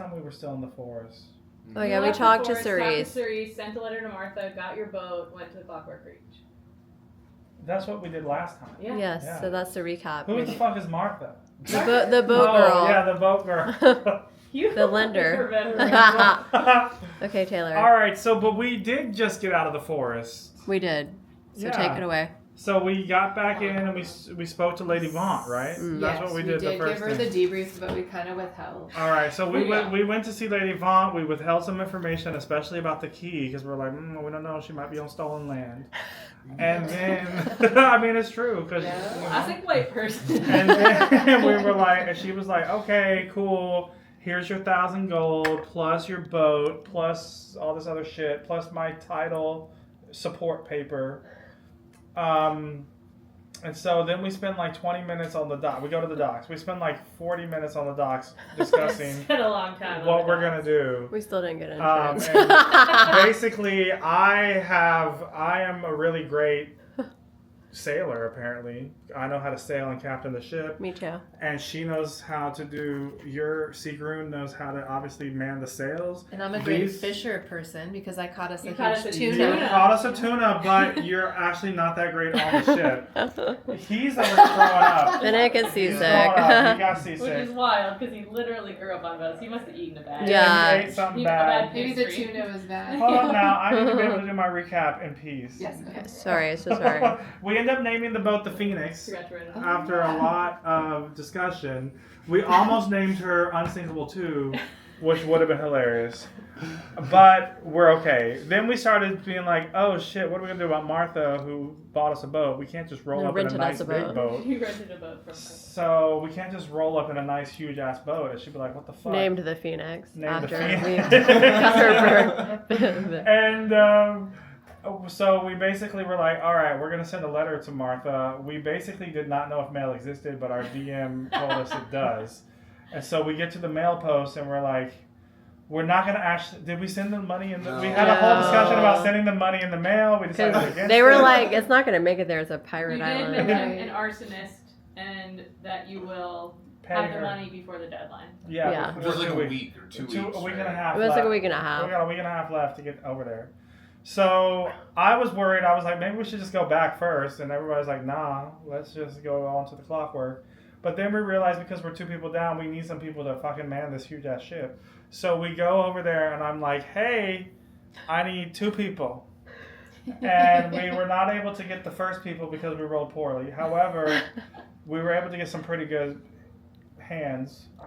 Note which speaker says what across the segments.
Speaker 1: time we were still in the forest.
Speaker 2: Oh yeah, we talked to Cerise.
Speaker 3: Sent a letter to Martha, got your boat, went to the Clockwork Reach.
Speaker 1: That's what we did last time.
Speaker 3: Yeah.
Speaker 2: Yes, so that's the recap.
Speaker 1: Who the fuck is Martha?
Speaker 2: The boat girl.
Speaker 1: Oh, yeah, the boat girl.
Speaker 2: The lender. Okay, Taylor.
Speaker 1: All right, but we did just get out of the forest.
Speaker 2: We did. So take it away.
Speaker 1: So we got back in and we spoke to Lady Vaunt, right?
Speaker 4: Yes,
Speaker 1: That's what we did the first
Speaker 4: give her the debrief, but we kind of withheld.
Speaker 1: All right, so we went to see Lady Vaunt. We withheld some information, especially about the key, because we're like, we don't know. She might be on stolen land. And then, I mean, it's true. Cause,
Speaker 3: classic white person.
Speaker 1: And then we were like, and she was like, okay, cool. Here's your 1,000 gold, plus your boat, plus all this other shit, plus my title support paper. And so then we spend like 20 minutes on the dock. We go to the docks. We spend like 40 minutes on the docks discussing
Speaker 3: Spent a long time
Speaker 1: what we're going to do.
Speaker 2: We still didn't get insurance.
Speaker 1: And basically, I am a really great sailor, apparently. I know how to sail and captain the ship.
Speaker 2: Me too.
Speaker 1: And she knows how to do, your Sigrun knows how to obviously man the sails.
Speaker 4: And I'm a great fisher person because I caught us a huge
Speaker 1: You
Speaker 4: tuna.
Speaker 1: caught us a tuna, but you're actually not that great on the ship. He's already throwing up.
Speaker 2: Then I get seasick.
Speaker 1: He got seasick.
Speaker 3: Which is wild because he literally grew up on boats. He must have eaten a bad.
Speaker 2: Yeah.
Speaker 1: He ate something bad.
Speaker 4: Maybe the tuna was bad.
Speaker 1: Hold on now. I need to be able to do my recap in peace.
Speaker 4: Yes.
Speaker 2: Okay, sorry, so sorry.
Speaker 1: We end up naming the boat the Phoenix after a lot of discussion. We almost named her Unsinkable 2, which would have been hilarious. But we're okay. Then we started being like, oh shit, what are we going to do about Martha who bought us a boat? We can't just roll up in a nice big boat.
Speaker 3: You rented a boat from her.
Speaker 1: So we can't just roll up in a nice huge ass boat. And she'd be like, what the fuck?
Speaker 2: Named the Phoenix.
Speaker 1: Named the
Speaker 2: after
Speaker 1: Phoenix.
Speaker 2: we got her birth.
Speaker 1: And so we basically were like, all right, we're going to send a letter to Martha. We basically did not know if mail existed, but our DM told us it does. And so we get to the mail post and we're like, we're not going to actually, did we send the money in the, we had a whole discussion about sending the money in the mail. We decided against
Speaker 2: they were
Speaker 1: it.
Speaker 2: like, it's not going to make it there. It's a pirate
Speaker 3: You
Speaker 2: island.
Speaker 3: did mention an arsonist and that you will have the money before the deadline.
Speaker 1: Yeah.
Speaker 5: It was like a week or 2 weeks.
Speaker 1: A week and a half
Speaker 2: It was
Speaker 1: left.
Speaker 2: like a week and a half.
Speaker 1: We got a week and a half left to get over there. So I was worried. I was like, maybe we should just go back first. And everybody's like, nah, let's just go on to the Clockwork. But then we realized because we're 2 people down, we need some people to fucking man this huge ass ship. So we go over there and I'm like, hey, I need 2 people. And we were not able to get the first people because we rolled poorly. However, we were able to get some pretty good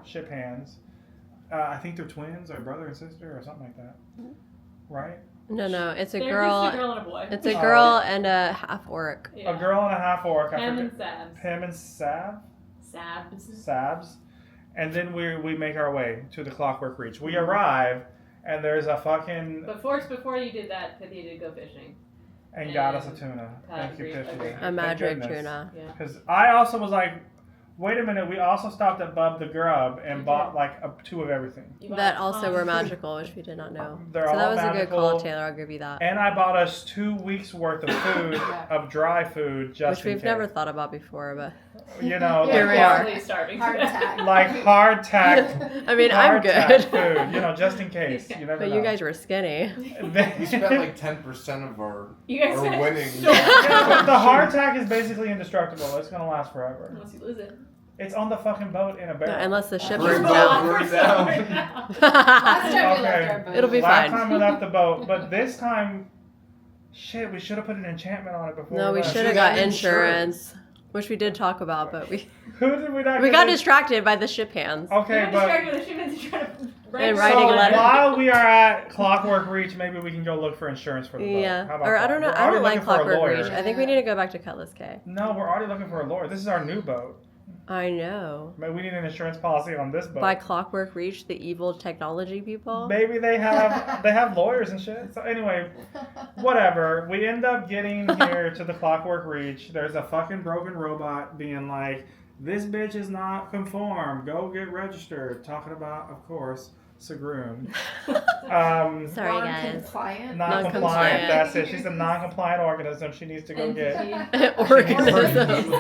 Speaker 1: ship hands. I think they're twins or brother and sister or something like that. Right?
Speaker 2: No, it's a
Speaker 3: They're
Speaker 2: girl.
Speaker 3: just a girl and a boy.
Speaker 2: It's a girl and a half orc.
Speaker 3: Yeah.
Speaker 1: A girl and a half orc.
Speaker 3: Pam and Sabs.
Speaker 1: Pam and Sabs. And then we make our way to the Clockwork Reach. We arrive, and there's a fucking...
Speaker 3: But first, before you did that, Pithy did go fishing.
Speaker 1: And got us a tuna. Thank you, Pithy.
Speaker 2: A magic tuna.
Speaker 1: Because I also was like, wait a minute, we also stopped at Bub the Grub and bought like 2 of everything.
Speaker 2: That also were magical, which we did not know.
Speaker 1: They're
Speaker 2: so
Speaker 1: all
Speaker 2: that was
Speaker 1: magical.
Speaker 2: a good call, Taylor. I'll give you that.
Speaker 1: And I bought us 2 weeks worth of food, of dry food, just
Speaker 2: which
Speaker 1: in
Speaker 2: we've
Speaker 1: case.
Speaker 2: never thought about before, but
Speaker 1: you know,
Speaker 2: here we are.
Speaker 3: Starving.
Speaker 1: Like hardtack.
Speaker 2: I mean, I'm good.
Speaker 1: Food, you know, just in case. You never
Speaker 2: but
Speaker 1: know.
Speaker 2: you guys were skinny.
Speaker 5: We spent like 10% of our winnings.
Speaker 1: Yeah, the hardtack is basically indestructible. It's gonna last forever.
Speaker 3: Unless you lose it.
Speaker 1: It's on the fucking boat in a barrel.
Speaker 2: No, unless the ship
Speaker 5: Burn
Speaker 2: burns
Speaker 5: down.
Speaker 2: down.
Speaker 4: Last time we left our boat.
Speaker 2: It'll be
Speaker 1: Last
Speaker 2: fine.
Speaker 1: time we left the boat, but this time, shit, we should have put an enchantment on it before.
Speaker 2: No, we
Speaker 1: left.
Speaker 2: should have got insurance, which we did talk about, but we
Speaker 1: Who did we not?
Speaker 2: we
Speaker 1: get
Speaker 2: got
Speaker 1: in-
Speaker 2: distracted by the ship hands.
Speaker 1: Okay, but
Speaker 3: trying to
Speaker 2: And writing
Speaker 1: so
Speaker 2: letters.
Speaker 1: while we are at Clockwork Reach, maybe we can go look for insurance for the boat.
Speaker 2: Yeah,
Speaker 1: How about
Speaker 2: or I
Speaker 1: that?
Speaker 2: don't know.
Speaker 1: We're
Speaker 2: I don't
Speaker 1: already
Speaker 2: like
Speaker 1: looking for a
Speaker 2: Clockwork
Speaker 1: lawyer.
Speaker 2: Reach. I think we need to go back to Cutlass Cay.
Speaker 1: No, we're already looking for a lawyer. This is our new boat.
Speaker 2: I know.
Speaker 1: Maybe we need an insurance policy on this boat.
Speaker 2: By Clockwork Reach, the evil technology people.
Speaker 1: Maybe they have lawyers and shit. So anyway, whatever. We end up getting here to the Clockwork Reach. There's a fucking broken robot being like, this bitch is not conform. Go get registered. Talking about, of course, Sigrun.
Speaker 2: Sorry, guys.
Speaker 4: Non-compliant.
Speaker 1: Non-compliant. That's it. She's a non-compliant organism. She needs to go get
Speaker 2: Organism.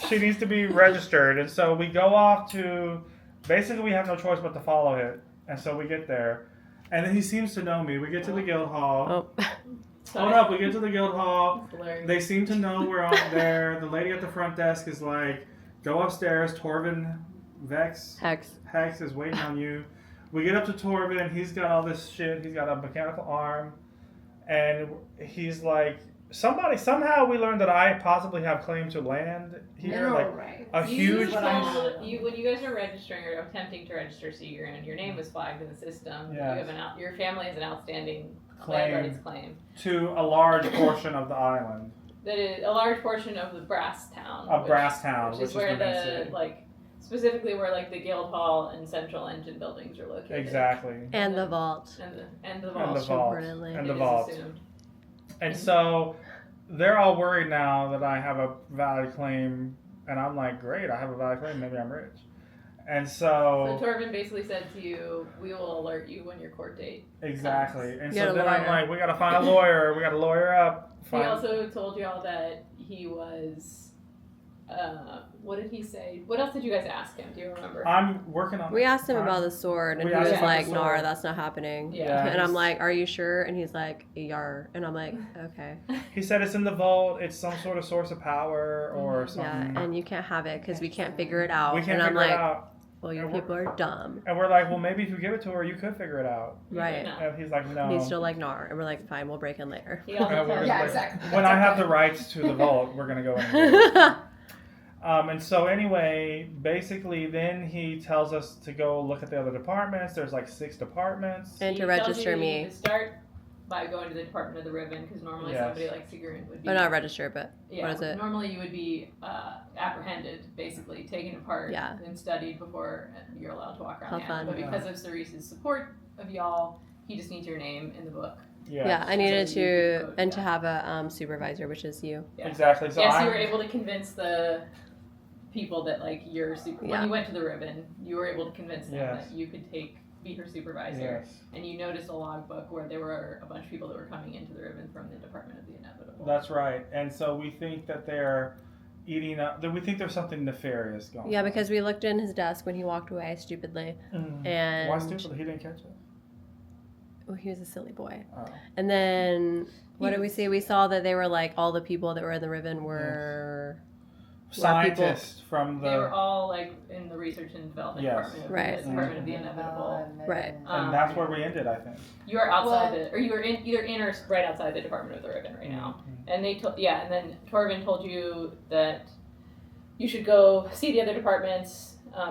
Speaker 1: She needs to be registered. And so we go off to basically we have no choice but to follow it. And so we get there. And then he seems to know me. We get to the guild hall.
Speaker 2: Oh.
Speaker 1: Hold up, we get to the guild hall.
Speaker 3: Hilarious.
Speaker 1: They seem to know we're on there. The lady at the front desk is like, go upstairs. Torvin Hex is waiting on you. We get up to Torvin. He's got all this shit. He's got a mechanical arm. And he's like, somehow we learned that I possibly have claim to land here. A huge.
Speaker 3: When you guys are registering or attempting to register Seaground, your name was flagged in the system.
Speaker 1: Yes.
Speaker 3: Your family has an outstanding
Speaker 1: claim
Speaker 3: claim
Speaker 1: to a large portion of the island.
Speaker 3: That is a large portion of the Brass Town.
Speaker 1: Which
Speaker 3: is where specifically where like the guild hall and central engine buildings are located.
Speaker 1: Exactly.
Speaker 2: And the vault.
Speaker 3: And the vault.
Speaker 1: And the vault.
Speaker 2: Importantly.
Speaker 1: And the vault. And so they're all worried now that I have a valid claim, and I'm like, great, I have a valid claim, maybe I'm rich. And so
Speaker 3: Torvin basically said to you, we will alert you when your court date
Speaker 1: exactly.
Speaker 3: comes.
Speaker 1: And so then I'm like, we got to find a lawyer. We got to lawyer up.
Speaker 3: He also told you all that he was. What did he say? What else did you guys ask him? Do you remember?
Speaker 1: I'm working on.
Speaker 2: We asked him about the sword, and he was like, "Nah, that's not happening."
Speaker 3: Yeah.
Speaker 2: And I'm like, "Are you sure?" And he's like, "Yar." And I'm like, "Okay."
Speaker 1: He said it's in the vault. It's some sort of source of power or something.
Speaker 2: Yeah, and you can't have it because we can't figure it out.
Speaker 1: We can't
Speaker 2: and
Speaker 1: figure it out.
Speaker 2: Well, you people are dumb.
Speaker 1: And we're like, well, maybe if you give it to her, you could figure it out.
Speaker 2: Right.
Speaker 1: And he's like, no.
Speaker 2: And he's still like, "Nar." And we're like, "Fine, we'll break in later."
Speaker 4: Exactly.
Speaker 1: When I have the rights to the vault, we're gonna go in. And so anyway, basically then he tells us to go look at the other departments. There's like 6 departments.
Speaker 2: And to register me.
Speaker 3: To start by going to the Department of the Ribbon, because normally somebody like Sigurd would be...
Speaker 2: Or not register, but what is it?
Speaker 3: Normally you would be apprehended, basically, taken apart and studied before you're allowed to walk around. But because of Cerese's support of y'all, he just needs your name in the book.
Speaker 2: Yeah, I needed to have a supervisor, which is you.
Speaker 3: Yeah.
Speaker 1: Exactly. So
Speaker 3: you were able to convince the people that like your when you went to the Ribbon, you were able to convince them that you could be her supervisor.
Speaker 1: Yes.
Speaker 3: And you noticed a logbook where there were a bunch of people that were coming into the Ribbon from the Department of the Inevitable.
Speaker 1: That's right. And so we think that they're eating up. We think there's something nefarious going on.
Speaker 2: Yeah, because we looked in his desk when he walked away stupidly. And
Speaker 1: why stupidly? He didn't catch it.
Speaker 2: Well, he was a silly boy.
Speaker 1: Oh.
Speaker 2: And then what did we see? We saw that they were like all the people that were in the Ribbon were
Speaker 1: scientists from the.
Speaker 3: They were all like in the research and development department,
Speaker 2: right?
Speaker 3: The Department of the Inevitable,
Speaker 2: right?
Speaker 1: And that's where we ended, I think.
Speaker 3: You are outside you were either in or right outside the Department of the Ribbon right now. And they and then Torvin told you that you should go see the other departments.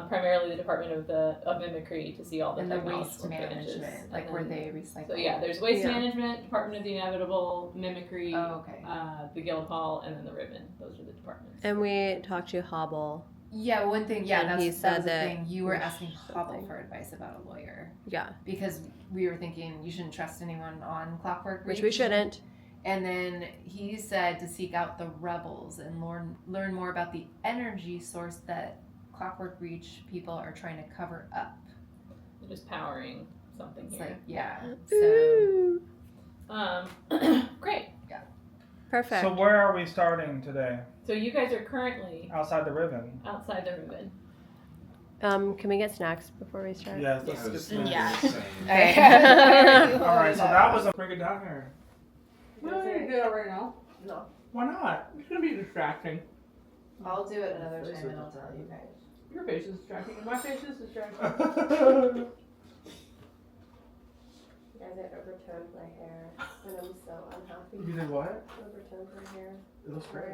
Speaker 3: Primarily the Department of Mimicry to see all the
Speaker 4: waste management, like where they recycle.
Speaker 3: So there's waste management, Department of the Inevitable, Mimicry, the Guild Hall, and then the Ribbon. Those are the departments.
Speaker 2: And we talked to Hobble.
Speaker 4: Yeah, one thing. Yeah,
Speaker 2: and he said
Speaker 4: that thing. You were asking Hobble for advice about a lawyer.
Speaker 2: Yeah.
Speaker 4: Because we were thinking you shouldn't trust anyone on Clockwork Reach.
Speaker 2: Which we shouldn't.
Speaker 4: And then he said to seek out the rebels and learn more about the energy source that Clockwork Reach people are trying to cover up.
Speaker 3: They're just powering something here.
Speaker 4: So
Speaker 3: great.
Speaker 4: Yeah.
Speaker 2: Perfect.
Speaker 1: So where are we starting today?
Speaker 3: So you guys are currently
Speaker 1: outside the Ribbon.
Speaker 3: Outside the Ribbon.
Speaker 2: Can we get snacks before we start?
Speaker 1: Yes, let's get snacks.
Speaker 4: Yeah.
Speaker 1: All right, so that was bring it down here.
Speaker 6: No, you do it right now.
Speaker 4: No.
Speaker 1: Why not?
Speaker 6: It's gonna be distracting.
Speaker 4: I'll do it another time and I'll tell you guys.
Speaker 6: Your face is distracting and my face is distracting.
Speaker 7: Guys, I overtoned my hair and I'm so unhappy.
Speaker 1: You did what?
Speaker 7: Overtoned my hair.
Speaker 1: It looks great.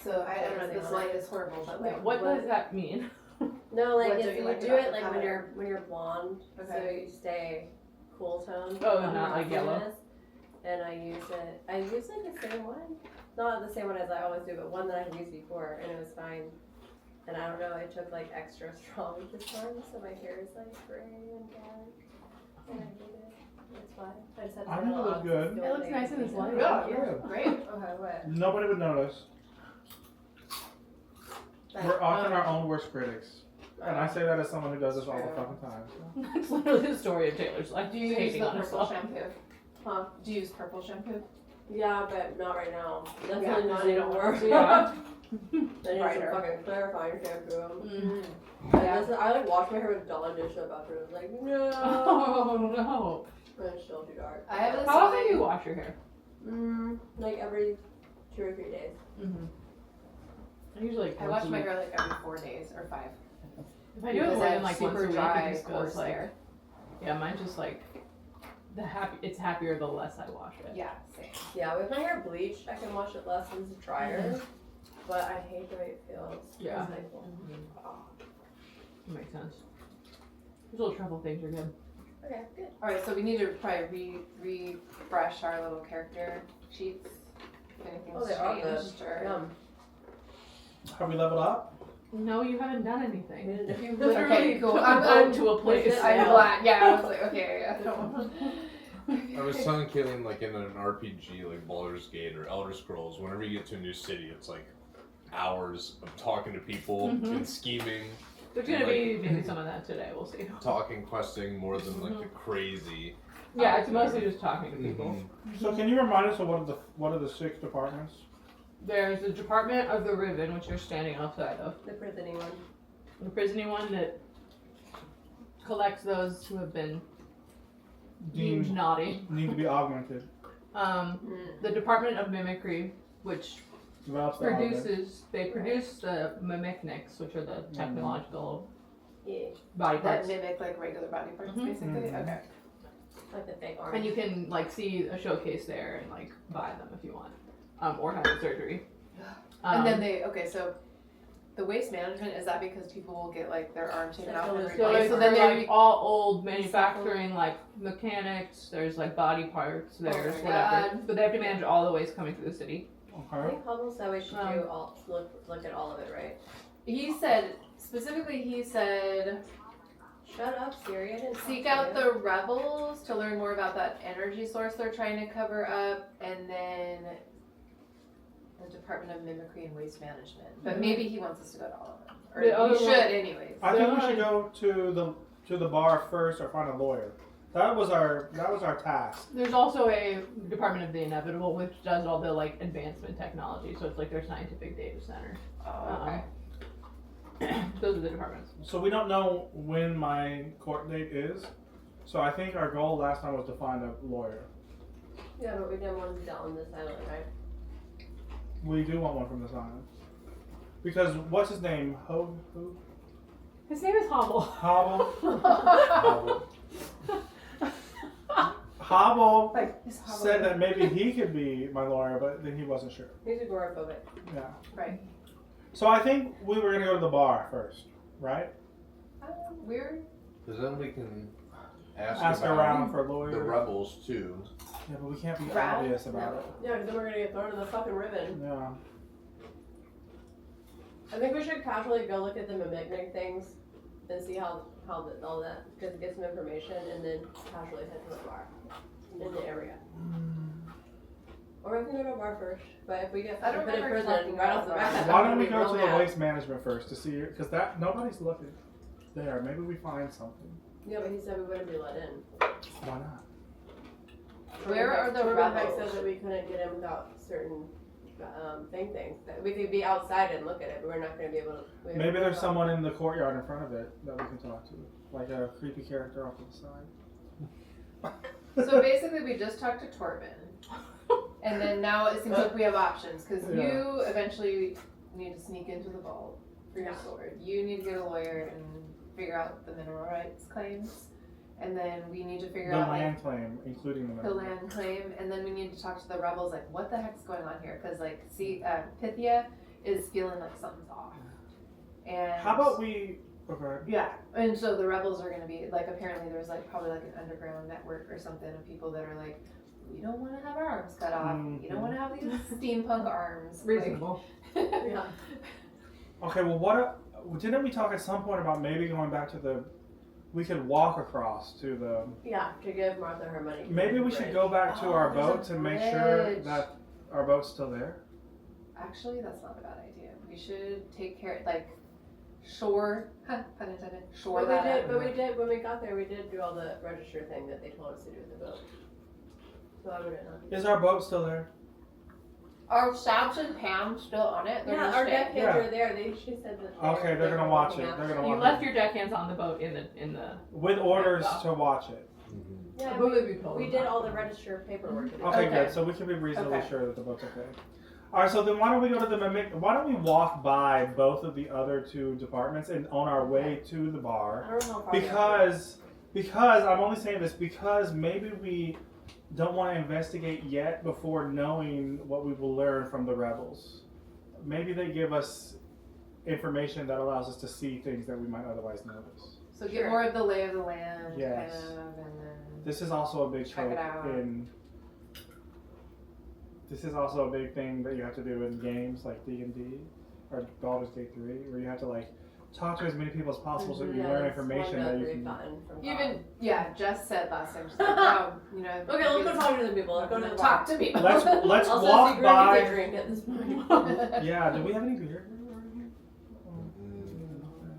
Speaker 7: So I don't know, this light is horrible, but like
Speaker 6: What does that mean?
Speaker 7: No, like
Speaker 4: What
Speaker 7: if
Speaker 4: don't you
Speaker 7: you
Speaker 4: like
Speaker 7: do
Speaker 4: about
Speaker 7: it
Speaker 4: the
Speaker 7: like
Speaker 4: color?
Speaker 7: when you're blonde, so you stay cool tone.
Speaker 6: Oh, not like yellow?
Speaker 7: And I use like the same one. Not the same one as I always do, but one that I've used before and it was fine. And I don't know, it took like extra strong this time, so my hair is like gray and dark. And I hate it. It's fine. I just had to
Speaker 1: I think it looks good.
Speaker 6: It looks nice in this light.
Speaker 1: Yeah,
Speaker 4: Great.
Speaker 7: Okay, what?
Speaker 1: Nobody would notice. We're often our own worst critics. And I say that as someone who does this all the fucking time.
Speaker 6: It's literally the story of Taylor's life.
Speaker 4: Do you use
Speaker 6: hating
Speaker 4: the
Speaker 6: on
Speaker 4: purple
Speaker 6: herself.
Speaker 4: shampoo?
Speaker 7: Huh?
Speaker 4: Do you use purple shampoo?
Speaker 7: Yeah, but not right now. Definitely
Speaker 6: Yeah,
Speaker 7: not
Speaker 6: so you don't
Speaker 7: anymore.
Speaker 6: want to. Yeah.
Speaker 7: I need some
Speaker 6: Brighter.
Speaker 7: fucking clarifying shampoo.
Speaker 6: Mm.
Speaker 7: I like washed my hair with Dawn dish soap after. I was like, no.
Speaker 6: Oh no.
Speaker 7: But it's still too dark.
Speaker 4: I have this.
Speaker 6: How often do you wash your hair?
Speaker 7: Like every 2 or 3 days.
Speaker 6: Mm-hmm. I usually like
Speaker 4: I
Speaker 6: once
Speaker 4: wash
Speaker 6: a
Speaker 4: my
Speaker 6: week.
Speaker 4: hair like every 4 days or 5.
Speaker 6: If I do it
Speaker 4: Because
Speaker 6: more
Speaker 4: I
Speaker 6: than
Speaker 4: have
Speaker 6: like once
Speaker 4: super
Speaker 6: a week,
Speaker 4: dry,
Speaker 6: it just goes
Speaker 4: coarse
Speaker 6: like
Speaker 4: hair.
Speaker 6: yeah, mine's just like it's happier the less I wash it.
Speaker 4: Yeah, same.
Speaker 7: Yeah, with my hair bleached, I can wash it less than it's drier. But I hate the way it feels.
Speaker 6: Yeah.
Speaker 7: It's like,
Speaker 6: That makes sense. Those little truffle things are good.
Speaker 7: okay, good.
Speaker 4: All right, so we need to probably refresh our little character sheets. If anything's
Speaker 7: Oh, they are good.
Speaker 4: changed or
Speaker 7: Yum.
Speaker 1: Have we leveled up?
Speaker 6: No, you haven't done anything.
Speaker 7: If you
Speaker 4: Okay,
Speaker 7: literally
Speaker 4: cool.
Speaker 7: took
Speaker 4: I'm
Speaker 7: a
Speaker 6: Go
Speaker 7: boat
Speaker 6: to a place.
Speaker 7: with it,
Speaker 4: I'm
Speaker 7: yeah.
Speaker 4: glad. Yeah, I was like, okay, I don't.
Speaker 5: I was telling Kayleen, like in an RPG like Baldur's Gate or Elder Scrolls, whenever you get to a new city, it's like hours of talking to people and scheming,
Speaker 6: There's gonna be maybe some of that today. We'll see.
Speaker 5: talking, questing more than like the crazy.
Speaker 6: Yeah, it's mostly just talking to people.
Speaker 5: Mhm.
Speaker 1: So can you remind us of what are the 6 departments?
Speaker 6: There's the Department of the Riven, which you're standing outside of.
Speaker 7: The prisony one.
Speaker 6: The prisony one that collects those who have been deemed
Speaker 1: Deemed
Speaker 6: naughty.
Speaker 1: need to be augmented.
Speaker 6: The Department of Mimicry, which
Speaker 1: Develops the augment.
Speaker 6: they produce the mimicnics, which are the technological
Speaker 7: Yeah.
Speaker 6: body
Speaker 4: That
Speaker 6: parts.
Speaker 4: mimic like regular body parts,
Speaker 6: Mhm.
Speaker 4: basically.
Speaker 1: Mhm.
Speaker 4: Okay.
Speaker 7: Like the fake arm.
Speaker 6: And you can like see a showcase there and like buy them if you want, or have the surgery.
Speaker 4: And then so the waste management, is that because people will get like their arm taken off and
Speaker 7: So
Speaker 6: so
Speaker 4: replaced?
Speaker 6: it's
Speaker 4: So then
Speaker 6: like
Speaker 4: they
Speaker 6: all old manufacturing like mechanics. There's like body parts. There's
Speaker 4: my
Speaker 6: whatever,
Speaker 4: God.
Speaker 6: but they have to manage all the waste coming through the city.
Speaker 7: I
Speaker 1: Okay.
Speaker 7: think Hubble said we should do all look at all of it, right?
Speaker 4: he said
Speaker 7: Shut up, Siri. I didn't
Speaker 4: seek
Speaker 7: talk
Speaker 4: out
Speaker 7: to you.
Speaker 4: the rebels to learn more about that energy source they're trying to cover up, and then the Department of Mimicry and Waste Management. But maybe he wants us to go to all of them, or
Speaker 6: The other
Speaker 4: we should
Speaker 6: one-
Speaker 4: anyways.
Speaker 1: I think we
Speaker 6: Yeah.
Speaker 1: should go to the bar first or find a lawyer. That was our task.
Speaker 6: There's also a Department of the Inevitable, which does all the like advancement technology. So it's like their scientific data center.
Speaker 4: Oh, okay.
Speaker 6: Those are the departments.
Speaker 1: So we don't know when my court date is. So I think our goal last time was to find a lawyer.
Speaker 7: Yeah, but we didn't want to do that on this island, right?
Speaker 1: We do want one from this island. Because what's his name? Who?
Speaker 6: His name is Hobble.
Speaker 1: Hobble. Hobble
Speaker 4: Like, is
Speaker 1: said that maybe he could be my lawyer, but then he wasn't sure.
Speaker 7: He's agoraphobic.
Speaker 1: Yeah.
Speaker 4: Right.
Speaker 1: So I think we were gonna go to the bar first, right?
Speaker 4: Weird.
Speaker 5: Because then we can ask
Speaker 1: Around
Speaker 5: about
Speaker 1: for a lawyer.
Speaker 5: the rebels too.
Speaker 1: Yeah, but we can't be
Speaker 4: Right.
Speaker 1: obvious about it.
Speaker 7: Yeah, because then we're gonna get thrown in the fucking ribbon.
Speaker 1: Yeah.
Speaker 7: I think we should casually go look at the mimicnic things and see all that, because get some information, and then casually head to the bar in the area. Or we can go to a bar first, but if we get
Speaker 4: I don't
Speaker 7: put in
Speaker 4: remember
Speaker 7: prison
Speaker 4: talking
Speaker 7: right
Speaker 4: about
Speaker 7: off the
Speaker 4: bars.
Speaker 7: bat,
Speaker 1: Why don't we
Speaker 7: we're
Speaker 1: go to
Speaker 7: gonna
Speaker 1: the
Speaker 7: be
Speaker 1: waste management first to see, because that nobody's looking there. Maybe we find something.
Speaker 7: Yeah, but he said we wouldn't be let in.
Speaker 1: Why not?
Speaker 4: Where are the
Speaker 7: Torbenbeck
Speaker 4: rebels?
Speaker 7: said that we couldn't get in without certain things. That we could be outside and look at it, but we're not going to be able to.
Speaker 1: Maybe there's someone in the courtyard in front of it that we can talk to, like a creepy character off to the side.
Speaker 4: So basically, we just talked to Torben, and then now it seems like we have options because
Speaker 1: Yeah.
Speaker 4: you eventually need to sneak into the vault for your sword. You need to get a lawyer and figure out the mineral rights claims, and then we need to figure
Speaker 1: The
Speaker 4: out
Speaker 1: land claim, including the
Speaker 4: the
Speaker 1: mineral.
Speaker 4: land claim, and then we need to talk to the rebels. Like, what the heck's going on here? Because Pythia is feeling like something's off. And
Speaker 1: How about we? Okay.
Speaker 4: Yeah, and so the rebels are gonna be like, apparently there's like probably like an underground network or something of people that are like, we don't want to have our arms cut off. We don't want to have these steampunk arms.
Speaker 6: Reasonable.
Speaker 4: Like,
Speaker 7: Yeah.
Speaker 1: Okay. Well, didn't we talk at some point about maybe going back to the? We could walk across to the.
Speaker 7: Yeah, to give Martha her money.
Speaker 1: Maybe we should go back to our
Speaker 4: there's a
Speaker 1: boat to make sure
Speaker 4: bridge.
Speaker 1: that our boat's still there.
Speaker 4: Actually, that's not a bad idea. We should take care, like, shore, pun intended, shore
Speaker 7: But
Speaker 4: that
Speaker 7: we
Speaker 4: up.
Speaker 7: did. But we did when we got there. We did do all the register thing that they told us to do with the boat. So I wouldn't know.
Speaker 1: Is our boat still there?
Speaker 4: Are Sabs and Pam still on it? They're
Speaker 7: Yeah,
Speaker 4: gonna
Speaker 7: our
Speaker 4: stay?
Speaker 7: deckhands
Speaker 1: Yeah.
Speaker 7: are there. She said that.
Speaker 1: Okay, they're gonna watch it. They're gonna
Speaker 6: You
Speaker 1: watch
Speaker 6: left
Speaker 1: it
Speaker 6: your deckhands on the boat in the.
Speaker 1: with orders
Speaker 6: Yeah.
Speaker 1: to watch it.
Speaker 7: Yeah,
Speaker 6: But we told
Speaker 7: we
Speaker 6: them
Speaker 7: did
Speaker 6: that.
Speaker 7: all the register paperwork. and
Speaker 1: Okay,
Speaker 7: everything.
Speaker 1: good. So we can be reasonably
Speaker 4: Okay.
Speaker 1: sure that the boat's okay. All right. So then, why don't we go to the mimic? Why don't we walk by both of the other two departments and on our way to the bar?
Speaker 7: I don't know how far they are.
Speaker 1: Because I'm only saying this because maybe we don't want to investigate yet before knowing what we will learn from the rebels. Maybe they give us information that allows us to see things that we might otherwise notice.
Speaker 4: So get more of the lay of the land.
Speaker 1: Yes.
Speaker 4: Kind of, and then
Speaker 1: This is also a big
Speaker 4: Check it
Speaker 1: trope
Speaker 4: out.
Speaker 1: in. This is also a big thing that you have to do in games like D&D or Baldur's Gate 3, where you have to like talk to as many people as possible so that you
Speaker 7: Yeah,
Speaker 1: learn
Speaker 7: that's
Speaker 1: information
Speaker 7: one
Speaker 1: that you
Speaker 7: really
Speaker 1: can.
Speaker 7: fun from
Speaker 4: even Jess said last time she's like, wow, you know.
Speaker 7: Okay, let's go talk to the people. Let's go to the
Speaker 4: Talk
Speaker 7: bar.
Speaker 4: to me.
Speaker 1: Let's
Speaker 7: Also,
Speaker 1: walk
Speaker 7: see Greg gets a
Speaker 1: by.
Speaker 7: drink at this point.
Speaker 1: Yeah, do we have any beer?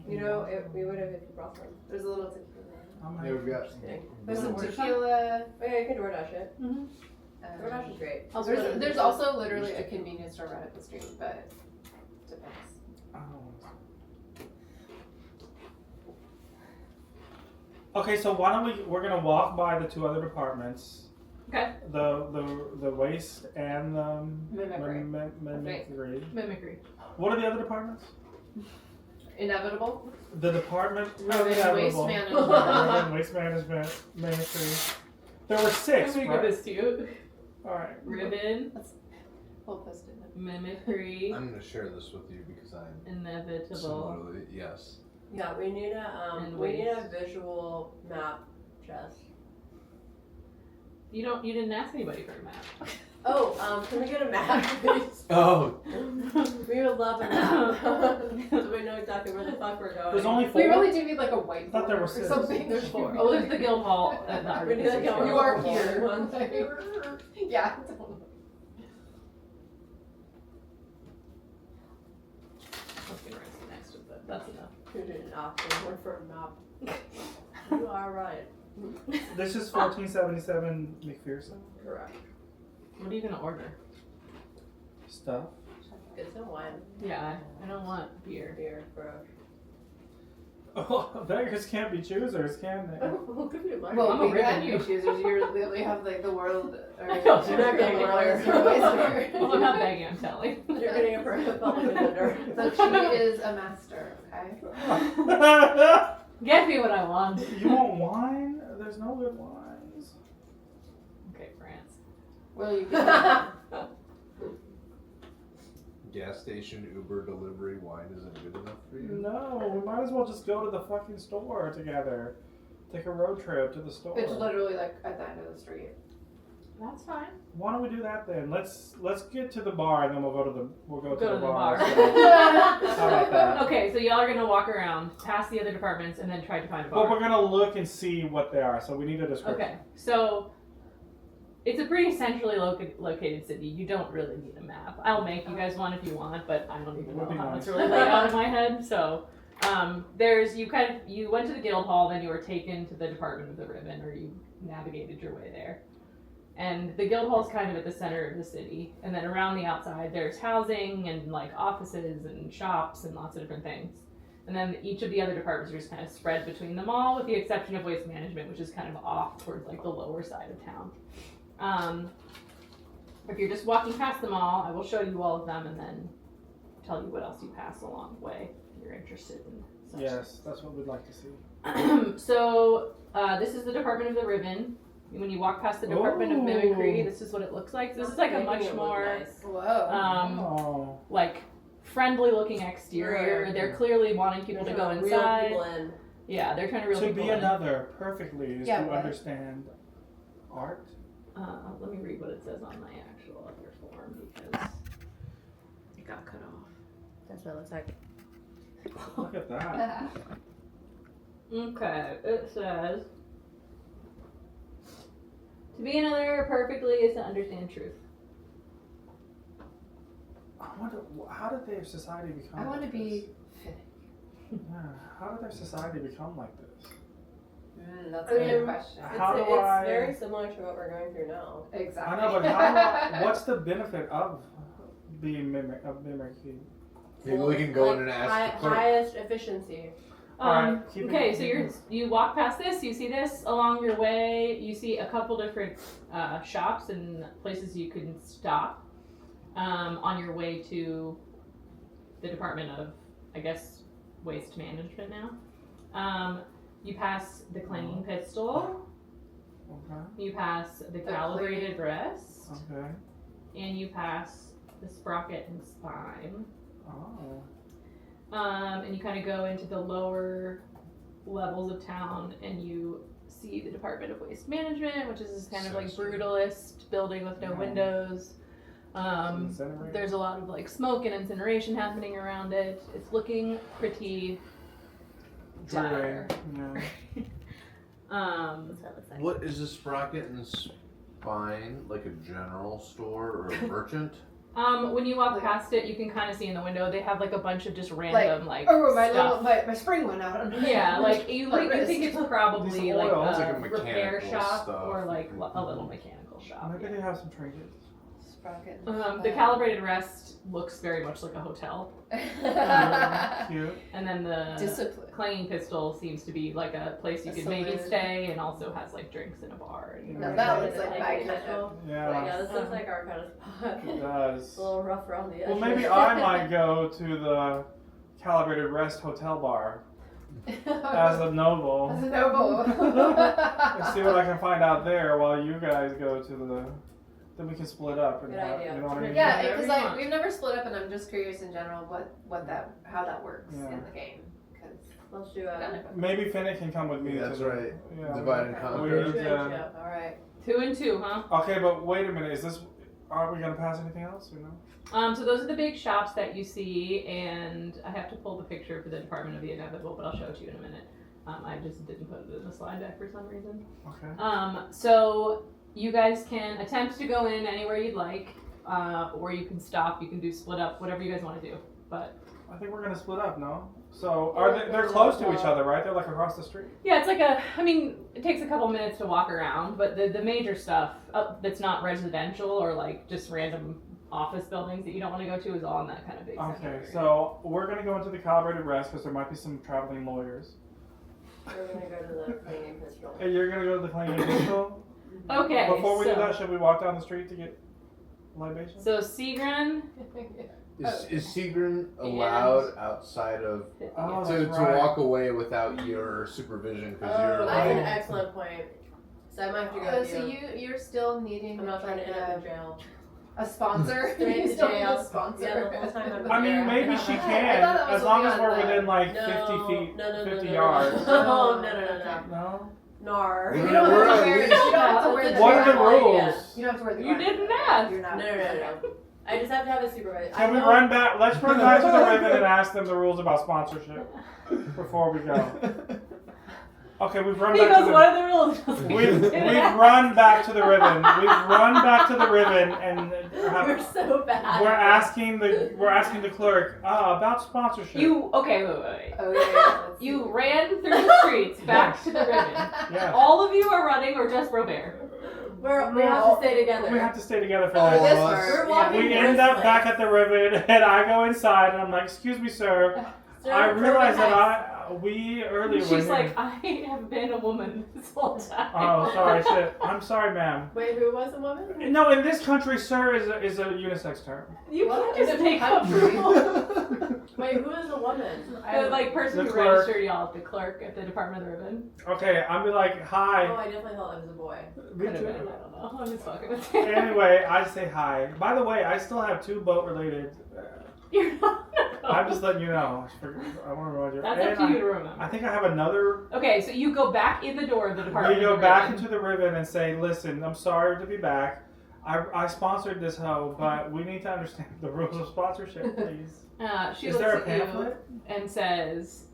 Speaker 7: You know, we would have if you brought some.
Speaker 4: There's a little tequila.
Speaker 5: Yeah, we've got.
Speaker 7: Just kidding.
Speaker 4: There's some
Speaker 6: Wanna order
Speaker 4: tequila.
Speaker 7: Oh yeah, you can DoorDash it. DoorDash is great.
Speaker 4: There's also literally a convenience store right up the street, but depends.
Speaker 1: Okay, so why don't we're gonna walk by the two other departments.
Speaker 3: Okay.
Speaker 1: The waste and the
Speaker 4: Mimicry.
Speaker 1: mimicry.
Speaker 6: Mimicry.
Speaker 1: What are the other departments?
Speaker 4: Inevitable.
Speaker 1: The department
Speaker 4: Urban waste
Speaker 1: Inevitable.
Speaker 4: management.
Speaker 1: Urban waste management, mimicry. There were 6,
Speaker 3: Let me give
Speaker 1: right?
Speaker 3: this to you.
Speaker 1: Alright.
Speaker 3: Ribbon,
Speaker 4: We'll post it.
Speaker 3: mimicry,
Speaker 5: I'm gonna share this with you because I'm
Speaker 3: inevitable.
Speaker 5: similarly yes.
Speaker 7: Yeah, we need a
Speaker 3: And
Speaker 7: we need a
Speaker 3: waste.
Speaker 7: visual map, Jess.
Speaker 3: You didn't ask anybody for a map.
Speaker 7: Oh, can we get a map, please?
Speaker 5: Oh,
Speaker 7: We would love a map. So we know exactly where the fuck we're going.
Speaker 1: There's only 4.
Speaker 4: We really do need like a whiteboard
Speaker 1: thought there were
Speaker 4: or
Speaker 1: 6.
Speaker 4: something.
Speaker 3: There's 4. Oh, there's the guild hall.
Speaker 7: We need a guild hall.
Speaker 4: You are
Speaker 7: One
Speaker 4: here.
Speaker 7: thing.
Speaker 4: Yeah.
Speaker 3: Let's get right next to that. That's enough.
Speaker 7: We need an option word for a map. You are right.
Speaker 1: This is 1477 McPherson
Speaker 7: Correct.
Speaker 3: What are you gonna order?
Speaker 1: stuff.
Speaker 7: Get some wine,
Speaker 3: Yeah, I don't want beer.
Speaker 7: beer, bro.
Speaker 1: Oh, beggars can't be choosers, can they?
Speaker 7: We'll give you money.
Speaker 4: Well,
Speaker 3: I'm a
Speaker 4: we
Speaker 3: ribbon,
Speaker 4: can
Speaker 3: you.
Speaker 4: be choosers. You literally have like the world. Or,
Speaker 3: I know,
Speaker 7: you're not getting
Speaker 4: the world
Speaker 7: it.
Speaker 4: is your oyster.
Speaker 3: Well, I'm not begging, I'm telling.
Speaker 7: You're getting it for a public defender.
Speaker 4: So she is a master. Okay.
Speaker 3: Get me what I want.
Speaker 1: You want wine? There's no good wines.
Speaker 3: Okay, France.
Speaker 4: Well, you can.
Speaker 5: gas station, Uber, delivery, wine isn't good enough for you?
Speaker 1: No, we might as well just go to the fucking store together. Take a road trip to the store.
Speaker 4: It's literally like at the end of the street.
Speaker 3: That's fine.
Speaker 1: Why don't we do that then? Let's get to the bar and then we'll go to the bar.
Speaker 3: bar.
Speaker 1: How about that?
Speaker 3: Okay, so y'all are gonna walk around past the other departments and then try to find a bar.
Speaker 1: Well, we're gonna look and see what they are. So we need a description.
Speaker 3: Okay, so it's a pretty centrally located city. You don't really need a map. I'll make you guys one if you want, but I don't even know
Speaker 1: Would be
Speaker 3: how
Speaker 1: nice.
Speaker 3: it's really laid out in my head. So you went to the guild hall, then you were taken to the Department of the Ribbon, or you navigated your way there. And the guild hall is kind of at the center of the city, and then around the outside there's housing and like offices and shops and lots of different things. And then each of the other departments are just kind of spread between them all, with the exception of waste management, which is kind of off towards like the lower side of town. If you're just walking past them all, I will show you all of them and then tell you what else you pass along the way if you're interested in such
Speaker 1: Yes, that's what we'd like to see.
Speaker 3: things. So this is the Department of the Ribbon. When you walk past the Department of Mimicry, this is what it looks like. This is like a
Speaker 7: Making
Speaker 3: much
Speaker 7: it look
Speaker 3: more
Speaker 7: nice.
Speaker 4: Whoa.
Speaker 3: like friendly looking exterior.
Speaker 7: Right.
Speaker 3: They're clearly wanting people to go
Speaker 7: Reel
Speaker 3: inside.
Speaker 7: people in.
Speaker 3: Yeah, they're trying to reel
Speaker 1: To
Speaker 3: people
Speaker 1: be
Speaker 3: in.
Speaker 1: another perfectly is
Speaker 4: Yeah,
Speaker 1: to
Speaker 4: what?
Speaker 1: understand art.
Speaker 3: Let me read what it says on my actual other form because it got cut off.
Speaker 7: That's what it looks like.
Speaker 1: Look at that.
Speaker 3: Okay, it says to be another perfectly is to understand truth.
Speaker 1: I wonder, how did their society become?
Speaker 4: I want to
Speaker 1: like
Speaker 4: be.
Speaker 1: this? Yeah, how did their society become like this?
Speaker 4: That's a good question.
Speaker 1: How do
Speaker 7: It's
Speaker 1: I-
Speaker 7: very similar to what we're going through now.
Speaker 4: Exactly.
Speaker 1: I know, but what's the benefit of be mimicking?
Speaker 5: Maybe we can go in and ask the clerk.
Speaker 7: Highest efficiency.
Speaker 1: Alright, keep
Speaker 3: Okay,
Speaker 1: it-
Speaker 3: so you walk past this. You see this along your way. You see a couple different shops and places you can stop on your way to the Department of, I guess, Waste Management now. You pass the clanging pistol.
Speaker 1: Okay.
Speaker 3: You pass the calibrated rest,
Speaker 1: Okay.
Speaker 3: and you pass the sprocket and spine.
Speaker 1: Oh.
Speaker 3: And you kind of go into the lower levels of town, and you see the Department of Waste Management, which is this kind of like brutalist building with no windows.
Speaker 1: Incinerator?
Speaker 3: There's a lot of like smoke and incineration happening around it. It's looking pretty dire.
Speaker 1: Yeah.
Speaker 3: Um,
Speaker 7: That's what it looks like.
Speaker 5: What is a sprocket and spine? Like a general store or a merchant?
Speaker 3: when you walk past it, you can kind of see in the window they have like a bunch of just random like
Speaker 4: Oh, my
Speaker 3: stuff.
Speaker 4: my spring went out.
Speaker 3: Yeah, like you
Speaker 4: My
Speaker 3: you think it's probably
Speaker 1: These
Speaker 3: like
Speaker 1: oils.
Speaker 3: a,
Speaker 5: It's like a
Speaker 3: repair
Speaker 5: mechanical
Speaker 3: shop
Speaker 5: stuff.
Speaker 3: or like a little mechanical shop.
Speaker 1: Maybe they have some trinkets.
Speaker 4: Sprocket.
Speaker 3: The calibrated rest looks very much like a hotel,
Speaker 1: Cute.
Speaker 3: and then the
Speaker 4: Discipline.
Speaker 3: clanging pistol seems to be like a place you
Speaker 4: A
Speaker 3: could maybe
Speaker 4: saloon.
Speaker 3: stay, and also has like drinks in a bar. And
Speaker 4: No, that
Speaker 1: Yeah.
Speaker 4: looks like my kind of.
Speaker 1: Yeah.
Speaker 7: Yeah, this looks like our kind of spot.
Speaker 1: It does.
Speaker 7: It's a little rough around the edge.
Speaker 1: Well, maybe I might go to the Calibrated Rest Hotel Bar as a noble
Speaker 4: As a noble.
Speaker 1: and see what I can find out there while you guys go to the. Then we can split up. And
Speaker 7: Good
Speaker 1: have,
Speaker 7: idea.
Speaker 1: You know what I mean?
Speaker 4: Yeah,
Speaker 3: Whatever
Speaker 4: because
Speaker 3: you want.
Speaker 4: we've never split up, and I'm just curious in general how that works
Speaker 1: Yeah.
Speaker 4: in the game. 'Cause
Speaker 7: Let's do
Speaker 4: none
Speaker 7: a.
Speaker 4: of it.
Speaker 1: Maybe Finnick can come with me.
Speaker 5: That's
Speaker 1: to the,
Speaker 5: right.
Speaker 1: Yeah.
Speaker 5: Divide and
Speaker 4: Okay.
Speaker 5: conquer.
Speaker 1: We need
Speaker 7: Yeah.
Speaker 1: to-
Speaker 4: All right.
Speaker 3: 2 and 2, huh?
Speaker 1: Okay, but wait a minute. Is this? Are we gonna pass anything else? Or no?
Speaker 3: So those are the big shops that you see, and I have to pull the picture for the Department of the Inevitable, but I'll show it to you in a minute. I just didn't put it in the slide deck for some reason.
Speaker 1: Okay.
Speaker 3: So you guys can attempt to go in anywhere you'd like, or you can stop. You can do split up, whatever you guys want to do. But
Speaker 1: I think we're gonna split up. No. So are they? They're close to each other, right? They're like across the street.
Speaker 3: yeah, it's like I mean, it takes a couple minutes to walk around, but the major stuff that's not residential or like just random office buildings that you don't want to go to is all in that kind of big center
Speaker 1: Okay,
Speaker 3: area.
Speaker 1: so we're gonna go into the Calibrated Rest because there might be some traveling lawyers.
Speaker 7: We're gonna go to the clanging pistol.
Speaker 1: And you're gonna go to the Clanging Pistol.
Speaker 3: Okay,
Speaker 1: Before we
Speaker 3: so,
Speaker 1: do that, should we walk down the street to get libations?
Speaker 3: so Sigrun,
Speaker 5: Is Seagrin allowed outside of
Speaker 1: Oh,
Speaker 5: to
Speaker 1: that's right.
Speaker 5: walk away without your supervision because you're
Speaker 7: Oh, that's an
Speaker 5: like
Speaker 7: excellent point. So I might have to go
Speaker 4: Oh,
Speaker 7: with
Speaker 4: so
Speaker 7: you.
Speaker 4: you're still needing
Speaker 7: I'm not trying to
Speaker 4: like
Speaker 7: end up in jail.
Speaker 4: a sponsor.
Speaker 7: Straight
Speaker 4: You
Speaker 7: to
Speaker 4: still need
Speaker 7: jail.
Speaker 4: a sponsor.
Speaker 7: Yeah, the whole time I'm
Speaker 1: I mean,
Speaker 7: there.
Speaker 1: maybe she
Speaker 4: I
Speaker 1: can,
Speaker 4: thought that was
Speaker 1: as long as
Speaker 4: beyond
Speaker 1: we're
Speaker 4: that.
Speaker 1: within like
Speaker 7: No,
Speaker 1: 50 feet,
Speaker 7: no,
Speaker 1: 50
Speaker 7: no,
Speaker 1: yards.
Speaker 7: No, no.
Speaker 1: No?
Speaker 7: Nar.
Speaker 5: We're-
Speaker 4: You don't
Speaker 5: we're
Speaker 4: have to
Speaker 5: at
Speaker 4: wear. You
Speaker 5: least-
Speaker 4: don't have to wear the.
Speaker 1: What are the
Speaker 4: jacket.
Speaker 1: rules?
Speaker 4: You don't have to wear the.
Speaker 3: You
Speaker 4: jacket.
Speaker 3: didn't ask.
Speaker 4: You're not.
Speaker 7: No. I just have to have a supervisor.
Speaker 1: Can we run back? Let's run back to the Ribbon and ask them the rules about sponsorship before we go. Okay, we've run back to
Speaker 3: Because
Speaker 1: the.
Speaker 3: what are the rules?
Speaker 1: We've run back to the Ribbon. We've run back to the Ribbon and
Speaker 7: We're so bad.
Speaker 1: we're asking the clerk about sponsorship.
Speaker 3: You okay? Wait.
Speaker 4: Oh yeah. Let's
Speaker 3: You
Speaker 4: see.
Speaker 3: ran through the streets back to the ribbon.
Speaker 1: Yeah.
Speaker 3: All of you are running, or just Robert?
Speaker 7: We have to stay together.
Speaker 1: We have to stay together for
Speaker 5: Oh,
Speaker 1: this.
Speaker 4: This
Speaker 5: us.
Speaker 4: part,
Speaker 7: We're
Speaker 4: yeah.
Speaker 7: walking
Speaker 1: We
Speaker 7: this
Speaker 1: end up
Speaker 7: way.
Speaker 1: back at the Ribbon, and I go inside, and I'm like, "Excuse me, sir.
Speaker 7: Sir,
Speaker 1: I realize
Speaker 7: perfect
Speaker 1: that we earlier were
Speaker 3: She's
Speaker 1: here."
Speaker 3: like, I have been a woman this whole time.
Speaker 1: "Oh, sorry, shit. I'm sorry, ma'am."
Speaker 7: Wait, who was the woman?
Speaker 1: No, in this country, sir is a unisex term.
Speaker 3: You
Speaker 7: What?
Speaker 3: can't just make up
Speaker 7: Country?
Speaker 3: rules.
Speaker 7: Wait, who is the woman?
Speaker 3: The like person
Speaker 1: The
Speaker 3: who
Speaker 1: clerk.
Speaker 3: registered y'all, the clerk at the Department of the Ribbon.
Speaker 1: Okay, I'm be like,
Speaker 7: Oh,
Speaker 1: "Hi."
Speaker 7: I definitely thought it was a boy.
Speaker 1: Me
Speaker 3: Could have
Speaker 1: too.
Speaker 3: been. I don't know. I'm just fucking with you.
Speaker 1: Anyway, I say hi. By the way, I still have 2 boat-related.
Speaker 3: You're not.
Speaker 1: I'm just letting you know. I want to remind you.
Speaker 3: That's up
Speaker 1: And
Speaker 3: to you to remember.
Speaker 1: I think I have another.
Speaker 3: Okay, so you go back in the door of the Department.
Speaker 1: We go
Speaker 3: of the
Speaker 1: back
Speaker 3: Ribbon.
Speaker 1: into the Ribbon and say, "Listen, I'm sorry to be back. I sponsored this hoe, but we need to understand the rules of sponsorship, please."
Speaker 3: She
Speaker 1: Is
Speaker 3: looks
Speaker 1: there a
Speaker 3: at
Speaker 1: pamphlet?
Speaker 3: you and says,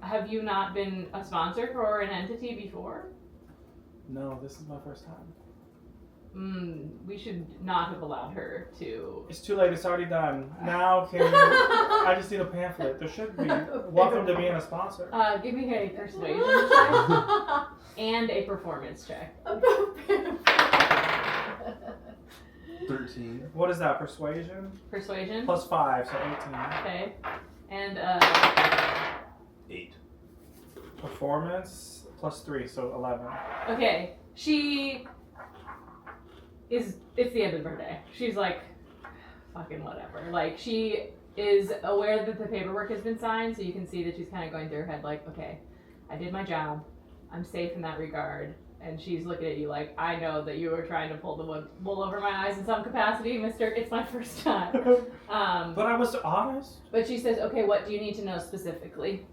Speaker 3: "Have you not been a sponsor for an entity before?
Speaker 1: No, this is my first time.
Speaker 3: We should not have allowed her to."
Speaker 1: It's too late. It's already done. Now can you? I just need a pamphlet. There should be. Welcome to being a sponsor.
Speaker 3: Give me a persuasion check and a performance check.
Speaker 5: 13.
Speaker 1: What is that? Persuasion?
Speaker 3: Persuasion.
Speaker 1: Plus 5, so 18.
Speaker 3: Okay. And
Speaker 5: 8.
Speaker 1: Performance plus 3, so 11.
Speaker 3: okay, she is. It's the end of her day. She's like, fucking whatever. Like she is aware that the paperwork has been signed, so you can see that she's kind of going through her head like, okay, I did my job. I'm safe in that regard. And she's looking at you like, I know that you were trying to pull the wool over my eyes in some capacity, mister. It's my first time.
Speaker 1: But I was honest.
Speaker 3: But she says, okay, what do you need to know specifically?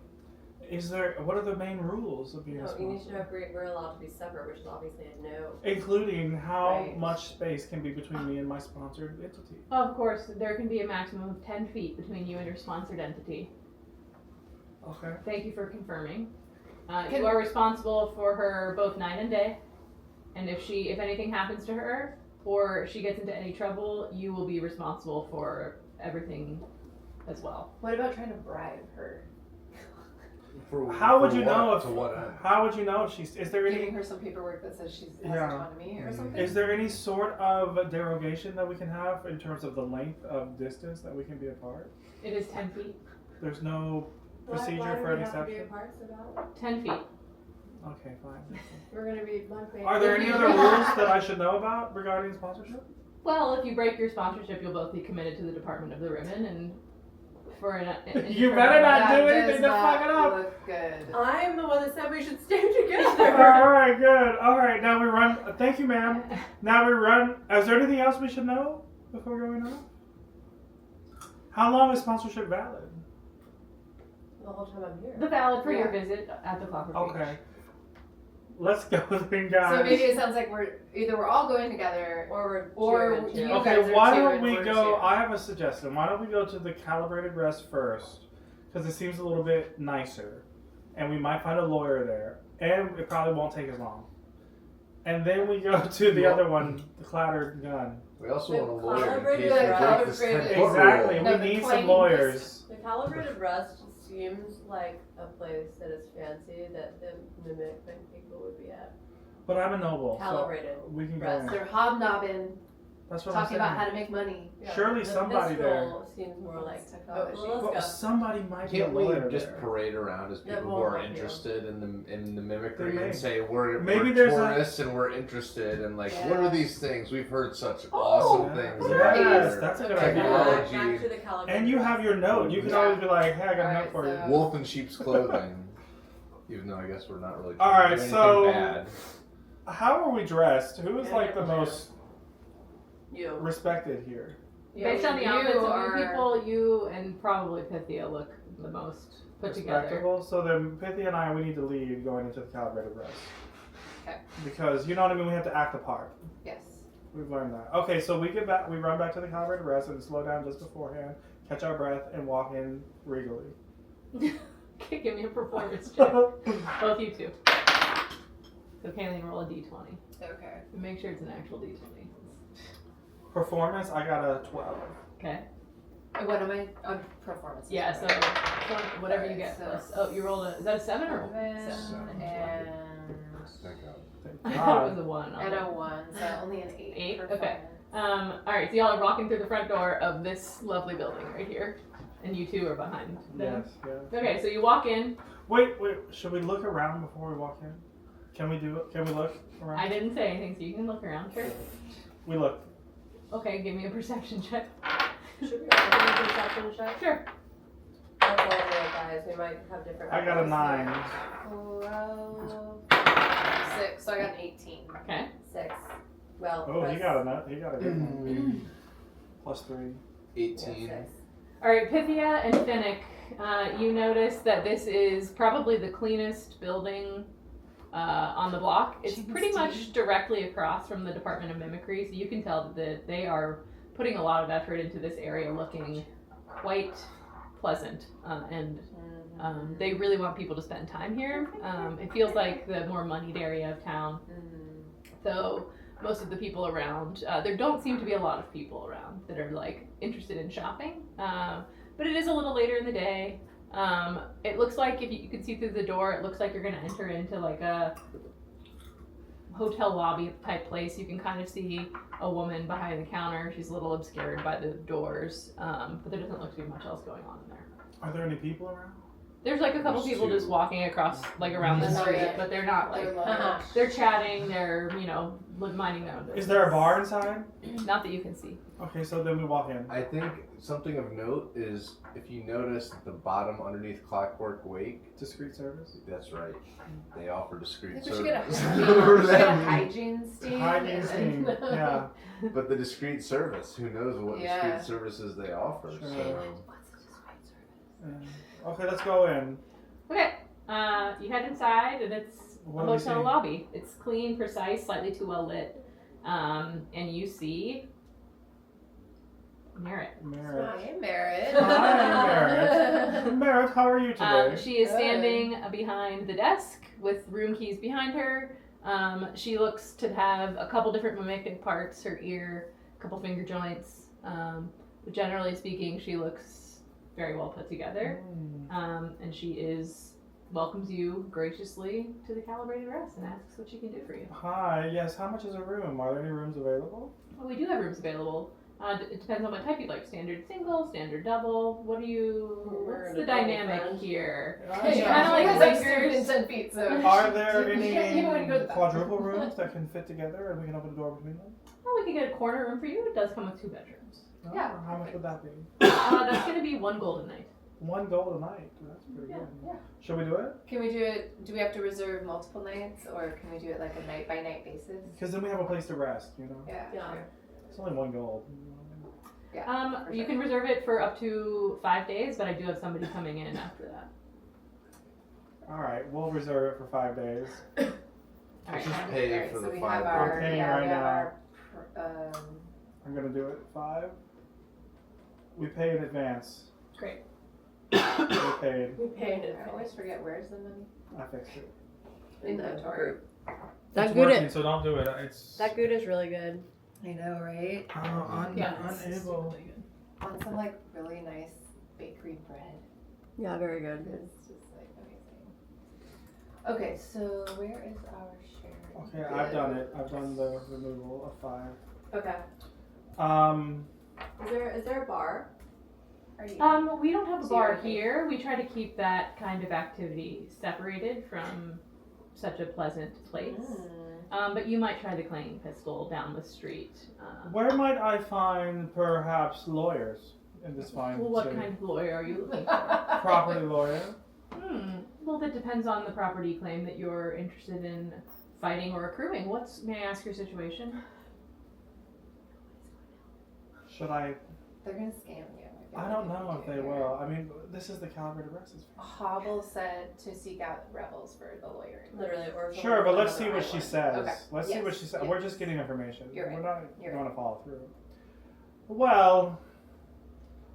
Speaker 1: What are the main rules of being a
Speaker 7: No, you need to
Speaker 1: sponsor?
Speaker 7: know if we're allowed to be separate, which is obviously a no.
Speaker 1: Including how
Speaker 7: Right.
Speaker 1: much space can be between me and my sponsored entity.
Speaker 3: Of course, there can be a maximum of 10 feet between you and your sponsored entity.
Speaker 1: Okay.
Speaker 3: Thank you for confirming. You are responsible for her both night and day. And if anything happens to her, or she gets into any trouble, you will be responsible for everything as well.
Speaker 4: What about trying to bribe her?
Speaker 1: How would
Speaker 5: For
Speaker 1: you
Speaker 5: what?
Speaker 1: know if?
Speaker 5: To what end?
Speaker 1: How would you know if she's? Is there
Speaker 4: Giving
Speaker 1: any?
Speaker 4: her some paperwork that says she's has
Speaker 1: Yeah.
Speaker 4: autonomy or something?
Speaker 1: Is there any sort of derogation that we can have in terms of the length of distance that we can be apart?
Speaker 3: It is 10 feet.
Speaker 1: There's no procedure
Speaker 7: why do
Speaker 1: for
Speaker 7: we
Speaker 1: an
Speaker 7: have to be
Speaker 1: exception.
Speaker 7: apart so bad?
Speaker 3: 10 feet.
Speaker 1: Okay, fine.
Speaker 7: We're gonna be one face.
Speaker 1: Are there any other rules that I should know about regarding sponsorship?
Speaker 3: Well, if you break your sponsorship, you'll both be committed to the Department of the Ribbon, and for an
Speaker 1: You better not
Speaker 4: That
Speaker 1: do anything
Speaker 4: does
Speaker 1: to
Speaker 4: not
Speaker 1: fuck it up.
Speaker 4: look good.
Speaker 7: I'm the one that said we should stay
Speaker 1: All
Speaker 7: together.
Speaker 1: right, good. All right, now we run. Thank you, ma'am. Now we run. Is there anything else we should know before going on? How long is sponsorship valid?
Speaker 7: The whole time I'm here.
Speaker 3: The valid for your
Speaker 4: Yeah.
Speaker 3: visit at the Clockwork Beach.
Speaker 1: Okay. Let's go then, guys.
Speaker 4: So maybe it sounds like we're all going together,
Speaker 7: Or
Speaker 4: or
Speaker 7: two and
Speaker 4: you
Speaker 7: two.
Speaker 1: Okay,
Speaker 4: guys are
Speaker 1: why
Speaker 4: two
Speaker 1: don't
Speaker 4: and
Speaker 1: we
Speaker 4: we're
Speaker 1: go?
Speaker 4: two.
Speaker 1: I have a suggestion. Why don't we go to the calibrated rest first? Because it seems a little bit nicer, and we might find a lawyer there, and it probably won't take as long. And then we go to the other one, the clattered gun.
Speaker 5: We also
Speaker 7: The
Speaker 5: want a lawyer in
Speaker 7: calibrated
Speaker 5: case we
Speaker 7: rest.
Speaker 5: break this
Speaker 4: Calibrated-
Speaker 5: 10-foot
Speaker 1: Exactly.
Speaker 5: rule.
Speaker 4: No,
Speaker 1: We
Speaker 4: the
Speaker 1: need some
Speaker 4: plain
Speaker 1: lawyers.
Speaker 7: The calibrated rest seems like a place that is fancy that the mimicking people would be at.
Speaker 1: But I'm a noble,
Speaker 7: Calibrated
Speaker 1: so we can go
Speaker 7: rest.
Speaker 1: in.
Speaker 4: They're hobnobbing,
Speaker 1: That's what
Speaker 4: talking
Speaker 1: I'm
Speaker 4: about
Speaker 1: saying.
Speaker 4: how to make money.
Speaker 7: Yeah.
Speaker 1: Surely
Speaker 7: The
Speaker 1: somebody
Speaker 7: Mistral seems more like
Speaker 4: Technology.
Speaker 7: well,
Speaker 1: Well,
Speaker 7: let's
Speaker 1: somebody might be a
Speaker 5: Can't we
Speaker 1: lawyer
Speaker 5: just
Speaker 1: there.
Speaker 5: parade around as
Speaker 7: That
Speaker 5: people who
Speaker 7: won't
Speaker 5: are
Speaker 7: help you.
Speaker 5: interested in the mimicry
Speaker 1: They may.
Speaker 5: and say we're
Speaker 1: Maybe
Speaker 5: we're
Speaker 1: there's a-
Speaker 5: tourists and we're interested and like what
Speaker 4: Yeah.
Speaker 5: are these things? We've heard such
Speaker 3: Oh,
Speaker 5: awesome
Speaker 1: Yeah.
Speaker 5: things.
Speaker 1: Yes,
Speaker 5: about
Speaker 1: that's a good
Speaker 5: their
Speaker 1: idea.
Speaker 5: technology.
Speaker 7: Back to the calibrated
Speaker 1: And you have your note. You can
Speaker 4: Yeah.
Speaker 1: always be like, hey, I got a note
Speaker 4: Alright,
Speaker 1: for you.
Speaker 4: so-
Speaker 5: Wolf in sheep's clothing. Even though I guess we're not really
Speaker 1: All
Speaker 5: trying
Speaker 1: right,
Speaker 5: to do anything
Speaker 1: so-
Speaker 5: bad.
Speaker 1: How are we dressed? Who is
Speaker 7: Yeah,
Speaker 1: like the
Speaker 7: yeah.
Speaker 1: most
Speaker 7: You.
Speaker 1: respected here?
Speaker 3: Based on the
Speaker 4: You
Speaker 3: outfits of
Speaker 4: are-
Speaker 3: your people, you and probably Pythia look the most put together.
Speaker 1: Respectable. So then Pithy and I, we need to leave going into the calibrated rest.
Speaker 4: Okay.
Speaker 1: Because you know what I mean. We have to act the part.
Speaker 4: Yes.
Speaker 1: We've learned that. Okay, so we get back. We run back to the calibrated rest and slow down just beforehand, catch our breath, and walk in regally.
Speaker 3: Okay, give me a performance check. Both you two. So Kayleen, roll a d20.
Speaker 4: Okay.
Speaker 3: And make sure it's an actual d20.
Speaker 1: Performance, I got a 12.
Speaker 3: Okay.
Speaker 4: What am I on performance?
Speaker 3: Yeah, so whatever you
Speaker 4: Alright,
Speaker 3: get
Speaker 4: so
Speaker 3: plus. Oh, you rolled a. Is that a 7 or?
Speaker 4: Seven and
Speaker 5: Thank God.
Speaker 1: Thank
Speaker 3: I thought it was
Speaker 1: God.
Speaker 3: a 1.
Speaker 4: and a 1, so only an 8.
Speaker 3: 8? Okay.
Speaker 4: performance.
Speaker 3: Alright, so y'all are walking through the front door of this lovely building right here. And you two are behind them.
Speaker 1: Yes, yes.
Speaker 3: Okay, so you walk in.
Speaker 1: Wait. Should we look around before we walk in? Can we do it? Can we look around?
Speaker 3: I didn't say anything, so you can look around. Sure.
Speaker 1: We look.
Speaker 3: Okay, give me a perception check.
Speaker 7: Should we all do a perception check?
Speaker 3: Sure.
Speaker 7: That's all right, guys. We might have different.
Speaker 1: I got a
Speaker 7: outcomes
Speaker 1: 9.
Speaker 4: 12, 6, so I got an 18.
Speaker 3: Okay.
Speaker 7: 6. Well.
Speaker 1: Oh, he
Speaker 7: plus-
Speaker 1: got a nut. He got a good one. Plus 3.
Speaker 5: 18.
Speaker 7: Yeah, 6.
Speaker 3: Alright, Pythia and Finnick, you notice that this is probably the cleanest building on the block. It's pretty much directly across from the Department of Mimicry, so you can tell that they are putting a lot of effort into this area looking quite pleasant. And they really want people to spend time here. It feels like the more moneyed area of town. So most of the people around, there don't seem to be a lot of people around that are like interested in shopping. But it is a little later in the day. It looks like if you can see through the door, it looks like you're gonna enter into like a hotel lobby type place. You can kind of see a woman behind the counter. She's a little obscured by the doors, but there doesn't look to be much else going on in there.
Speaker 1: Are there any people around?
Speaker 3: There's like a couple
Speaker 5: There's
Speaker 3: people
Speaker 5: two.
Speaker 3: just walking across, like around the
Speaker 4: They're
Speaker 3: street,
Speaker 4: not-
Speaker 3: but they're not like,
Speaker 4: They're large.
Speaker 3: they're chatting, they're, minding their own business.
Speaker 1: Is there a bar inside?
Speaker 3: Not that you can see.
Speaker 1: Okay, so then we walk in.
Speaker 5: I think something of note is if you notice the bottom underneath Clockwork Wake,
Speaker 1: Discreet service.
Speaker 5: that's right. They offer
Speaker 4: I
Speaker 5: discreet
Speaker 4: think we should get a,
Speaker 5: service.
Speaker 4: we should get a hygiene steam.
Speaker 1: Hygiene steam. Yeah.
Speaker 5: But the discreet service, who knows what
Speaker 4: Yeah.
Speaker 5: discreet services they offer.
Speaker 1: Sure.
Speaker 5: So
Speaker 3: What's the discreet service?
Speaker 1: Yeah. Okay, let's go in.
Speaker 3: Okay, you head inside and it's
Speaker 1: What
Speaker 3: a
Speaker 1: do we
Speaker 3: hotel
Speaker 1: see?
Speaker 3: lobby. It's clean, precise, slightly too well lit. And you see Merritt.
Speaker 1: Merritt.
Speaker 4: Hi, Merritt.
Speaker 1: Hi, Merritt. Merritt, how are you today?
Speaker 3: She is
Speaker 4: Good.
Speaker 3: standing behind the desk with room keys behind her. She looks to have a couple different mimicking parts, her ear, a couple finger joints. But generally speaking, she looks very well put together. And she welcomes you graciously to the Calibrated Rest and asks what she can do for you.
Speaker 1: Hi, yes, how much is a room? Are there any rooms available?
Speaker 3: Well, we do have rooms available. It depends on what type you'd like. Standard single, standard double. What's
Speaker 7: We're
Speaker 3: the
Speaker 7: an adult
Speaker 3: dynamic
Speaker 7: friend.
Speaker 3: here?
Speaker 1: Yeah.
Speaker 3: She
Speaker 1: Yeah.
Speaker 3: kind of like
Speaker 4: Because I'm
Speaker 3: lingers.
Speaker 4: stupid in 10 feet, so.
Speaker 1: Are there
Speaker 4: You can't even go to
Speaker 1: any
Speaker 4: the bathroom.
Speaker 1: quadruple rooms that can fit together and we can open the door between them?
Speaker 3: Well, we could get a corner room for you. It does come with 2 bedrooms.
Speaker 1: Oh,
Speaker 4: Yeah,
Speaker 1: How much would that be?
Speaker 3: That's going to be 1 golden night.
Speaker 1: $1 a night. That's pretty
Speaker 3: Yeah,
Speaker 1: good.
Speaker 3: yeah.
Speaker 1: Should we do it?
Speaker 4: Can we do it, do we have to reserve multiple nights, or can we do it like a night by night basis?
Speaker 1: Because then we have a place to rest, you know?
Speaker 4: Yeah,
Speaker 7: Yeah.
Speaker 4: sure.
Speaker 1: It's only 1 gold.
Speaker 4: For
Speaker 3: You
Speaker 4: sure.
Speaker 3: can reserve it for up to 5 days, but I do have somebody coming in after that.
Speaker 1: Alright, we'll reserve it for 5 days.
Speaker 5: just pay
Speaker 4: Alright,
Speaker 5: for
Speaker 4: so
Speaker 5: the
Speaker 4: we
Speaker 5: 5
Speaker 4: have our,
Speaker 1: I'm paying
Speaker 4: yeah,
Speaker 1: right
Speaker 4: we have
Speaker 1: now.
Speaker 4: our,
Speaker 1: I'm gonna do it 5. We pay in advance.
Speaker 3: Great.
Speaker 1: We paid.
Speaker 7: We paid it.
Speaker 4: I always forget, where's the money?
Speaker 1: I fixed it.
Speaker 7: In the
Speaker 4: Inventory.
Speaker 7: group.
Speaker 2: That
Speaker 1: It's
Speaker 2: good.
Speaker 1: working, so don't do it. It's
Speaker 2: That good is really good.
Speaker 4: I know, right?
Speaker 1: unable.
Speaker 4: On some like really nice bakery bread.
Speaker 2: Yeah, very good.
Speaker 4: It's just like amazing. Okay, so where is our sharing?
Speaker 1: Okay, I've done it. I've done the removal of 5.
Speaker 7: Okay.
Speaker 1: Um,
Speaker 7: Is there a bar?
Speaker 4: Are you?
Speaker 3: We don't have a
Speaker 4: So
Speaker 3: bar
Speaker 4: you're okay.
Speaker 3: here. We try to keep that kind of activity separated from such a pleasant place. But you might try the clanging pistol down the street.
Speaker 1: where might I find perhaps lawyers in this fine
Speaker 3: Well, what
Speaker 1: city?
Speaker 3: kind of lawyer are you looking for?
Speaker 1: Property lawyer.
Speaker 3: Well, that depends on the property claim that you're interested in fighting or accruing. May I ask your situation?
Speaker 1: Should I?
Speaker 4: They're gonna scam you.
Speaker 1: I don't know if they will. I mean, this is the Calibrated Rest.
Speaker 4: Hobble said to seek out rebels for the lawyering.
Speaker 7: Literally, or
Speaker 1: Sure, but let's see
Speaker 7: another
Speaker 1: what she
Speaker 7: island.
Speaker 1: says.
Speaker 4: Okay.
Speaker 1: Let's see
Speaker 4: Yes,
Speaker 1: what she says.
Speaker 4: yes.
Speaker 1: We're just getting information.
Speaker 4: You're
Speaker 1: We're
Speaker 4: right.
Speaker 1: not
Speaker 4: You're
Speaker 1: going to follow through. Well,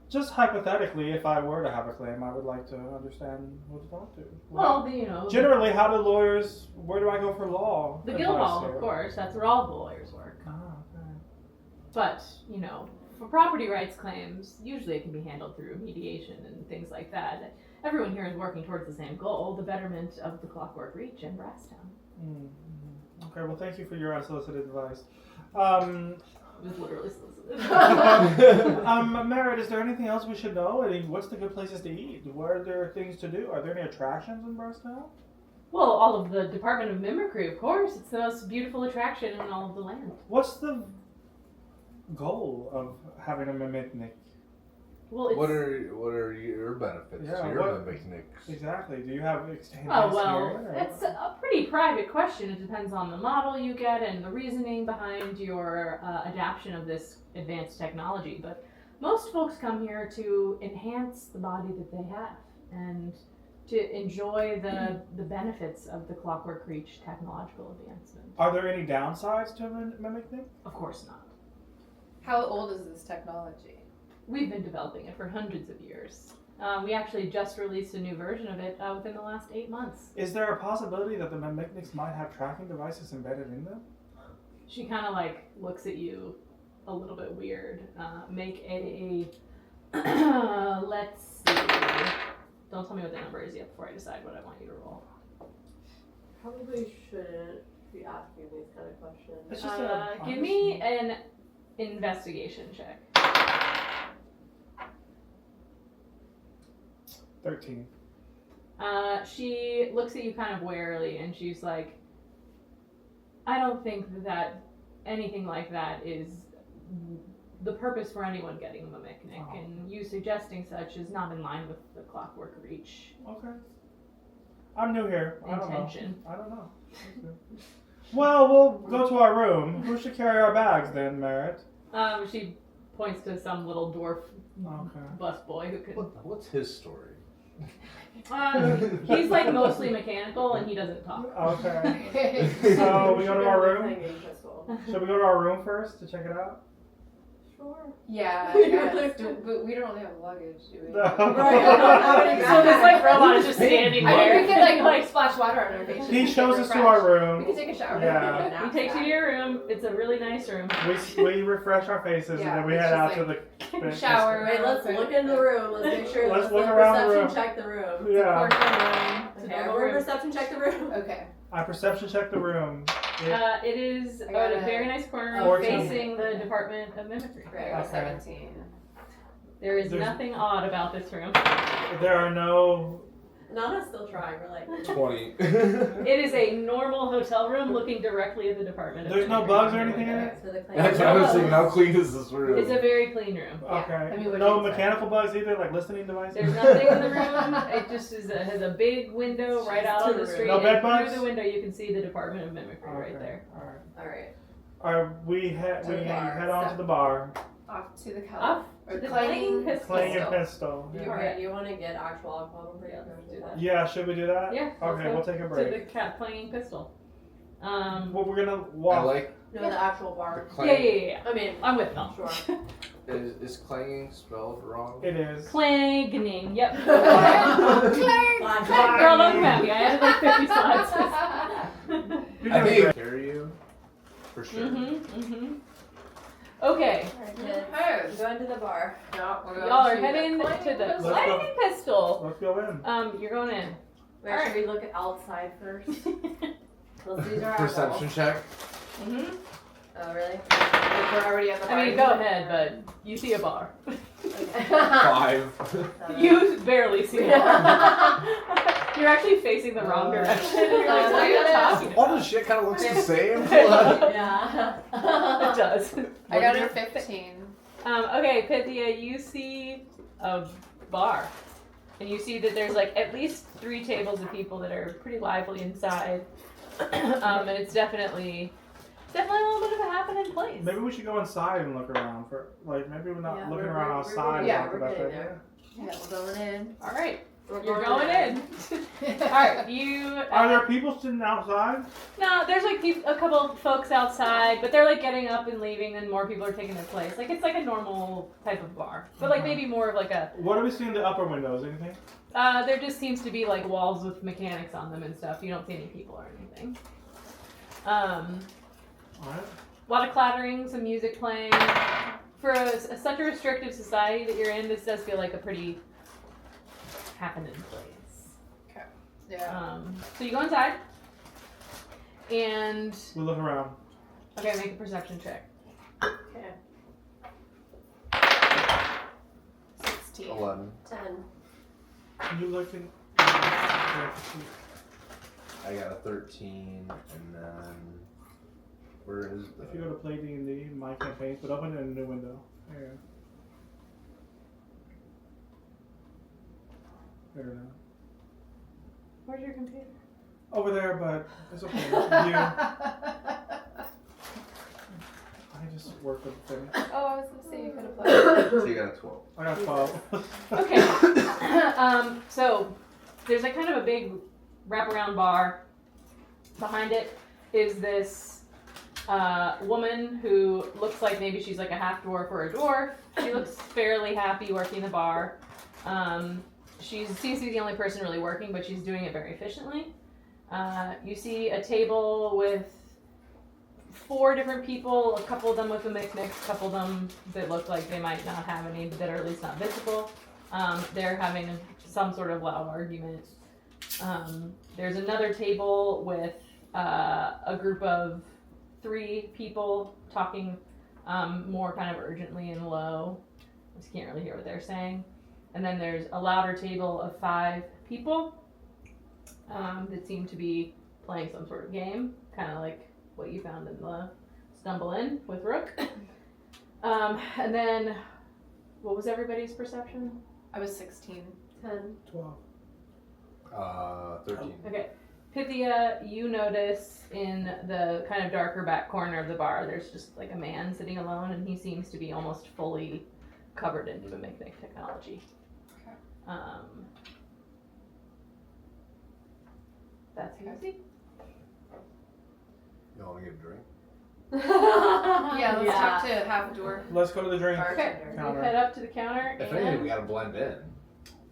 Speaker 1: just hypothetically, if I were to have a claim, I would like to understand who to talk to.
Speaker 3: Well,
Speaker 1: Generally, how do lawyers? Where do I go for law?
Speaker 3: the
Speaker 1: advice
Speaker 3: Guildhall,
Speaker 1: here?
Speaker 3: of course. That's where all the lawyers work.
Speaker 1: Ah, okay.
Speaker 3: But, for property rights claims, usually it can be handled through mediation and things like that. Everyone here is working towards the same goal, the betterment of the Clockwork Reach and Brasstown.
Speaker 1: Okay, well, thank you for your unsolicited advice.
Speaker 3: It was literally solicited.
Speaker 1: Merritt, is there anything else we should know? I mean, what's the good places to eat? What are there things to do? Are there any attractions in Brasstown?
Speaker 3: Well, all of the Department of Mimicry, of course. It's the most beautiful attraction in all of the land.
Speaker 1: What's the goal of having a mimicnic?
Speaker 3: Well, it's...
Speaker 5: what are your benefits
Speaker 1: Yeah,
Speaker 5: to your
Speaker 1: what-
Speaker 5: mimicnics?
Speaker 1: Exactly. Do you have extended
Speaker 3: Oh, well,
Speaker 1: here, or
Speaker 3: it's
Speaker 1: what?
Speaker 3: a pretty private question. It depends on the model you get and the reasoning behind your adaptation of this advanced technology. But most folks come here to enhance the body that they have and to enjoy the benefits of the Clockwork Reach technological advancement.
Speaker 1: Are there any downsides to mimicnic?
Speaker 3: Of course not.
Speaker 4: How old is this technology?
Speaker 3: We've been developing it for hundreds of years. We actually just released a new version of it within the last 8 months.
Speaker 1: Is there a possibility that the mimicnics might have tracking devices embedded in them?
Speaker 3: She kind of looks at you a little bit weird. Make a let's see. Don't tell me what the number is yet before I decide what I want you to roll.
Speaker 7: Probably shouldn't be asking these kind of questions.
Speaker 1: It's just a
Speaker 3: Give me an investigation check.
Speaker 1: 13.
Speaker 3: She looks at you kind of warily and she's like, I don't think that anything like that is the purpose for anyone getting the Mimic,
Speaker 1: Oh.
Speaker 3: and you suggesting such is not in line with the Clockwork Reach
Speaker 1: Okay. I'm new here.
Speaker 3: intention.
Speaker 1: I don't know. Okay. Well, we'll go to our room. Who should carry our bags then, Merritt?
Speaker 3: She points to some little dwarf
Speaker 1: Okay.
Speaker 3: busboy who can.
Speaker 5: What's his story?
Speaker 3: He's like mostly mechanical and he doesn't talk.
Speaker 1: Okay. So we go to our room?
Speaker 7: Playing a pistol.
Speaker 1: Should we go to our room first to check it out?
Speaker 7: Sure.
Speaker 4: Yeah, I guess. But we don't really have luggage, do we?
Speaker 1: No.
Speaker 3: So this like robot is just standing
Speaker 4: I
Speaker 3: there.
Speaker 4: mean, we could like splash water on our face.
Speaker 1: He shows us to
Speaker 4: refresh.
Speaker 1: our
Speaker 4: We
Speaker 1: room.
Speaker 4: can take a shower.
Speaker 1: Yeah.
Speaker 3: He takes you to your room. It's a really nice room.
Speaker 1: We refresh our faces
Speaker 4: Yeah,
Speaker 1: and then we
Speaker 4: it's
Speaker 1: head
Speaker 4: just
Speaker 1: out to the
Speaker 4: Shower.
Speaker 7: Wait, let's look in the room. Let's make sure.
Speaker 1: Let's
Speaker 7: Let's
Speaker 1: look
Speaker 7: let
Speaker 1: around the
Speaker 7: perception
Speaker 1: room.
Speaker 7: check the room.
Speaker 1: Yeah.
Speaker 7: Okay, everyone perception check the room.
Speaker 4: Okay.
Speaker 1: I perception check the room.
Speaker 3: It is
Speaker 4: I got
Speaker 3: a
Speaker 4: a
Speaker 3: very nice corner
Speaker 1: 14.
Speaker 3: facing the Department of Mimicry.
Speaker 4: Right, I got
Speaker 1: Okay.
Speaker 4: 17.
Speaker 3: There is
Speaker 1: There's-
Speaker 3: nothing odd about this room.
Speaker 1: There are no.
Speaker 7: Nana's still trying. We're like
Speaker 5: 20.
Speaker 3: It is a normal hotel room looking directly at the Department of
Speaker 1: There's no
Speaker 3: Mimicry.
Speaker 1: bugs or anything in it?
Speaker 7: to the claim.
Speaker 5: That's what I was thinking. How clean is this room?
Speaker 3: It's a very clean room.
Speaker 1: Okay.
Speaker 4: I mean, what
Speaker 1: no
Speaker 4: do you
Speaker 1: mechanical bugs either, like listening devices.
Speaker 3: There's nothing in the room. It just has a big window right out on the street.
Speaker 1: No bed
Speaker 3: and
Speaker 1: bugs?
Speaker 3: through the window you can see the Department of Mimicry right there.
Speaker 1: All right.
Speaker 7: All right.
Speaker 1: All right. We head
Speaker 4: Okay.
Speaker 1: on to the bar.
Speaker 4: Off to the couch.
Speaker 3: Off
Speaker 4: Or
Speaker 3: the
Speaker 4: clanging
Speaker 3: pistol.
Speaker 1: Playing a pistol.
Speaker 7: You,
Speaker 3: Alright.
Speaker 7: you want to get actual alcohol before you go do that?
Speaker 1: Yeah, should we do that?
Speaker 3: Yeah.
Speaker 1: Okay, we'll take a
Speaker 3: To
Speaker 1: break.
Speaker 3: the cat playing pistol.
Speaker 1: Well, we're gonna
Speaker 5: I
Speaker 1: walk.
Speaker 5: like
Speaker 7: No, the actual bar.
Speaker 3: Yeah.
Speaker 7: I mean,
Speaker 3: I'm with them.
Speaker 7: sure.
Speaker 5: is clanging spelled wrong?
Speaker 1: It is.
Speaker 3: Clanging. Yep.
Speaker 7: Flash.
Speaker 3: Girl, don't come at me. I added like 50 slots.
Speaker 1: You're
Speaker 5: I
Speaker 1: doing
Speaker 5: think
Speaker 1: great.
Speaker 5: carry you for sure.
Speaker 3: Okay.
Speaker 7: Alright, go into the bar.
Speaker 4: No, we're going
Speaker 3: Y'all are
Speaker 4: to
Speaker 3: heading
Speaker 4: the
Speaker 3: to the
Speaker 1: Let's go.
Speaker 3: clanging pistol.
Speaker 1: Let's go in.
Speaker 3: You're going in.
Speaker 7: Wait,
Speaker 3: Alright.
Speaker 7: should we look outside first? Let's use our
Speaker 5: Perception check.
Speaker 3: Mhm.
Speaker 7: Oh, really?
Speaker 4: If we're already at the bar.
Speaker 3: I mean, go ahead, but you see a bar.
Speaker 7: Okay.
Speaker 5: 5.
Speaker 3: You barely see a bar. You're actually facing the wrong direction. You're like, what are you talking about?
Speaker 5: All the shit kind of looks the same.
Speaker 7: Yeah.
Speaker 3: It does.
Speaker 4: I got a 15.
Speaker 3: Okay, Pythia, you see a bar. And you see that there's like at least 3 tables of people that are pretty lively inside. And it's definitely a little bit of a happening place.
Speaker 1: Maybe we should go inside and look around for maybe we're not
Speaker 7: Yeah,
Speaker 1: looking
Speaker 7: we're-
Speaker 1: around
Speaker 7: we're-
Speaker 1: outside.
Speaker 7: yeah,
Speaker 1: and
Speaker 7: we're
Speaker 1: talk about
Speaker 7: getting
Speaker 1: that.
Speaker 7: there.
Speaker 4: Yeah, we're going in.
Speaker 3: All right,
Speaker 7: We're
Speaker 3: you're going in. All right, you.
Speaker 1: Are there people sitting outside?
Speaker 3: No, there's like a couple of folks outside, but they're like getting up and leaving, and more people are taking their place. Like it's like a normal type of bar, but like maybe more of like a.
Speaker 1: What do we see in the upper windows? Anything?
Speaker 3: There just seems to be like walls with mechanics on them and stuff. You don't see any people or anything.
Speaker 1: All right.
Speaker 3: A lot of clattering, some music playing. For such a restrictive society that you're in, this does feel like a pretty happening place.
Speaker 4: Yeah.
Speaker 3: So you go inside, and
Speaker 1: We look around.
Speaker 3: okay, make a perception check.
Speaker 7: Okay.
Speaker 4: 16.
Speaker 5: 11.
Speaker 7: 10.
Speaker 1: Can you look in?
Speaker 5: I got a 13, and then where is the?
Speaker 1: If you go to play DnD, my campaign, but open in a new window. There you go. There we go.
Speaker 3: Where's your computer?
Speaker 1: Over there, but it's okay. I just work with the thing.
Speaker 4: Oh, I was going to say you could have played.
Speaker 5: So you got a 12.
Speaker 1: I got 12.
Speaker 3: Okay. So there's like kind of a big wraparound bar. Behind it is this woman who looks like maybe she's like a half dwarf or a dwarf. She looks fairly happy working the bar. She seems to be the only person really working, but she's doing it very efficiently. You see a table with 4 different people, a couple of them with a mix, a couple of them that look like they might not have any, but that are at least not visible. They're having some sort of loud argument. There's another table with a group of 3 people talking more kind of urgently and low. I just can't really hear what they're saying. And then there's a louder table of 5 people that seem to be playing some sort of game, kind of like what you found in the Stumble In with Rook. And then, what was everybody's perception?
Speaker 4: I was 16.
Speaker 7: 10.
Speaker 1: 12.
Speaker 5: 13.
Speaker 3: Okay. Pythia, you notice in the kind of darker back corner of the bar, there's just like a man sitting alone, and he seems to be almost fully covered in mimicnic technology.
Speaker 4: Okay.
Speaker 3: That's who you see.
Speaker 5: You want to get a drink?
Speaker 4: Yeah, let's
Speaker 7: Yeah.
Speaker 4: talk to half door.
Speaker 1: Let's go to the drink.
Speaker 3: Okay,
Speaker 4: Bartender.
Speaker 3: you
Speaker 1: Counter.
Speaker 3: head up to the counter
Speaker 5: If anything, we
Speaker 3: and
Speaker 5: gotta blend in.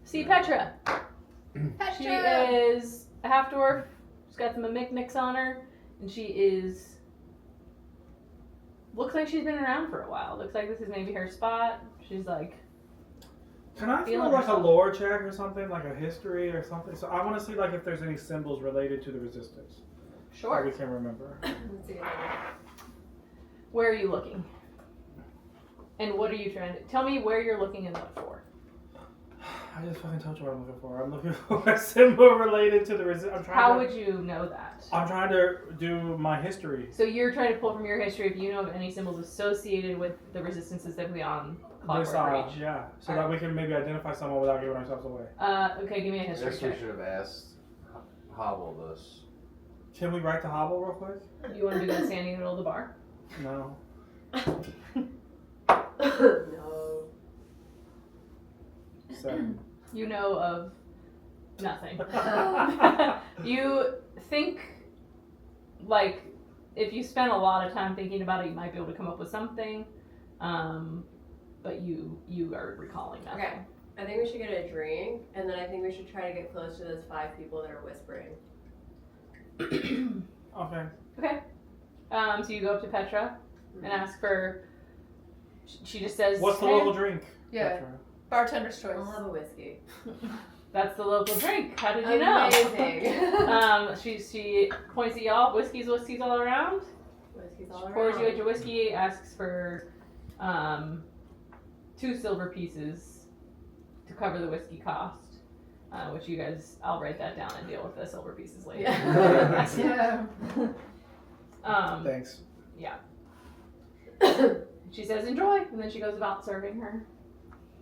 Speaker 3: see Petra. She
Speaker 4: Petra!
Speaker 3: is a half dwarf. She's got some mimicnics on her, and she is. Looks like she's been around for a while. Looks like this is maybe her spot. She's like,
Speaker 1: Can I feel
Speaker 3: Feeling
Speaker 1: like a
Speaker 3: herself.
Speaker 1: lore check or something, like a history or something? So I want to see like if there's any symbols related to the resistance that
Speaker 3: sure.
Speaker 1: we can remember.
Speaker 7: Let's see.
Speaker 3: Where are you looking? And what are you trying to tell me where you're looking and what for?
Speaker 1: I just fucking told you what I'm looking for. I'm looking for a symbol related to the resistance.
Speaker 3: How would you know that?
Speaker 1: I'm trying to do my history.
Speaker 3: So you're trying to pull from your history if you know of any symbols associated with the resistance specifically on
Speaker 1: This
Speaker 3: Clockwork Reach.
Speaker 1: yeah, so that we can maybe identify someone without giving ourselves away.
Speaker 3: Okay, give me a
Speaker 5: I
Speaker 3: history
Speaker 5: guess we
Speaker 3: check.
Speaker 5: should have asked Hobble this.
Speaker 1: Can we write the hobble real quick?
Speaker 3: You want to do that standing in the middle of the bar?
Speaker 1: No.
Speaker 7: No.
Speaker 1: 7.
Speaker 3: You know of nothing. You think, like, if you spend a lot of time thinking about it, you might be able to come up with something, but you are recalling nothing.
Speaker 7: Okay. I think we should get a drink, and then I think we should try to get close to those 5 people that are whispering.
Speaker 1: Okay.
Speaker 3: Okay. So you go up to Petra and ask for. She just says,
Speaker 1: What's the
Speaker 3: "Hey,
Speaker 1: local drink?
Speaker 4: Yeah.
Speaker 1: Petra?
Speaker 4: Bartender's choice.
Speaker 7: I'll have a whiskey.
Speaker 3: That's the local drink. How did you know?"
Speaker 7: Amazing.
Speaker 3: She points at y'all. Whiskeys all around.
Speaker 7: Whiskey's all
Speaker 3: She pours you
Speaker 7: around.
Speaker 3: out your whiskey. Asks for 2 silver pieces to cover the whiskey cost. Which you guys, I'll write that down and deal with the silver pieces later.
Speaker 4: Yeah.
Speaker 1: Thanks.
Speaker 3: She says enjoy, and then she goes about serving her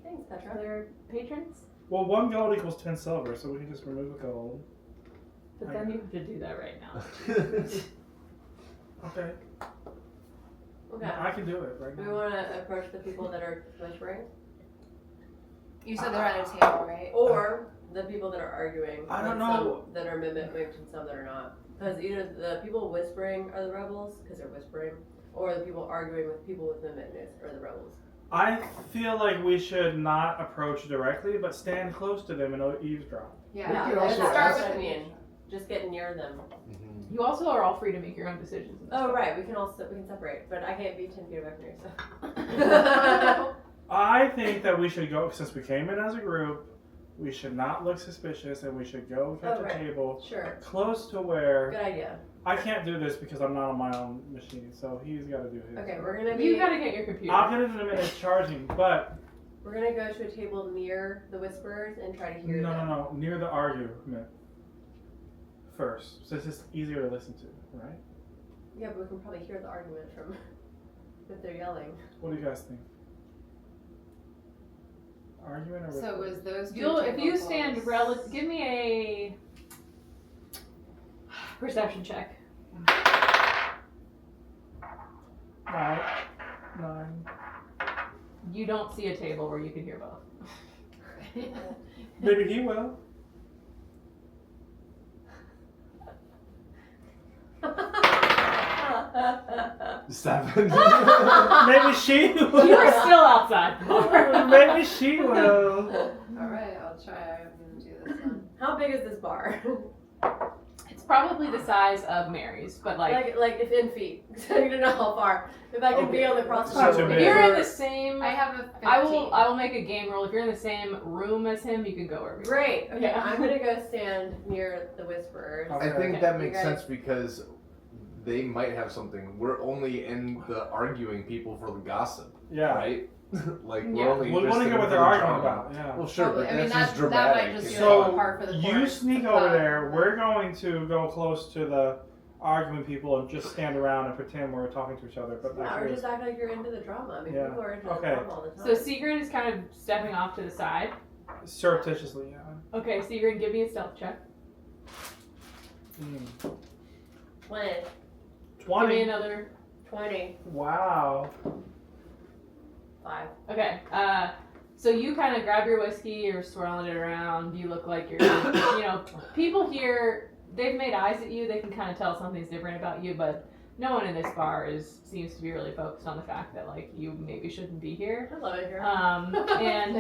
Speaker 7: Thanks, Petra.
Speaker 3: other patrons.
Speaker 1: Well, 1 gold equals 10 silver, so we can just remove a gold.
Speaker 3: But then you have to do that right now.
Speaker 1: Okay.
Speaker 7: Okay.
Speaker 1: I can do it right
Speaker 7: Do we
Speaker 1: now.
Speaker 7: want to approach the people that are whispering?
Speaker 4: You said they're at a table, right?
Speaker 7: Or the people that are arguing?
Speaker 1: I don't
Speaker 7: like
Speaker 1: know.
Speaker 7: Some that are mimicked and some that are not. Because either the people whispering are the rebels, because they're whispering, or the people arguing with people with mimicness are the rebels.
Speaker 1: I feel like we should not approach directly, but stand close to them and eavesdrop.
Speaker 4: Yeah.
Speaker 5: We could
Speaker 7: let's
Speaker 5: also
Speaker 7: start
Speaker 5: ask-
Speaker 7: with I mean. Just get near them.
Speaker 3: You also are all free to make your own decisions. in this
Speaker 7: Oh
Speaker 3: book.
Speaker 7: right, we can separate, but I can't be 10 feet away from you. So.
Speaker 1: I think that we should go, since we came in as a group, we should not look suspicious and we should go at
Speaker 7: Oh,
Speaker 1: the
Speaker 7: right.
Speaker 1: table
Speaker 7: Sure.
Speaker 1: close to where
Speaker 7: Good idea.
Speaker 1: I can't do this because I'm not on my own machine, so he's got to do his.
Speaker 7: Okay, we're gonna be.
Speaker 3: You gotta get your computer.
Speaker 1: I'll get it in a minute charging, but
Speaker 7: We're gonna go to a table near the whisperers and try to hear them.
Speaker 1: no, near the argument first, since it's easier to listen to, right?
Speaker 7: Yeah, but we can probably hear the argument from if they're yelling.
Speaker 1: What do you guys think? Argument or
Speaker 4: So it was those 2
Speaker 3: You'll, if you
Speaker 4: tables.
Speaker 3: stand give me a perception check.
Speaker 1: 9.
Speaker 3: You don't see a table where you can hear both.
Speaker 1: Maybe he will.
Speaker 5: Seven.
Speaker 1: Maybe she
Speaker 3: You
Speaker 1: will.
Speaker 3: are still outside.
Speaker 1: Maybe she will.
Speaker 4: Alright, I'll try. I'm gonna do this one.
Speaker 7: How big is this bar?
Speaker 3: It's
Speaker 6: probably the size of Mary's, but like
Speaker 7: if in feet. So you don't know how far. If I can be on the cross
Speaker 1: It's not too
Speaker 6: if
Speaker 1: big.
Speaker 6: you're in the same,
Speaker 4: I have a 15.
Speaker 6: I will make a game roll. If you're in the same room as him, you can go wherever. you want.
Speaker 7: Great. Okay,
Speaker 6: Yeah.
Speaker 7: I'm gonna go stand near the Whisperers.
Speaker 1: Okay.
Speaker 5: I think
Speaker 6: Okay.
Speaker 5: that makes
Speaker 7: You guys-
Speaker 5: sense because they might have something. We're only in the arguing people for the gossip,
Speaker 1: Yeah.
Speaker 5: right? Like we're
Speaker 6: Yeah.
Speaker 5: only.
Speaker 1: We want
Speaker 5: interested
Speaker 1: to get
Speaker 5: in
Speaker 1: what
Speaker 5: the
Speaker 1: they're arguing
Speaker 5: drama.
Speaker 1: about. Yeah.
Speaker 5: Well, sure, but
Speaker 4: I mean,
Speaker 5: that's just
Speaker 4: that
Speaker 5: dramatic.
Speaker 4: might just be
Speaker 1: So,
Speaker 4: like par for the
Speaker 1: You
Speaker 4: course.
Speaker 1: sneak over there. We're going to go close to the arguing people and just stand around and pretend we're talking to each other. But
Speaker 7: Yeah, or
Speaker 1: actually,
Speaker 7: just act like you're into the drama. I mean,
Speaker 1: Yeah.
Speaker 7: people are into
Speaker 1: Okay.
Speaker 7: the drama all the time.
Speaker 6: So Sigrid is kind of stepping off to the side.
Speaker 1: surreptitiously, yeah.
Speaker 6: Okay, Sigrid, give me a stealth check.
Speaker 7: When?
Speaker 6: Give me
Speaker 1: 20.
Speaker 6: another.
Speaker 7: 20.
Speaker 1: Wow.
Speaker 7: 5.
Speaker 6: Okay. So you kind of grab your whiskey, you're swirling it around. You look like you're, people here, they've made eyes at you. They can kind of tell something's different about you, but no one in this bar seems to be really focused on the fact that like you maybe shouldn't be here.
Speaker 7: I love it here.
Speaker 6: And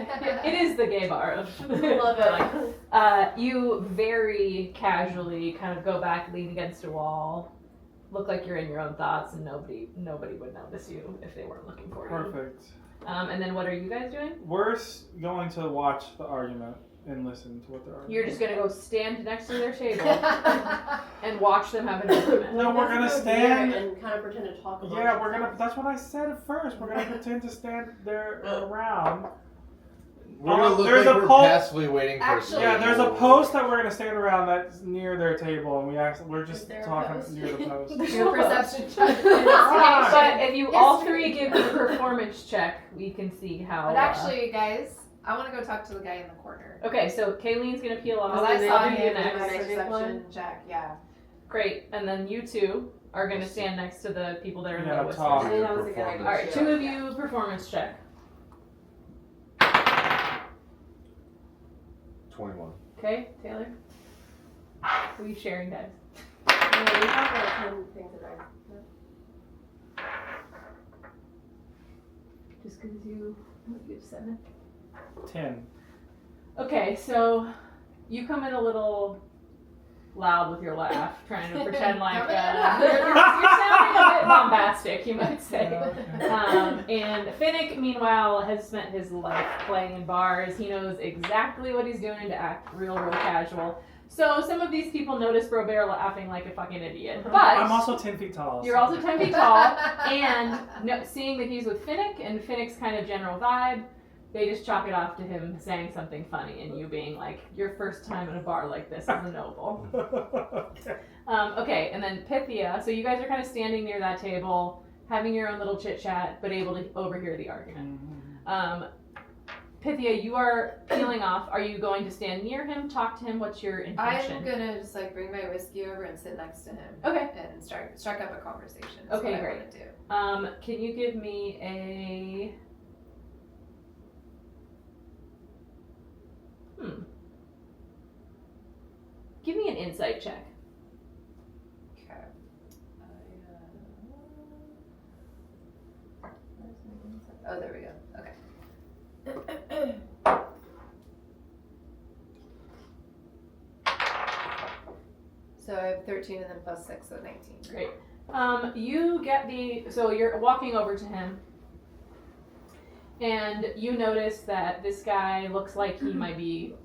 Speaker 6: it is the gay bar of.
Speaker 7: I love it.
Speaker 6: You very casually kind of go back, lean against a wall, look like you're in your own thoughts, and nobody would notice you if they weren't looking for you.
Speaker 1: Perfect.
Speaker 6: And then what are you guys doing?
Speaker 1: We're going to watch the argument and listen to what they're arguing.
Speaker 6: You're just gonna go stand next to their table and watch them have an argument.
Speaker 1: No, we're gonna stand.
Speaker 7: and kind of pretend to talk about
Speaker 1: Yeah, we're gonna. That's what I said at first. We're gonna pretend to stand there around.
Speaker 5: We're gonna look
Speaker 1: There's
Speaker 5: like
Speaker 1: a
Speaker 5: we're
Speaker 1: poll-
Speaker 5: passively waiting for.
Speaker 4: Actually-
Speaker 1: Yeah, there's a post that we're gonna stand around that's near their table, and we're just
Speaker 7: Is there a
Speaker 1: talking
Speaker 7: post?
Speaker 1: near the post.
Speaker 4: Do a perception check.
Speaker 1: Ah.
Speaker 6: But if you
Speaker 4: Yes,
Speaker 6: all
Speaker 4: we-
Speaker 6: three give me a performance check, we can see how.
Speaker 4: But actually, guys, I want to go talk to the guy in the corner.
Speaker 6: Okay, so Kayleen's gonna peel off.
Speaker 4: Because I saw
Speaker 6: I'll do you
Speaker 4: him in
Speaker 6: next.
Speaker 4: my
Speaker 7: Next
Speaker 4: perception
Speaker 7: one?
Speaker 4: check, yeah.
Speaker 6: Great, and then you two are gonna stand next to the people that are in
Speaker 1: Yeah,
Speaker 6: the
Speaker 1: talk.
Speaker 6: whispers.
Speaker 7: That was a good idea.
Speaker 6: All right, two of you performance check.
Speaker 5: 21.
Speaker 6: Okay, Taylor. Who are you sharing, guys?
Speaker 7: Yeah, we have like 10 things that
Speaker 6: Just because you have 7.
Speaker 1: 10.
Speaker 6: Okay, so you come in a little loud with your laugh, trying to pretend like
Speaker 4: Coming in
Speaker 6: you're
Speaker 4: loud.
Speaker 6: sounding a bit bombastic, you might say.
Speaker 1: Yeah, okay.
Speaker 6: And Finnick, meanwhile, has spent his life playing in bars. He knows exactly what he's doing to act real casual. So some of these people notice Robert laughing like a fucking idiot. But
Speaker 1: I'm also 10 feet tall.
Speaker 6: you're also 10 feet tall, and seeing that he's with Finnick and Finnick's kind of general vibe, they just chalk it off to him saying something funny and you being like, your first time in a bar like this is a noble.
Speaker 1: Okay.
Speaker 6: Okay, and then Pythia, so you guys are kind of standing near that table, having your own little chit chat, but able to overhear the argument. Pythia, you are peeling off. Are you going to stand near him, talk to him? What's your intention?
Speaker 4: I'm gonna just like bring my whiskey over and sit next to him.
Speaker 6: Okay.
Speaker 4: And strike up a conversation. That's
Speaker 6: Okay,
Speaker 4: what
Speaker 6: great.
Speaker 4: I want to do.
Speaker 6: Can you give me a... Give me an insight check.
Speaker 4: Okay. Oh, there we go. Okay. So I have 13 and then plus 6, so 19.
Speaker 6: Great. You get so you're walking over to him, and you notice that this guy looks like he might be,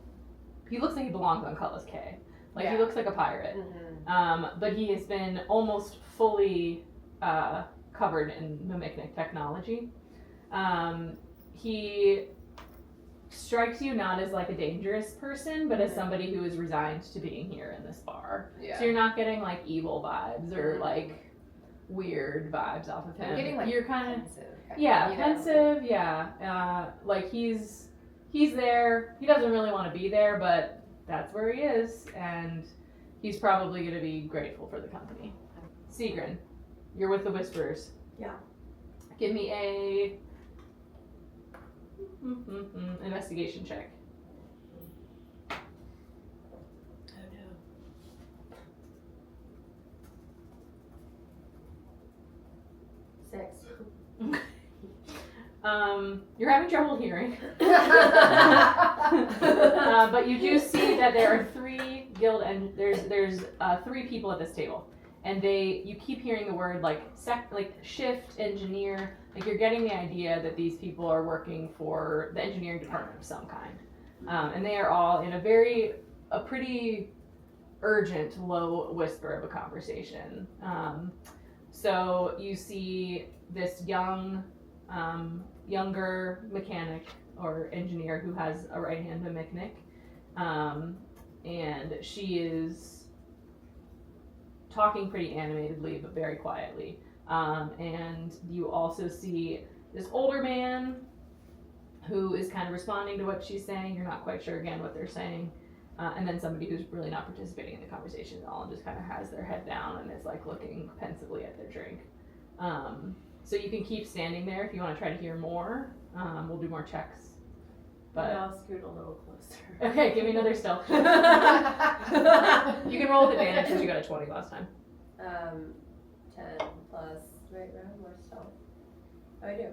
Speaker 6: he looks like he belongs on Cullis K. Like he
Speaker 4: Yeah.
Speaker 6: looks like a pirate.
Speaker 4: Mm-hmm.
Speaker 6: But he has been almost fully covered in mimicnic technology. He strikes you not as like a dangerous person, but as somebody who is resigned to being here in this bar.
Speaker 4: Yeah.
Speaker 6: So you're not getting like evil vibes or like weird vibes off of him.
Speaker 4: I'm getting like
Speaker 6: you're kind of
Speaker 4: pensive.
Speaker 6: yeah,
Speaker 4: You know?
Speaker 6: pensive. Yeah, like he's there. He doesn't really want to be there, but that's where he is, and he's probably going to be grateful for the company. Sigrid, you're with the Whisperers.
Speaker 7: Yeah.
Speaker 6: Give me a investigation check.
Speaker 7: Oh no. 6.
Speaker 6: You're having trouble hearing. But you do see that there are 3 guild, and there's 3 people at this table, and you keep hearing the word like shift engineer. Like you're getting the idea that these people are working for the engineering department of some kind, and they are all in a pretty urgent low whisper of a conversation. So you see this younger mechanic or engineer who has a right hand mimic, and she is talking pretty animatedly but very quietly. And you also see this older man who is kind of responding to what she's saying. You're not quite sure again what they're saying. And then somebody who's really not participating in the conversation at all and just kind of has their head down and is like looking pensively at their drink. So you can keep standing there if you want to try to hear more. We'll do more checks. But
Speaker 7: I'll scoot a little closer.
Speaker 6: okay, give me another stealth. You can roll with advantage because you got a 20 last time.
Speaker 7: 10 plus, right, more stealth. Oh, I do,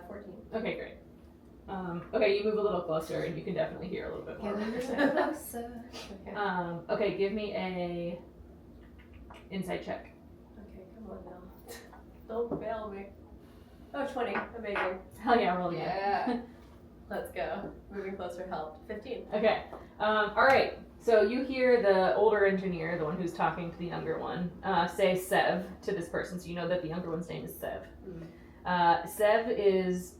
Speaker 7: 14.
Speaker 6: Okay, great. Okay, you move a little closer and you can definitely hear a little bit more. What they're saying.
Speaker 7: Closer. Okay.
Speaker 6: Okay, give me a insight check.
Speaker 7: Okay, come on now. Don't fail me. Oh, 20. Amazing.
Speaker 6: Hell yeah, roll again.
Speaker 7: Yeah. Let's go. Moving closer helped. 15.
Speaker 6: Okay. All right. So you hear the older engineer, the one who's talking to the younger one, say Sev to this person. So you know that the younger one's name is Sev. Sev is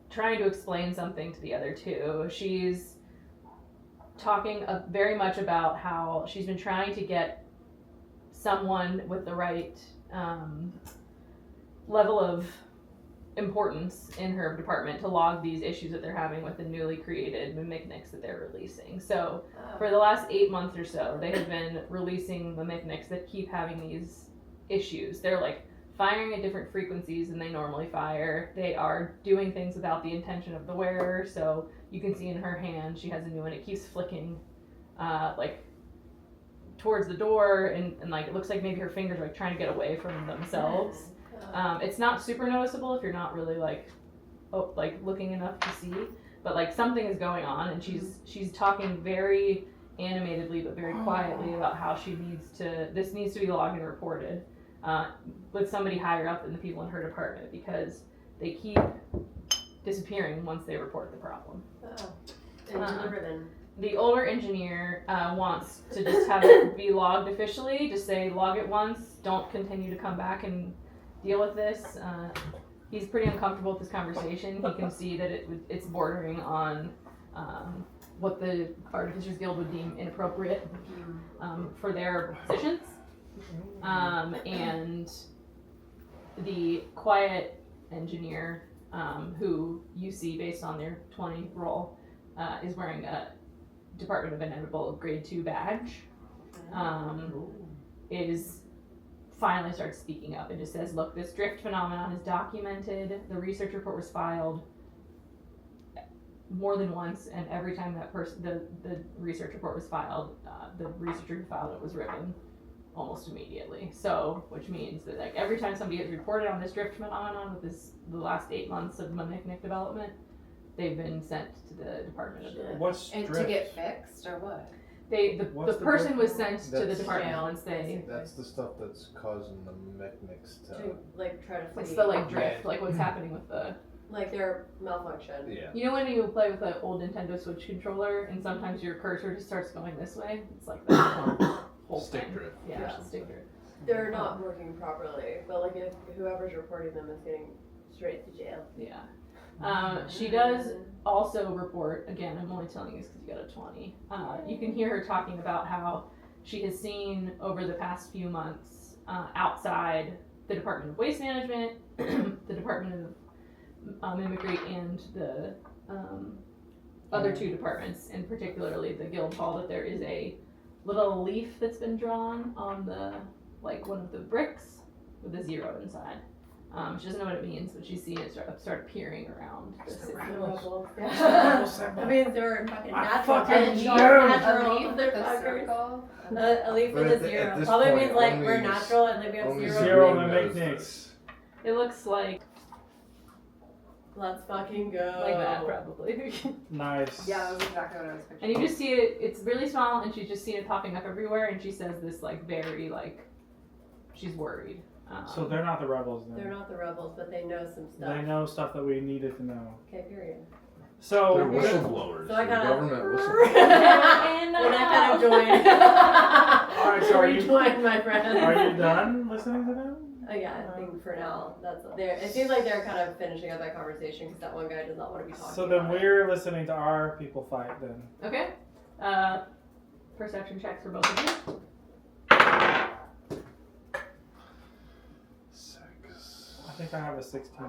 Speaker 6: trying to explain something to the other two. She's talking very much about how she's been trying to get someone with the right level of importance in her department to log these issues that they're having with the newly created mimicniks that they're releasing. So for the last 8 months or so, they have been releasing mimicniks that keep having these issues. They're like firing at different frequencies than they normally fire. They are doing things without the intention of the wearer. So you can see in her hand, she has a new one. It keeps flicking like towards the door and like it looks like maybe her fingers are like trying to get away from themselves. It's not super noticeable if you're not really like looking enough to see, but like something is going on, and she's talking very animatedly but very quietly about how this needs to be logged and reported with somebody higher up than the people in her department because they keep disappearing once they report the problem.
Speaker 7: And deliver then.
Speaker 6: The older engineer wants to just have it be logged officially, just say log it once, don't continue to come back and deal with this. He's pretty uncomfortable with this conversation. He can see that it's bordering on what the Artificers Guild would deem inappropriate for their positions. And the quiet engineer, who you see based on their 20 roll, is wearing a Department of Inevitable grade 2 badge, finally starts speaking up and just says, look, this drift phenomenon is documented. The research report was filed more than once, and every time that the research report was filed, the researcher who filed it was riven almost immediately. So, which means that like every time somebody has reported on this drift phenomenon with the last 8 months of mimicnic development, they've been sent to the Department of the...
Speaker 1: What's
Speaker 4: And
Speaker 1: drift?
Speaker 4: to get fixed or what?
Speaker 6: The
Speaker 1: What's the
Speaker 6: person was
Speaker 1: drift?
Speaker 6: sent to the
Speaker 8: That's-
Speaker 6: department
Speaker 4: Yeah.
Speaker 6: once they...
Speaker 8: That's the stuff that's causing the mechanics to.
Speaker 7: To like try to
Speaker 6: It's
Speaker 7: flee.
Speaker 6: the like drift, like what's happening with the...
Speaker 7: Like their malfunction.
Speaker 5: Yeah.
Speaker 6: You know when you play with an old Nintendo Switch controller and sometimes your cursor just starts going this way? It's like that whole
Speaker 5: Stick
Speaker 6: thing.
Speaker 5: drift.
Speaker 6: Yeah,
Speaker 7: Yeah.
Speaker 6: stick drift.
Speaker 7: They're not working properly, but like if whoever's reporting them is getting straight to jail.
Speaker 6: Yeah. She does also report, again, I'm only telling you this because you got a 20. You can hear her talking about how she has seen over the past few months outside the Department of Waste Management, the Department of Mimicry, and the other two departments, and particularly the Guild Hall, that there is a little leaf that's been drawn on the, like one of the bricks with a 0 inside. She doesn't know what it means, but she's seen it start appearing around the city.
Speaker 7: I mean, they're fucking
Speaker 1: I
Speaker 7: natural.
Speaker 1: fucking
Speaker 7: and
Speaker 1: knew.
Speaker 7: natural.
Speaker 4: A leaf
Speaker 7: They're
Speaker 4: with a
Speaker 7: fuckers.
Speaker 4: circle.
Speaker 7: A leaf with
Speaker 8: But
Speaker 7: a
Speaker 8: at
Speaker 7: 0.
Speaker 8: this
Speaker 7: Probably
Speaker 8: point,
Speaker 7: means like
Speaker 8: only
Speaker 7: we're
Speaker 8: s-
Speaker 7: natural and they have
Speaker 8: only
Speaker 7: 0.
Speaker 1: Zero
Speaker 8: Green knows
Speaker 1: mimicniks.
Speaker 6: It looks like
Speaker 7: let's fucking go.
Speaker 6: Like that, probably.
Speaker 1: Nice.
Speaker 4: Yeah, that was exactly what I was
Speaker 6: And
Speaker 4: picturing.
Speaker 6: you just see it, it's really small, and she's just seen it popping up everywhere, and she says this, like, very, like, she's worried.
Speaker 1: So they're not the rebels then.
Speaker 7: They're not the rebels, but they know some stuff.
Speaker 1: They know stuff that we needed to know.
Speaker 7: Okay, period.
Speaker 1: So
Speaker 5: They're whistleblowers.
Speaker 7: So I
Speaker 5: They're
Speaker 7: kinda-
Speaker 5: government whistleblowers.
Speaker 7: And I kind of joined.
Speaker 1: Alright, so are you-
Speaker 7: Rejoined, my friend.
Speaker 1: are you done listening to them?
Speaker 7: Oh yeah, I think for now that's there. It seems like they're kind of finishing up that conversation because that one guy does not want to be talking.
Speaker 1: So then
Speaker 7: about it.
Speaker 1: we're listening to our people fight then.
Speaker 6: Okay. Perception checks for both of you.
Speaker 5: 6.
Speaker 1: I think I have a 16.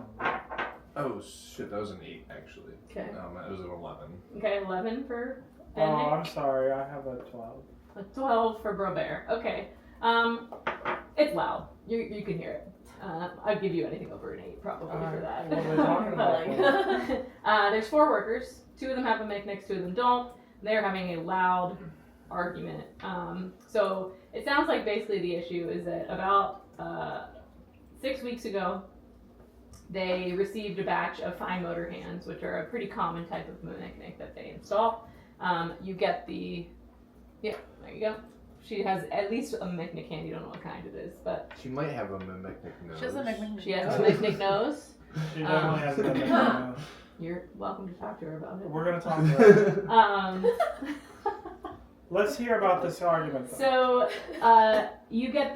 Speaker 5: Oh shit, that was an 8 actually.
Speaker 6: Okay.
Speaker 5: It was an 11.
Speaker 6: Okay, 11 for
Speaker 1: Oh,
Speaker 6: Benedict.
Speaker 1: I'm sorry. I have a 12.
Speaker 6: A 12 for Brobert. Okay. It's loud. You can hear it. I'd give you anything over an 8 probably for that.
Speaker 1: What are they talking about?
Speaker 6: There's 4 workers. 2 of them have a Mechanics, 2 of them don't. They're having a loud argument. So it sounds like basically the issue is that about 6 weeks ago, they received a batch of fine motor hands, which are a pretty common type of mechanic that they install. You get the, yeah, there you go. She has at least a mechanic hand. You don't know what kind it is, but
Speaker 8: She might have a mimic nose.
Speaker 4: She doesn't make me.
Speaker 6: she has a mechanic nose.
Speaker 1: She definitely has a good nose.
Speaker 6: You're welcome to talk to her about it.
Speaker 1: We're gonna talk to her. Let's hear about this argument. Though.
Speaker 6: So, you get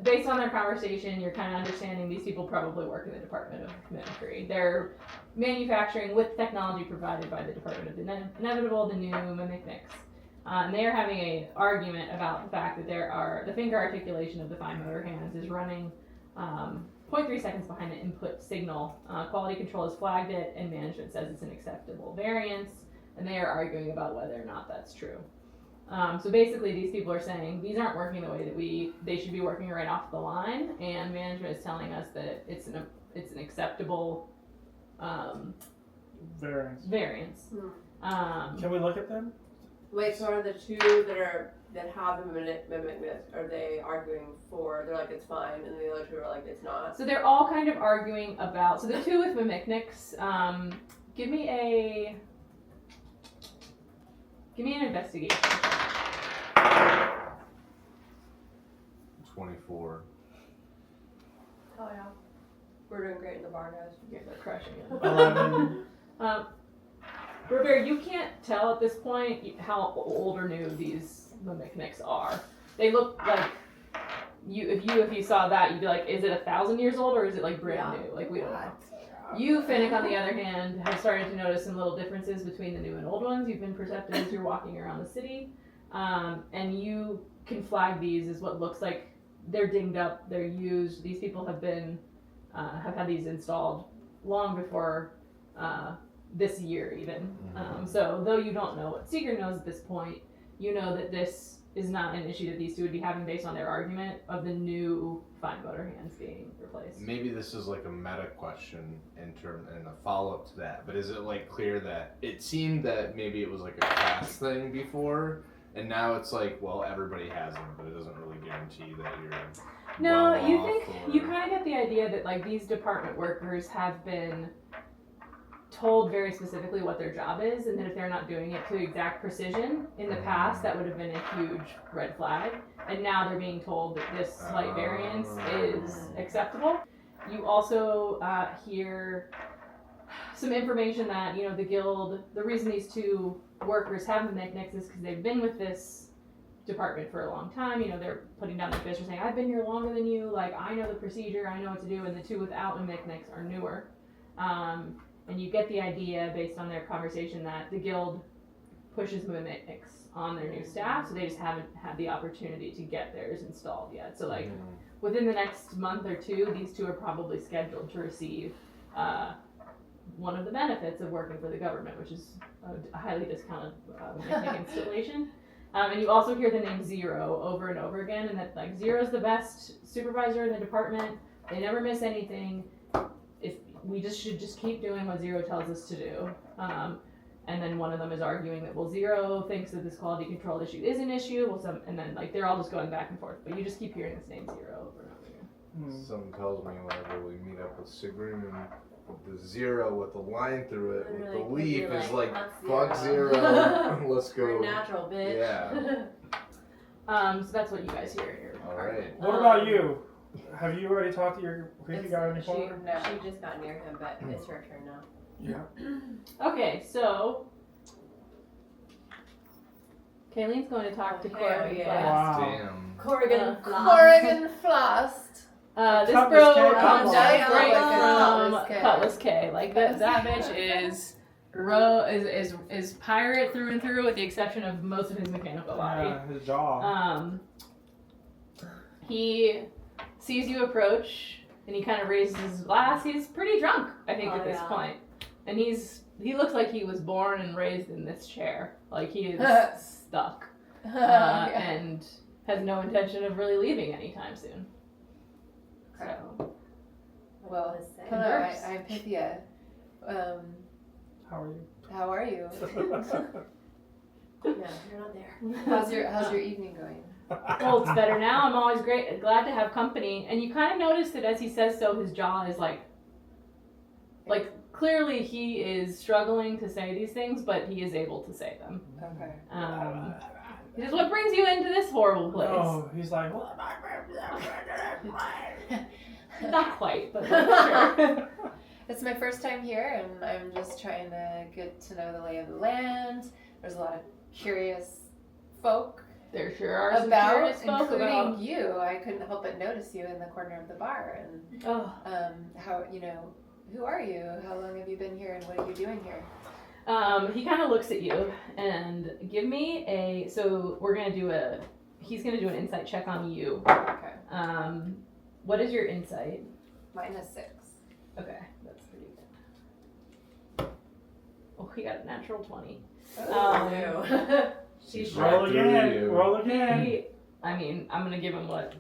Speaker 6: based on their conversation, you're kind of understanding these people probably work in the Department of Mimicry. They're manufacturing with technology provided by the Department of Inevitable the new Mimicniks. And they are having an argument about the fact that the finger articulation of the fine motor hands is running 0.3 seconds behind the input signal. Quality control has flagged it, and management says it's an acceptable variance, and they are arguing about whether or not that's true. So basically, these people are saying these aren't working the way that they should be working right off the line, and management is telling us that it's an acceptable variance.
Speaker 1: Can we look at them?
Speaker 7: Wait, so are the two that have the mimicness, are they arguing for? They're like it's fine, and the other two are like it's not.
Speaker 6: So they're all kind of arguing about. So the two with mimicniks, give me an investigation.
Speaker 5: 24.
Speaker 7: Oh yeah, we're doing great in the bar, guys.
Speaker 6: You guys are crushing it.
Speaker 1: 11.
Speaker 6: Robert, you can't tell at this point how old or new these mimicniks are. They look like if you saw that, you'd be like, is it 1,000 years old or is it like brand new? Like we don't know. You, Finnick, on the other hand, have started to notice some little differences between the new and old ones. You've been perceptive as you're walking around the city, and you can flag these as what looks like they're dinged up, they're used. These people have had these installed long before this year even. So though you don't know what Seeger knows at this point, you know that this is not an issue that these two would be having based on their argument of the new fine motor hands being replaced.
Speaker 5: Maybe this is like a meta question and a follow-up to that, but is it like clear that it seemed that maybe it was like a class thing before, and now it's like, well, everybody has them, but it doesn't really guarantee that you're
Speaker 6: No,
Speaker 5: well
Speaker 6: you
Speaker 5: off,
Speaker 6: think
Speaker 5: or...
Speaker 6: you kind of get the idea that like these department workers have been told very specifically what their job is, and that if they're not doing it to exact precision in the past, that would have been a huge red flag. And now they're being told that this slight variance is acceptable. You also hear some information that the guild. The reason these two workers have the mechanics is because they've been with this department for a long time. They're putting down their fists and saying, "I've been here longer than you. Like I know the procedure. I know what to do." And the two without the mechanics are newer. And you get the idea based on their conversation that the guild pushes mimics on their new staff, so they just haven't had the opportunity to get theirs installed yet. So like within the next month or two, these two are probably scheduled to receive one of the benefits of working for the government, which is a highly discounted mimic installation. And you also hear the name Zero over and over again, and that like Zero's the best supervisor in the department. They never miss anything. We should just keep doing what Zero tells us to do. And then one of them is arguing that, well, Zero thinks that this quality control issue is an issue. And then like they're all just going back and forth. But you just keep hearing this name Zero over and over again.
Speaker 8: Something tells me whenever we meet up with Sigrun and the zero with the line through it with the
Speaker 7: Literally,
Speaker 8: leaf
Speaker 7: you're
Speaker 8: is
Speaker 7: like,
Speaker 8: like
Speaker 7: "Fuck
Speaker 8: fuck
Speaker 7: zero."
Speaker 8: zero. Let's
Speaker 7: We're
Speaker 8: go.
Speaker 7: natural, bitch.
Speaker 8: Yeah.
Speaker 6: So that's what you guys hear in your
Speaker 8: All
Speaker 6: apartment.
Speaker 8: right.
Speaker 1: What about you? Have you already talked to your creepy guy in the
Speaker 7: She
Speaker 1: corner?
Speaker 7: just got near him, but it's her turn now.
Speaker 1: Yeah.
Speaker 6: Okay, so Kayleen's going to talk to
Speaker 7: Oh,
Speaker 6: Corrigan.
Speaker 7: hell yeah.
Speaker 1: Wow.
Speaker 5: Damn.
Speaker 7: Corrigan.
Speaker 4: Corrigan Flossed.
Speaker 6: This
Speaker 1: Cutlass
Speaker 6: bro
Speaker 1: K,
Speaker 6: comes
Speaker 1: Cutlass.
Speaker 6: straight
Speaker 4: Like a
Speaker 6: from
Speaker 4: Cutlass K.
Speaker 6: Cutlass K. Like that bitch is pirate through and through, with the exception of most of his mechanical body.
Speaker 1: Yeah, his jaw.
Speaker 6: He sees you approach, and he kind of raises his glass. He's pretty drunk, I think,
Speaker 7: Oh,
Speaker 6: at this
Speaker 7: yeah.
Speaker 6: point, and he looks like he was born and raised in this chair. Like he is stuck, and has no intention of really leaving anytime soon. So,
Speaker 4: Well,
Speaker 7: Let's say.
Speaker 4: hello, I'm Pythia.
Speaker 1: How are you?
Speaker 4: How are you?
Speaker 7: No, you're not there.
Speaker 4: How's your evening going?
Speaker 6: well, it's better now. I'm always glad to have company. And you kind of notice that as he says so, his jaw is like clearly he is struggling to say these things, but he is able to say them.
Speaker 4: Okay.
Speaker 6: This is what brings you into this horrible place.
Speaker 1: Oh, he's like, what?
Speaker 6: Not quite, but sure.
Speaker 4: It's my first time here, and I'm just trying to get to know the lay of the land. There's a lot of curious folk
Speaker 6: There sure are some
Speaker 4: about,
Speaker 6: curious folk
Speaker 4: including
Speaker 6: about.
Speaker 4: you. I couldn't help but notice you in the corner of the bar. And
Speaker 6: Oh.
Speaker 4: how, who are you? How long have you been here, and what are you doing here?
Speaker 6: He kind of looks at you and give me so he's gonna do an insight check on you.
Speaker 4: Okay.
Speaker 6: What is your insight?
Speaker 4: -6.
Speaker 6: Okay, that's pretty good. Oh, he got a natural 20.
Speaker 4: Oh,
Speaker 7: She's
Speaker 5: Right
Speaker 1: Roll
Speaker 5: through
Speaker 1: again.
Speaker 5: you.
Speaker 1: Roll again.
Speaker 6: I'm gonna give him what?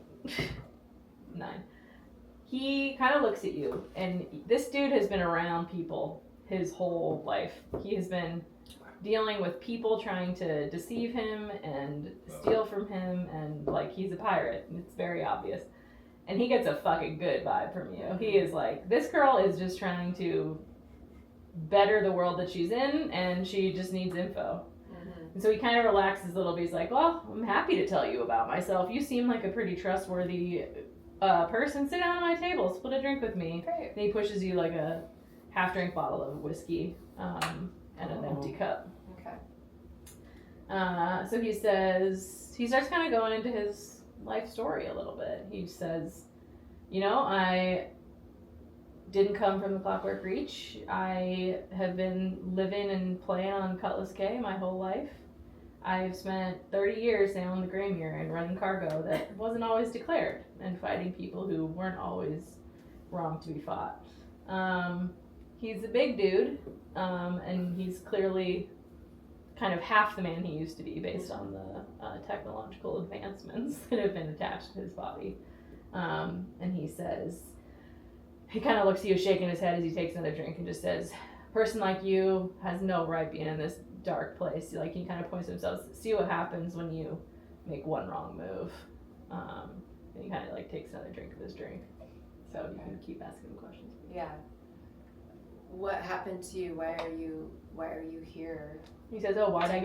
Speaker 6: 9. He kind of looks at you, and this dude has been around people his whole life. He has been dealing with people trying to deceive him and steal from him, and like he's a pirate, and it's very obvious. And he gets a fucking good vibe from you. He is like, this girl is just trying to better the world that she's in, and she just needs info. And so he kind of relaxes a little bit. He's like, well, I'm happy to tell you about myself. You seem like a pretty trustworthy person. Sit down at my table, split a drink with me.
Speaker 4: Great.
Speaker 6: And he pushes you like a half-drink bottle of whiskey and an empty cup.
Speaker 4: Okay.
Speaker 6: So he starts kind of going into his life story a little bit. He says, I didn't come from the Clockwork Reach. I have been living and playing on Cutlass K my whole life. I've spent 30 years sailing the Greymere and running cargo that wasn't always declared, and fighting people who weren't always wrong to be fought. He's a big dude, and he's clearly kind of half the man he used to be based on the technological advancements that have been attached to his body. And he kind of looks at you, shaking his head as he takes another drink, and just says, a person like you has no right being in this dark place. Like, he kind of points to himself, see what happens when you make one wrong move. And he kind of like takes another drink of his drink. So you can keep asking him questions.
Speaker 4: Yeah. What happened to you? Why are you here?
Speaker 6: He says, oh, why'd I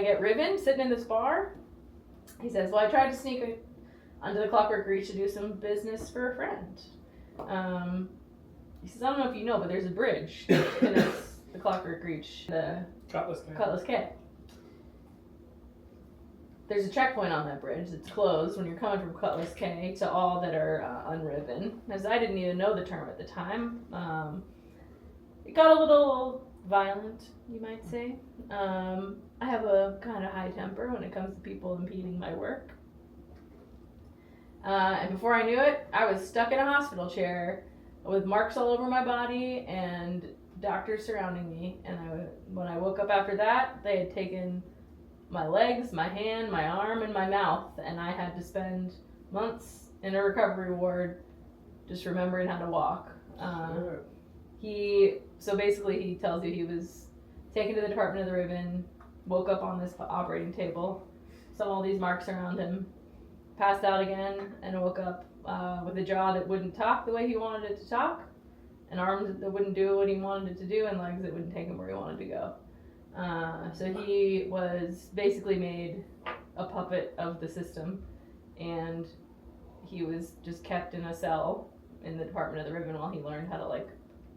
Speaker 6: get riven sitting in this bar? He says, well, I tried to sneak onto the Clockwork Reach to do some business for a friend. He says, I don't know if you know, but there's a bridge that connects the Clockwork Reach, the Cutlass K. There's a checkpoint on that bridge that's closed when you're coming from Cutlass K to all that are unriven. As I didn't even know the term at the time. It got a little violent, you might say. I have a kind of high temper when it comes to people impeding my work. And before I knew it, I was stuck in a hospital chair with marks all over my body and doctors surrounding me. And when I woke up after that, they had taken my legs, my hand, my arm, and my mouth. And I had to spend months in a recovery ward just remembering how to walk. So basically he tells you he was taken to the Department of the Ribbon, woke up on this operating table, saw all these marks around him, passed out again, and woke up with a jaw that wouldn't talk the way he wanted it to talk, and arms that wouldn't do what he wanted it to do, and legs that wouldn't take him where he wanted to go. So he was basically made a puppet of the system, and he was just kept in a cell in the Department of the Ribbon while he learned how to like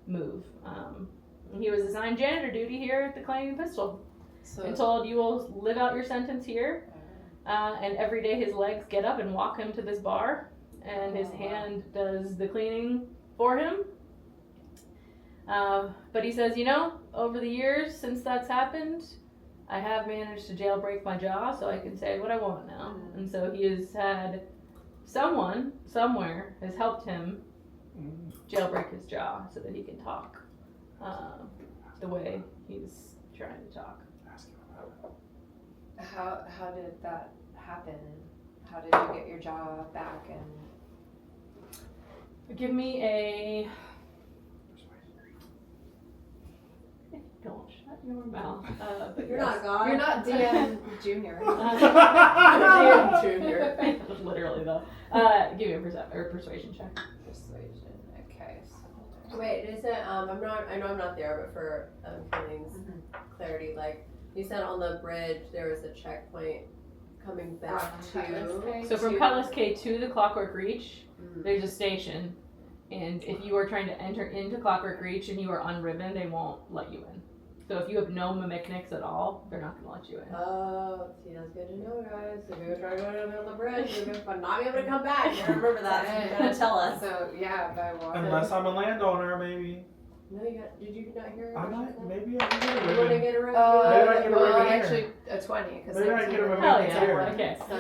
Speaker 6: move. He was assigned janitor duty here at the Clanging Pistol and told, you will live out your sentence here. And every day his legs get up and walk him to this bar, and his hand does the cleaning for him. But he says, over the years since that's happened, I have managed to jailbreak my jaw so I can say what I want now. And so he has had someone, somewhere, has helped him jailbreak his jaw so that he can talk the way he's trying to talk.
Speaker 4: How did that happen? How did you get your jaw back? And
Speaker 6: Give me a... Don't shut your mouth. But
Speaker 7: You're not God.
Speaker 4: you're not DM Junior.
Speaker 6: DM Junior. Literally though. Give me a persuasion check.
Speaker 4: Persuasion. Okay. So.
Speaker 7: Wait, is it? I know I'm not there, but for Killing's clarity, like you said on the bridge, there was a checkpoint coming back to.
Speaker 6: So from Cutlass K to the Clockwork Reach, there's a station, and if you are trying to enter into Clockwork Reach and you are unribboned, they won't let you in. So if you have no mimicnics at all, they're not going to let you in.
Speaker 7: Oh, see, that's good to know, guys. If you're trying to go to the middle of the bridge, you're going to not be able to come back. You gotta remember that. You gotta tell us.
Speaker 4: So yeah, by water.
Speaker 1: Unless I'm a landowner, maybe.
Speaker 7: No, did you not hear?
Speaker 1: I
Speaker 7: what
Speaker 1: might,
Speaker 7: she said?
Speaker 1: maybe I can get a
Speaker 7: You want to
Speaker 1: ribbon.
Speaker 7: get a ribbon?
Speaker 1: Maybe I get a
Speaker 4: well,
Speaker 1: ribbon here.
Speaker 4: actually a 20 because
Speaker 1: Maybe I get a ribbon
Speaker 6: Hell
Speaker 1: here.
Speaker 6: yeah. Okay.
Speaker 4: So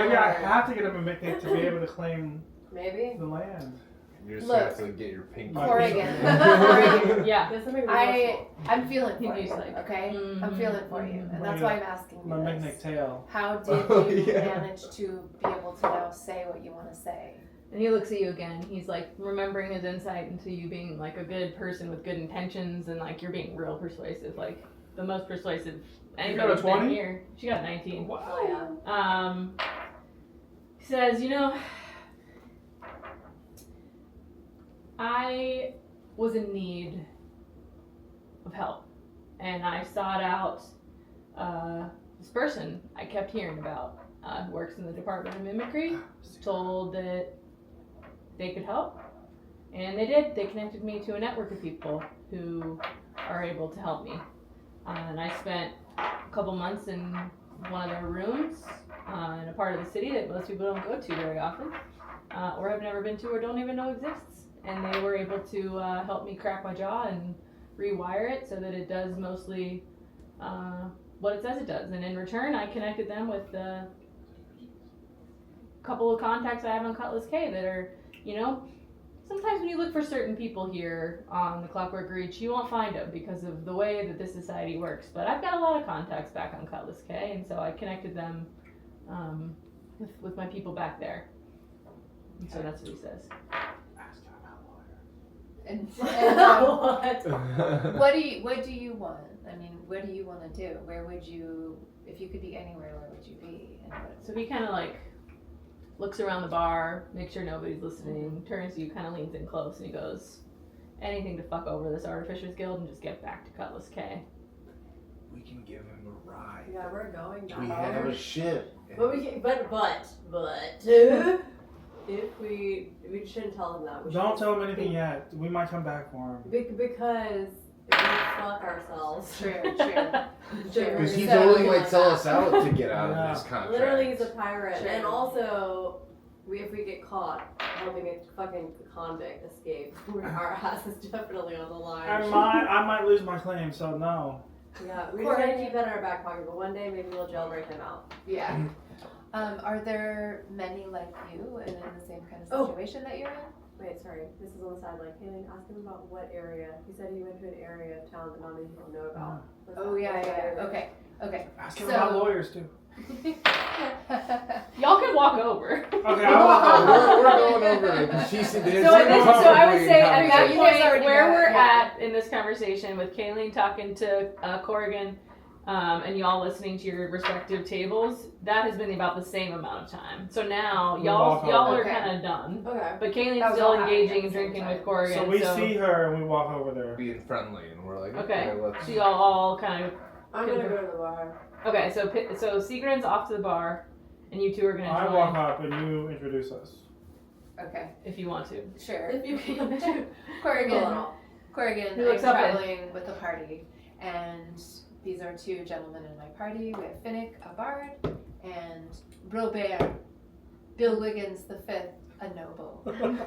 Speaker 1: Maybe I have to get a mimic to be able to claim
Speaker 7: Maybe.
Speaker 1: the land.
Speaker 5: You just
Speaker 4: Look,
Speaker 5: have to get your pink.
Speaker 4: Corrigan.
Speaker 6: Yeah.
Speaker 7: There's something remorseful.
Speaker 4: I'm feeling for
Speaker 6: He's
Speaker 4: you,
Speaker 6: like,
Speaker 4: okay?
Speaker 6: mhm,
Speaker 4: I'm feeling for you, and that's why I'm asking
Speaker 1: My
Speaker 4: you
Speaker 1: mimic
Speaker 4: this.
Speaker 1: tail.
Speaker 4: How did
Speaker 5: Oh,
Speaker 4: you
Speaker 5: yeah.
Speaker 4: manage to be able to now say what you want to say?
Speaker 6: And he looks at you again. He's like remembering his insight into you being like a good person with good intentions, and like you're being real persuasive, like the most persuasive
Speaker 1: You got a
Speaker 6: anybody's been
Speaker 1: 20?
Speaker 6: here. She got a 19.
Speaker 7: Oh, yeah.
Speaker 6: He says, I was in need of help, and I sought out this person I kept hearing about who works in the Department of Mimicry, told that they could help, and they did. They connected me to a network of people who are able to help me, and I spent a couple months in one of their rooms in a part of the city that most people don't go to very often, or have never been to or don't even know exists. And they were able to help me crack my jaw and rewire it so that it does mostly what it says it does. And in return, I connected them with a couple of contacts I have on Cutlass K that are, sometimes when you look for certain people here on the Clockwork Reach, you won't find them because of the way that this society works. But I've got a lot of contacts back on Cutlass K, and so I connected them with my people back there. And so that's what he says.
Speaker 4: And
Speaker 7: What?
Speaker 4: what do you want? I mean, what do you want to do? Where would you, if you could be anywhere, where would you be? And what,
Speaker 6: So he kind of like looks around the bar, makes sure nobody's listening, turns to you, kind of leans in close, and he goes, anything to fuck over this Artificers Guild and just get back to Cutlass K.
Speaker 8: We can give him a ride.
Speaker 7: Yeah, we're going
Speaker 8: We
Speaker 7: down.
Speaker 8: have a ship.
Speaker 7: But we can, but if we shouldn't tell them that. We
Speaker 1: Don't
Speaker 7: should
Speaker 1: tell him anything yet. We might come back for him.
Speaker 7: Because if we fuck ourselves.
Speaker 4: true.
Speaker 8: Because he
Speaker 4: So-
Speaker 8: totally might sell us out to get out
Speaker 1: Yeah.
Speaker 8: of this contract.
Speaker 7: Literally, he's a pirate,
Speaker 4: Sure.
Speaker 7: and also, if we get caught helping a fucking convict escape, our ass is definitely on the line.
Speaker 1: I might lose my claim, so no.
Speaker 7: Yeah, we just gotta keep that in our back pocket. But one day, maybe we'll jailbreak him out.
Speaker 4: Yeah. Are there many like you and in the same kind of
Speaker 7: Oh.
Speaker 4: situation that you're in?
Speaker 7: Wait, sorry. This is on the sideline. Kaylin, ask him about what area. He said he went to an area of town that not many people know about. What's
Speaker 4: Oh
Speaker 7: that?
Speaker 4: yeah,
Speaker 7: What's that
Speaker 4: yeah.
Speaker 7: area?
Speaker 4: Okay.
Speaker 1: Ask him
Speaker 4: So-
Speaker 1: about lawyers too.
Speaker 6: Y'all can walk over.
Speaker 1: Okay, I'll walk over.
Speaker 8: We're going over it. 'Cause she said
Speaker 6: So I would say at that
Speaker 4: You guys
Speaker 6: point,
Speaker 4: already
Speaker 6: where
Speaker 4: know,
Speaker 6: we're
Speaker 4: yeah.
Speaker 6: at in this conversation with Kayleen talking to Corrigan, and y'all listening to your respective tables, that has been about the same amount of time. So now
Speaker 1: We
Speaker 6: y'all
Speaker 1: walk
Speaker 6: are
Speaker 4: over.
Speaker 6: kind of done.
Speaker 7: Okay.
Speaker 6: But
Speaker 4: That
Speaker 6: Kayleen's
Speaker 4: was
Speaker 6: still
Speaker 4: all happening
Speaker 6: engaging
Speaker 4: at
Speaker 6: and
Speaker 4: the same
Speaker 6: drinking
Speaker 4: time.
Speaker 6: with Corrigan.
Speaker 1: So we see her and we walk over there.
Speaker 5: Being friendly, and we're like,
Speaker 6: Okay.
Speaker 5: let's.
Speaker 6: So y'all all kind of.
Speaker 7: I'm gonna go to the bar.
Speaker 6: Okay, so Sigrid's off to the bar, and you two are gonna
Speaker 1: I
Speaker 6: join
Speaker 1: walk up and you introduce us.
Speaker 4: Okay,
Speaker 6: if you want to.
Speaker 4: sure.
Speaker 7: If you can.
Speaker 4: Corrigan,
Speaker 6: He
Speaker 4: I'm
Speaker 6: looks up at-
Speaker 4: traveling with the party, and these are two gentlemen in my party. We have Finnick, a bard, and Robert, Bill Wiggins the Fifth, a noble,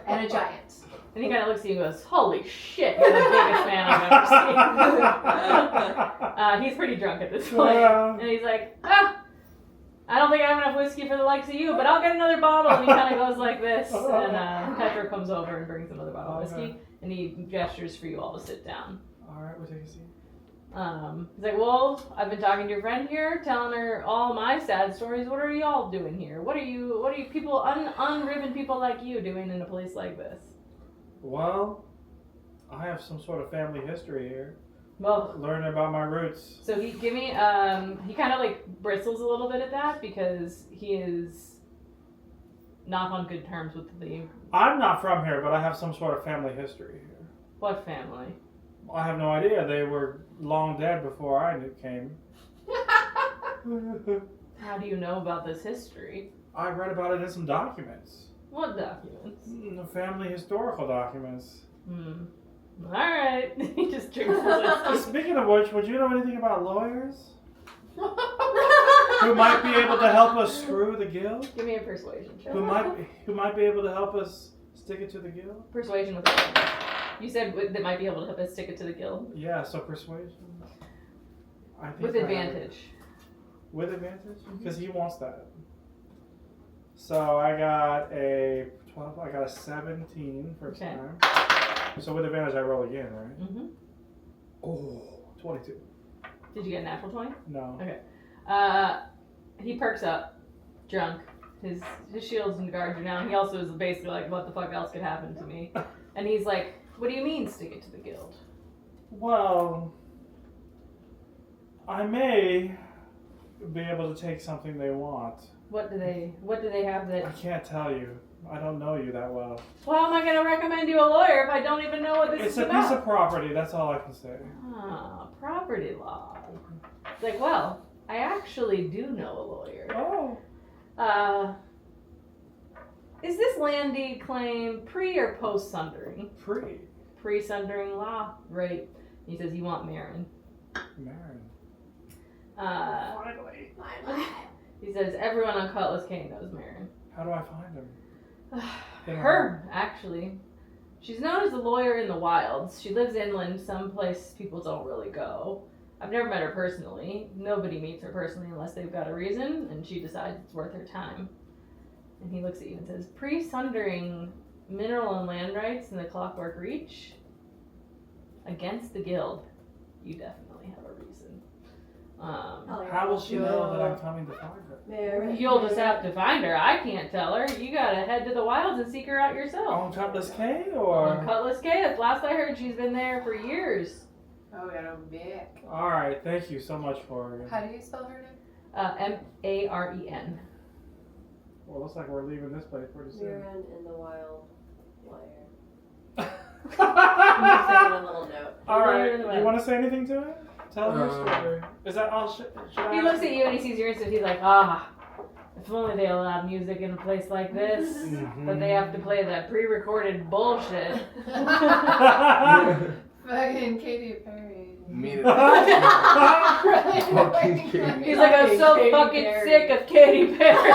Speaker 4: and a giant.
Speaker 6: And he kind of looks at you and goes, "Holy shit, you're the biggest man I've ever seen." He's pretty drunk at this point,
Speaker 1: Yeah.
Speaker 6: and he's like, I don't think I have enough whiskey for the likes of you, but I'll get another bottle. And he kind of goes like this, and Petra comes over and brings another bottle of whiskey, and he gestures for you all to sit down.
Speaker 1: All right, we'll take a seat.
Speaker 6: He's like, well, I've been talking to your friend here, telling her all my sad stories. What are y'all doing here? What are you people, unribbon people like you doing in a place like this?
Speaker 1: Well, I have some sort of family history here.
Speaker 6: Well,
Speaker 1: Learning about my roots.
Speaker 6: so he kind of like bristles a little bit at that because he is not on good terms with the,
Speaker 1: I'm not from here, but I have some sort of family history here.
Speaker 6: what family?
Speaker 1: I have no idea. They were long dead before I came.
Speaker 6: How do you know about this history?
Speaker 1: I read about it in some documents.
Speaker 6: What documents?
Speaker 1: The family historical documents.
Speaker 6: Alright. He just drinks his whiskey.
Speaker 1: Speaking of which, would you know anything about lawyers? Who might be able to help us screw the guild?
Speaker 6: Give me a persuasion check.
Speaker 1: Who might be able to help us stick it to the guild?
Speaker 6: Persuasion with you said that might be able to help us stick it to the guild.
Speaker 1: Yeah, so persuasion. I think
Speaker 6: With
Speaker 1: I have it.
Speaker 6: advantage.
Speaker 1: With advantage? Because he wants that. So I got a 12, I got a 17 first
Speaker 6: Okay.
Speaker 1: time. So with advantage I roll again, right?
Speaker 6: Mm-hmm.
Speaker 1: Oh, 22.
Speaker 6: Did you get a natural 20?
Speaker 1: No.
Speaker 6: He perks up, drunk. His shields and guards are down. He also is basically like, what the fuck else could happen to me? And he's like, what do you mean stick it to the guild?
Speaker 1: Well, I may be able to take something they want.
Speaker 6: What do they have
Speaker 1: I
Speaker 6: that?
Speaker 1: can't tell you. I don't know you that well.
Speaker 6: Well, how am I going to recommend you a lawyer if I don't even know what this
Speaker 1: It's
Speaker 6: is
Speaker 1: a
Speaker 6: about?
Speaker 1: piece of property, that's all I can say.
Speaker 6: Property law. It's like, well, I actually do know a lawyer.
Speaker 1: Oh.
Speaker 6: Is this land deed claim pre or post sundering?
Speaker 1: Pre.
Speaker 6: Pre-sundering law, right? He says you want Marin.
Speaker 1: Marin. Finally.
Speaker 6: He says everyone on Cutlass K knows Marin.
Speaker 1: How do I find him?
Speaker 6: Her, actually. She's known as a lawyer in the wilds. She lives inland, someplace people don't really go. I've never met her personally. Nobody meets her personally unless they've got a reason, and she decides it's worth her time. And he looks at you and says, pre-sundering mineral and land rights in the Clockwork Reach against the guild. You definitely have a reason.
Speaker 1: How will she know that I'm coming to find her?
Speaker 6: You'll just have to find her. I can't tell her. You gotta head to the wilds and seek her out yourself.
Speaker 1: On Cutlass K
Speaker 6: On
Speaker 1: or?
Speaker 6: Cutlass K, that's last I heard. She's been there for years.
Speaker 4: Oh, yeah, no, big.
Speaker 1: Alright, thank you so much for it.
Speaker 4: How do you spell her name?
Speaker 6: Maren.
Speaker 1: Well, looks like we're leaving this place pretty soon.
Speaker 7: Marin in the wild wire. I'm just
Speaker 1: Alright,
Speaker 7: taking a little note.
Speaker 1: you want to say anything to it? Tell her your story. Is that all? Should I
Speaker 6: He looks at you and he sees your instant. He's like, if only they allowed music in a place like this.
Speaker 1: Mhm.
Speaker 6: But they have to play that pre-recorded bullshit.
Speaker 4: Fucking Katy Perry.
Speaker 5: Meet it.
Speaker 8: Fucking Katy.
Speaker 6: He's like, I'm so
Speaker 7: Katy
Speaker 6: fucking
Speaker 7: Perry.
Speaker 6: sick of Katy Perry.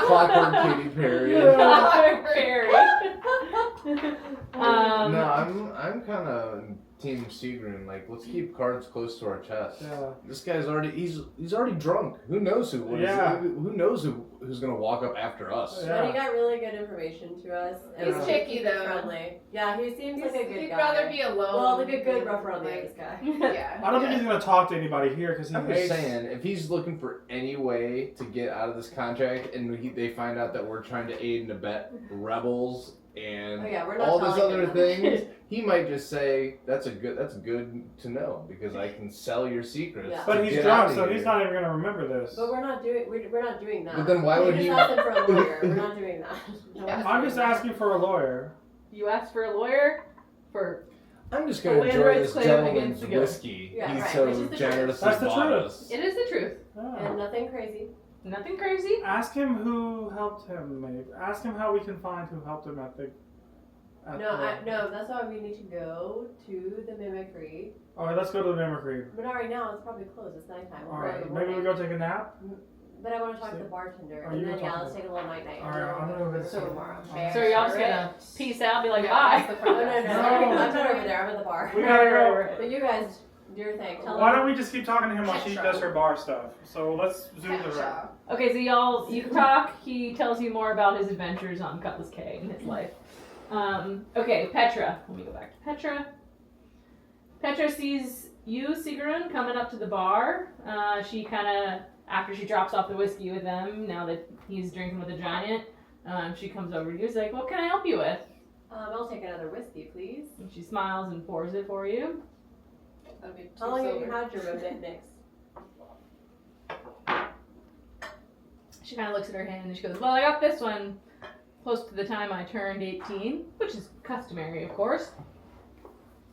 Speaker 8: Clockwork Katy Perry.
Speaker 6: Clockwork Perry.
Speaker 5: No, I'm kind of Team Seagrin. Like, let's keep cards close to our chest.
Speaker 1: Yeah.
Speaker 5: This guy's already he's already drunk. Who knows who?
Speaker 1: Yeah.
Speaker 5: Who knows who's gonna walk up after us?
Speaker 1: Yeah.
Speaker 7: But he got really good information to us. and
Speaker 4: He's
Speaker 7: was
Speaker 4: chicky,
Speaker 7: super
Speaker 4: though.
Speaker 7: Friendly. Yeah, he seems like a good
Speaker 4: He'd
Speaker 7: guy.
Speaker 4: rather be alone.
Speaker 7: Well, like a good rough around the
Speaker 4: Like,
Speaker 7: edges guy.
Speaker 4: Yeah.
Speaker 1: I don't think he's gonna talk to anybody here because he
Speaker 5: I'm
Speaker 1: hates.
Speaker 5: just saying, if he's looking for any way to get out of this contract, and they find out that we're trying to aid and abet rebels and
Speaker 7: Oh, yeah, we're not
Speaker 5: all these
Speaker 7: telling
Speaker 5: other
Speaker 7: him.
Speaker 5: things, he might just say, that's good to know because I can sell your secrets.
Speaker 7: Yeah.
Speaker 1: But
Speaker 5: to
Speaker 1: he's
Speaker 5: get
Speaker 1: drunk,
Speaker 5: outta
Speaker 1: so
Speaker 5: here."
Speaker 1: he's not even gonna remember this.
Speaker 7: But we're not doing that.
Speaker 5: But then why would
Speaker 7: We
Speaker 5: he-
Speaker 7: just asked him for a lawyer. We're not doing that. No one's
Speaker 1: I'm
Speaker 7: doing
Speaker 1: just
Speaker 7: that.
Speaker 1: asking for a lawyer.
Speaker 3: You asked for a lawyer for.
Speaker 5: I'm just
Speaker 3: A
Speaker 5: gonna
Speaker 3: land
Speaker 5: enjoy
Speaker 3: rights
Speaker 5: this
Speaker 3: claim
Speaker 5: gentleman's
Speaker 3: against the guild.
Speaker 5: whiskey.
Speaker 7: Yeah,
Speaker 5: He's
Speaker 7: right,
Speaker 5: so
Speaker 7: which is the
Speaker 5: generously
Speaker 1: truth. That's the
Speaker 5: bought
Speaker 1: truth.
Speaker 5: us.
Speaker 3: It is the truth.
Speaker 1: Yeah.
Speaker 7: And nothing crazy.
Speaker 3: Nothing crazy.
Speaker 1: Ask him who helped him, maybe. Ask him how we can find who helped him at the.
Speaker 7: No, that's why we need to go to the mimicry.
Speaker 1: Alright, let's go to the mimicry.
Speaker 7: But not right now, it's probably closed. It's nighttime. We'll go in
Speaker 1: Alright,
Speaker 7: the
Speaker 1: maybe we
Speaker 7: morning.
Speaker 1: go take a nap?
Speaker 7: But I want to talk to the bartender.
Speaker 1: Oh,
Speaker 7: And
Speaker 1: you
Speaker 7: then,
Speaker 1: go talk
Speaker 7: let's
Speaker 1: to
Speaker 7: take a little night-night.
Speaker 1: Alright, I'm gonna go visit
Speaker 7: So
Speaker 1: him.
Speaker 7: tomorrow.
Speaker 3: So are y'all just gonna peace out, be like, bye?
Speaker 7: No, no, no.
Speaker 1: No.
Speaker 7: I'm not over there. I'm at the bar.
Speaker 1: We gotta go.
Speaker 7: But you guys, do your thing. Tell
Speaker 1: Why
Speaker 7: them.
Speaker 1: don't we just keep talking to him while she does her bar stuff? So let's zoom to her.
Speaker 3: Okay, so you talk. He tells you more about his adventures on Cutlass K and his life. Okay, Petra. Let me go back to Petra. Petra sees you, Sigrun, coming up to the bar. She kind of, after she drops off the whiskey with them, now that he's drinking with a giant, she comes over to you. She's like, "What can I help you with?"
Speaker 7: I'll take another whiskey, please.
Speaker 3: And she smiles and pours it for you.
Speaker 4: That'd be too
Speaker 7: How long have you
Speaker 4: sober.
Speaker 7: had your roommate mix?
Speaker 3: She kind of looks at her hand and she goes, "Well, I got this one close to the time I turned 18, which is customary, of course."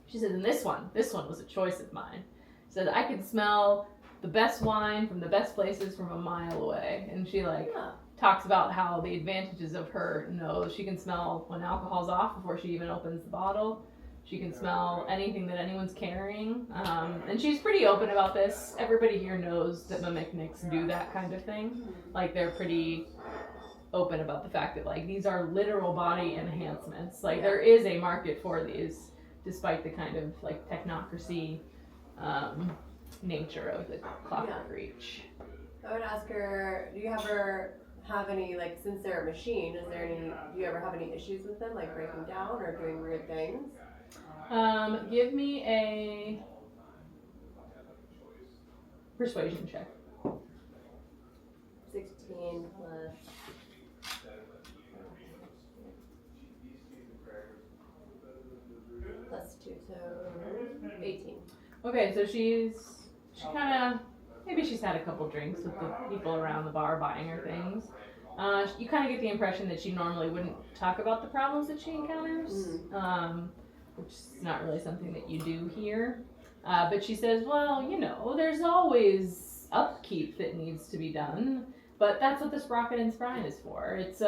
Speaker 3: She says, "And this one was a choice of mine." She said, "I can smell the best wine from the best places from a mile away." And she
Speaker 7: Yeah.
Speaker 3: talks about how the advantages of her nose. She can smell when alcohol's off before she even opens the bottle. She can smell anything that anyone's carrying. And she's pretty open about this. Everybody here knows that mimicniks do that kind of thing. Like, they're pretty open about the fact that, like, these are literal body enhancements. Like, there is a market for these, despite the kind of, like, technocracy nature of the Clockwork Reach.
Speaker 7: I would ask her, do you ever have any, like, since they're a machine, do you ever have any issues with them, like breaking down or doing weird things?
Speaker 3: Give me a persuasion check.
Speaker 7: 16 plus. Plus 2, so 18.
Speaker 3: Okay, so she kind of, maybe she's had a couple drinks with the people around the bar buying her things. You kind of get the impression that she normally wouldn't talk about the problems that she encounters, which is not really something that you do here. But she says, well, you know, there's always upkeep that needs to be done, but that's what the Sprocket and Sprine is for. It's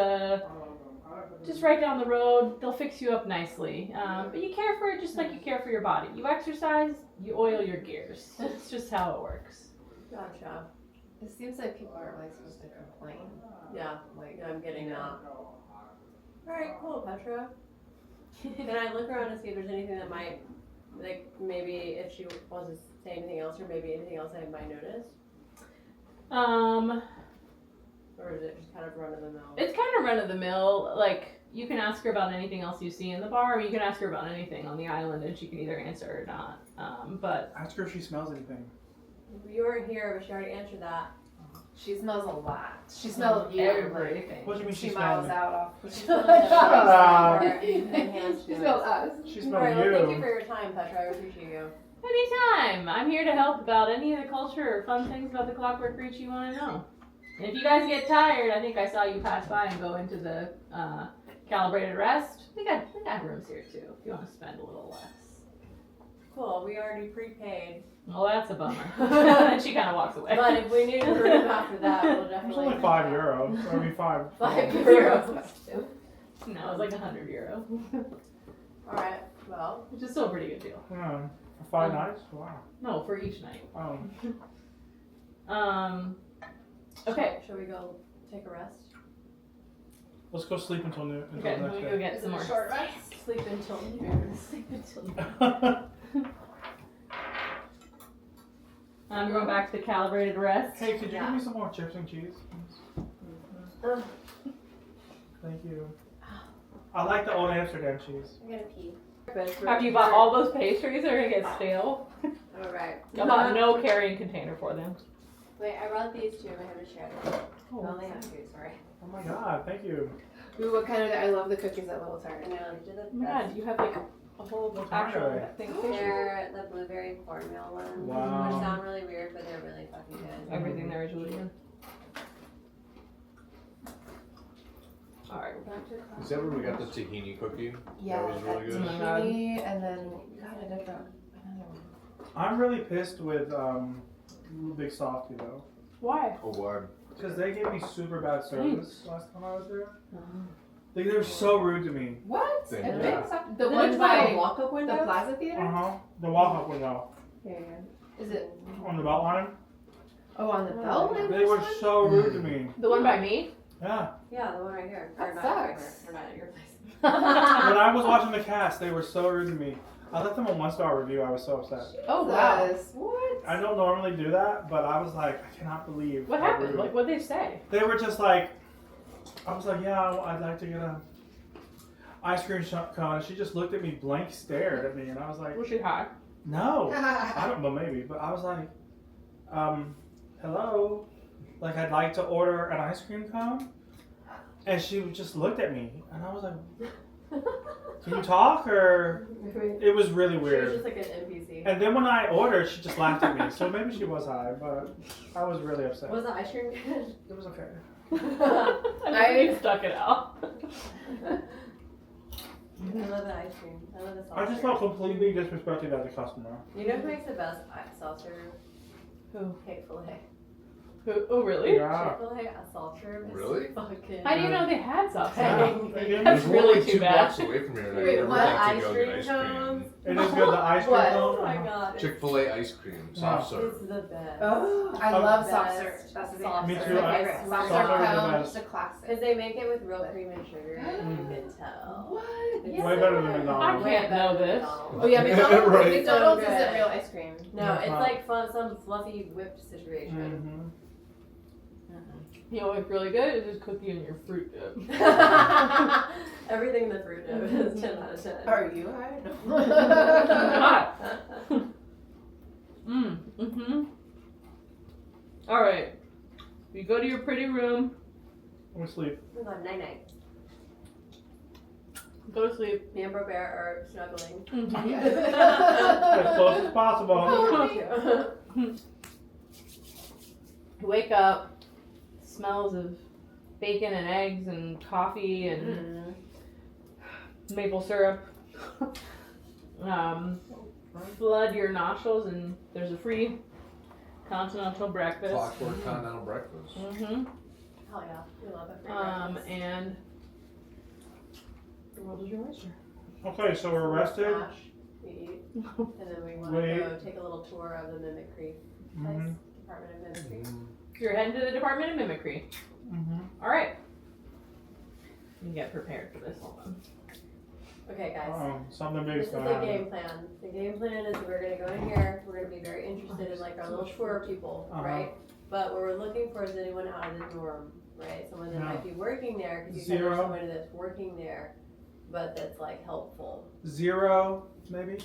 Speaker 3: just right down the road. They'll fix you up nicely. But you care for it just like you care for your body. You exercise, you oil your gears. That's just how it works.
Speaker 7: Gotcha.
Speaker 4: It seems like people are like supposed to complain.
Speaker 7: Yeah, like I'm getting that. Alright, cool, Petra. Can I look around and see if there's anything that might, like, maybe if she wants to say anything else, or maybe anything else I might notice? Or is it just kind of run of the mill?
Speaker 3: It's kind of run of the mill. Like, you can ask her about anything else you see in the bar, or you can ask her about anything on the island, and she can either answer or not. But
Speaker 1: Ask her if she smells anything.
Speaker 7: You weren't here, but she already answered that.
Speaker 4: She smells a lot. She smells you. Like,
Speaker 3: everything.
Speaker 1: What do you mean
Speaker 4: she
Speaker 1: she
Speaker 4: miles
Speaker 1: smells?
Speaker 4: out off.
Speaker 1: Shut up.
Speaker 7: Enhanced
Speaker 4: She smells us.
Speaker 1: She
Speaker 7: Alright,
Speaker 1: smells
Speaker 7: well, thank you
Speaker 1: you.
Speaker 7: for your time, Petra. I appreciate you.
Speaker 3: Anytime. I'm here to help about any of the culture or fun things about the Clockwork Reach you want to know. And if you guys get tired, I think I saw you pass by and go into the calibrated rest. We got rooms here too if you want to spend a little less.
Speaker 7: Cool, we already prepaid.
Speaker 3: Well, that's a bummer. And she kind of walks away.
Speaker 7: But if we need a room after that, we'll
Speaker 1: It's
Speaker 7: definitely.
Speaker 1: only €5. I mean, five.
Speaker 7: €5.
Speaker 3: No, it's like €100.
Speaker 7: Alright, well.
Speaker 3: Which is still a pretty good deal.
Speaker 1: Yeah. For 5 nights? Wow.
Speaker 3: No, for each night.
Speaker 1: Oh.
Speaker 3: Okay.
Speaker 7: Shall we go take a rest?
Speaker 1: Let's go sleep until noon. Until
Speaker 3: Okay,
Speaker 1: the
Speaker 3: let
Speaker 1: next
Speaker 3: me
Speaker 1: day.
Speaker 3: go get
Speaker 4: Is
Speaker 3: some
Speaker 4: it
Speaker 3: more.
Speaker 4: a short rest?
Speaker 7: Sleep until noon.
Speaker 3: Sleep until I'm going back to the calibrated rest.
Speaker 1: Hey, could you give me some more chips and cheese? Thank you. I like the old Amsterdam cheese.
Speaker 7: I'm gonna pee.
Speaker 3: After you bought all those pastries, they're gonna get stale.
Speaker 7: Alright.
Speaker 3: I bought no carrying container for them.
Speaker 7: Wait, I brought these two. I have to share them.
Speaker 3: Oh,
Speaker 7: I only have two, sorry.
Speaker 1: Oh my god, thank you.
Speaker 4: Ooh, what kind of? I love the cookies at Little Tart.
Speaker 7: I know, these are the
Speaker 3: Oh my
Speaker 7: best.
Speaker 3: god, you have like a whole
Speaker 1: What
Speaker 3: actual
Speaker 1: kind are
Speaker 3: thing.
Speaker 7: They're the blueberry cornmeal ones,
Speaker 1: Wow.
Speaker 7: which sound really weird, but they're really fucking good.
Speaker 3: Everything there is really good. Alright, we're back to
Speaker 5: Is that where we got the tahini cookie?
Speaker 4: Yeah,
Speaker 5: That was really good.
Speaker 4: tahini, and then we got a different. Another one.
Speaker 1: I'm really pissed with Big Softy though.
Speaker 3: Why?
Speaker 5: Oh, wow.
Speaker 1: Because they gave me super bad service last time I was there. Like, they were so rude to me.
Speaker 4: What?
Speaker 5: Same
Speaker 4: And
Speaker 1: here.
Speaker 4: Big Soft- the
Speaker 7: Then
Speaker 4: one
Speaker 7: it's like a
Speaker 4: by
Speaker 7: walk-up
Speaker 4: the
Speaker 7: window?
Speaker 4: Plaza Theater?
Speaker 1: Uh-huh. The walk-up window.
Speaker 4: Is it?
Speaker 1: On the Beltline.
Speaker 4: Oh, on the Beltline?
Speaker 1: They were so rude to me.
Speaker 3: The one by me?
Speaker 1: Yeah.
Speaker 7: Yeah, the one right here.
Speaker 4: That
Speaker 7: Or not right
Speaker 4: sucks.
Speaker 7: here. We're not at your place.
Speaker 1: When I was watching the cast, they were so rude to me. I left them a 1-star review. I was so upset.
Speaker 3: Oh wow.
Speaker 4: Jesus. What?
Speaker 1: I don't normally do that, but I was like, I cannot believe.
Speaker 3: What
Speaker 1: how
Speaker 3: happened?
Speaker 1: rude.
Speaker 3: Like, what'd they say?
Speaker 1: They were just like, I was like, yeah, I'd like to get a ice cream cone. And she just looked at me, blank stared at me, and I was like,
Speaker 3: Was she hot?
Speaker 1: no. I don't know, maybe, but I was like, hello, like I'd like to order an ice cream cone, and she just looked at me, and I was like, can you talk, or it was really
Speaker 7: She was
Speaker 1: weird.
Speaker 7: just like an NPC.
Speaker 1: And then when I ordered, she just laughed at me, so maybe she was high, but I was really upset.
Speaker 7: Was the ice cream good?
Speaker 1: It was okay.
Speaker 3: I stuck it out.
Speaker 7: I love the ice cream. I love the sauce.
Speaker 1: I just felt completely disrespected as a customer.
Speaker 7: You know who makes the best saucer?
Speaker 3: Who?
Speaker 7: Chick-fil-A.
Speaker 3: Oh, really?
Speaker 1: Yeah.
Speaker 7: Chick-fil-A saucer. is
Speaker 5: Really?
Speaker 7: Fucking.
Speaker 3: How do you know they had sauce?
Speaker 1: Yeah.
Speaker 3: That's
Speaker 5: There's
Speaker 3: really
Speaker 5: only
Speaker 3: too
Speaker 5: 2
Speaker 3: bad.
Speaker 5: blocks away from here, and I
Speaker 7: Wait,
Speaker 5: never
Speaker 7: what?
Speaker 5: got to
Speaker 7: Ice
Speaker 5: go get
Speaker 7: cream
Speaker 5: ice
Speaker 7: cones?
Speaker 1: It is good. The ice cream
Speaker 4: What?
Speaker 1: cone.
Speaker 7: Oh my god.
Speaker 5: Chick-fil-A ice cream, soft serve.
Speaker 7: It's the best.
Speaker 4: Oh, I love soft
Speaker 7: Best
Speaker 4: serve. That's the thing.
Speaker 7: soft
Speaker 1: Me
Speaker 4: That's
Speaker 1: too.
Speaker 4: my
Speaker 1: I-
Speaker 4: favorite. Soft
Speaker 1: soft
Speaker 4: serve
Speaker 1: serve is the
Speaker 4: cone,
Speaker 1: best.
Speaker 4: just a classic.
Speaker 7: Because they make it with real cream and sugar.
Speaker 1: Mm.
Speaker 7: You can tell.
Speaker 4: What?
Speaker 7: It's
Speaker 1: Way better than
Speaker 3: I
Speaker 1: McDonald's.
Speaker 3: can't know this.
Speaker 7: McDonald's.
Speaker 4: Oh yeah, McDonald's.
Speaker 5: Right.
Speaker 4: McDonald's
Speaker 7: So
Speaker 4: isn't
Speaker 7: good.
Speaker 4: real ice cream.
Speaker 7: No, it's
Speaker 1: Uh-huh.
Speaker 7: like some fluffy whipped situation.
Speaker 1: Mm-hmm.
Speaker 3: You know what's really good is just cookie and your fruit dip.
Speaker 7: Everything in the fruit dough is 10 out of 10.
Speaker 4: Are you high?
Speaker 3: Hot. Alright. You go to your pretty room,
Speaker 1: I'm gonna sleep.
Speaker 7: Hold on, night night.
Speaker 3: go to sleep.
Speaker 7: Me and Bro Bear are snuggling.
Speaker 1: As close as possible.
Speaker 3: You wake up, smells of bacon and eggs and coffee and maple syrup. Flood your nostrils, and there's a free continental breakfast.
Speaker 5: Clockwork continental breakfast.
Speaker 3: Mm-hmm.
Speaker 7: Hell yeah, we love it. For breakfast.
Speaker 3: And the world is your oyster.
Speaker 1: Okay, so we're rested.
Speaker 7: Smash, we eat, and then we want to
Speaker 1: Wait.
Speaker 7: go take a little tour of the mimicry place,
Speaker 1: Mm-hmm.
Speaker 7: Department of Mimicry.
Speaker 3: You're heading to the Department of Mimicry.
Speaker 1: Mm-hmm.
Speaker 3: All right. You get prepared for this. Hold on.
Speaker 7: Okay, guys.
Speaker 1: Something
Speaker 7: This
Speaker 1: big's
Speaker 7: is the
Speaker 1: gonna happen.
Speaker 7: game plan. The game plan is we're gonna go in here. We're gonna be very interested in like our little tour people,
Speaker 1: Uh-huh.
Speaker 7: right? But what we're looking for is anyone out of the dorm, right? Someone that
Speaker 1: Yeah.
Speaker 7: might be working there because you said there's
Speaker 1: Zero.
Speaker 7: someone that's working there, but that's like helpful.
Speaker 1: 0, maybe?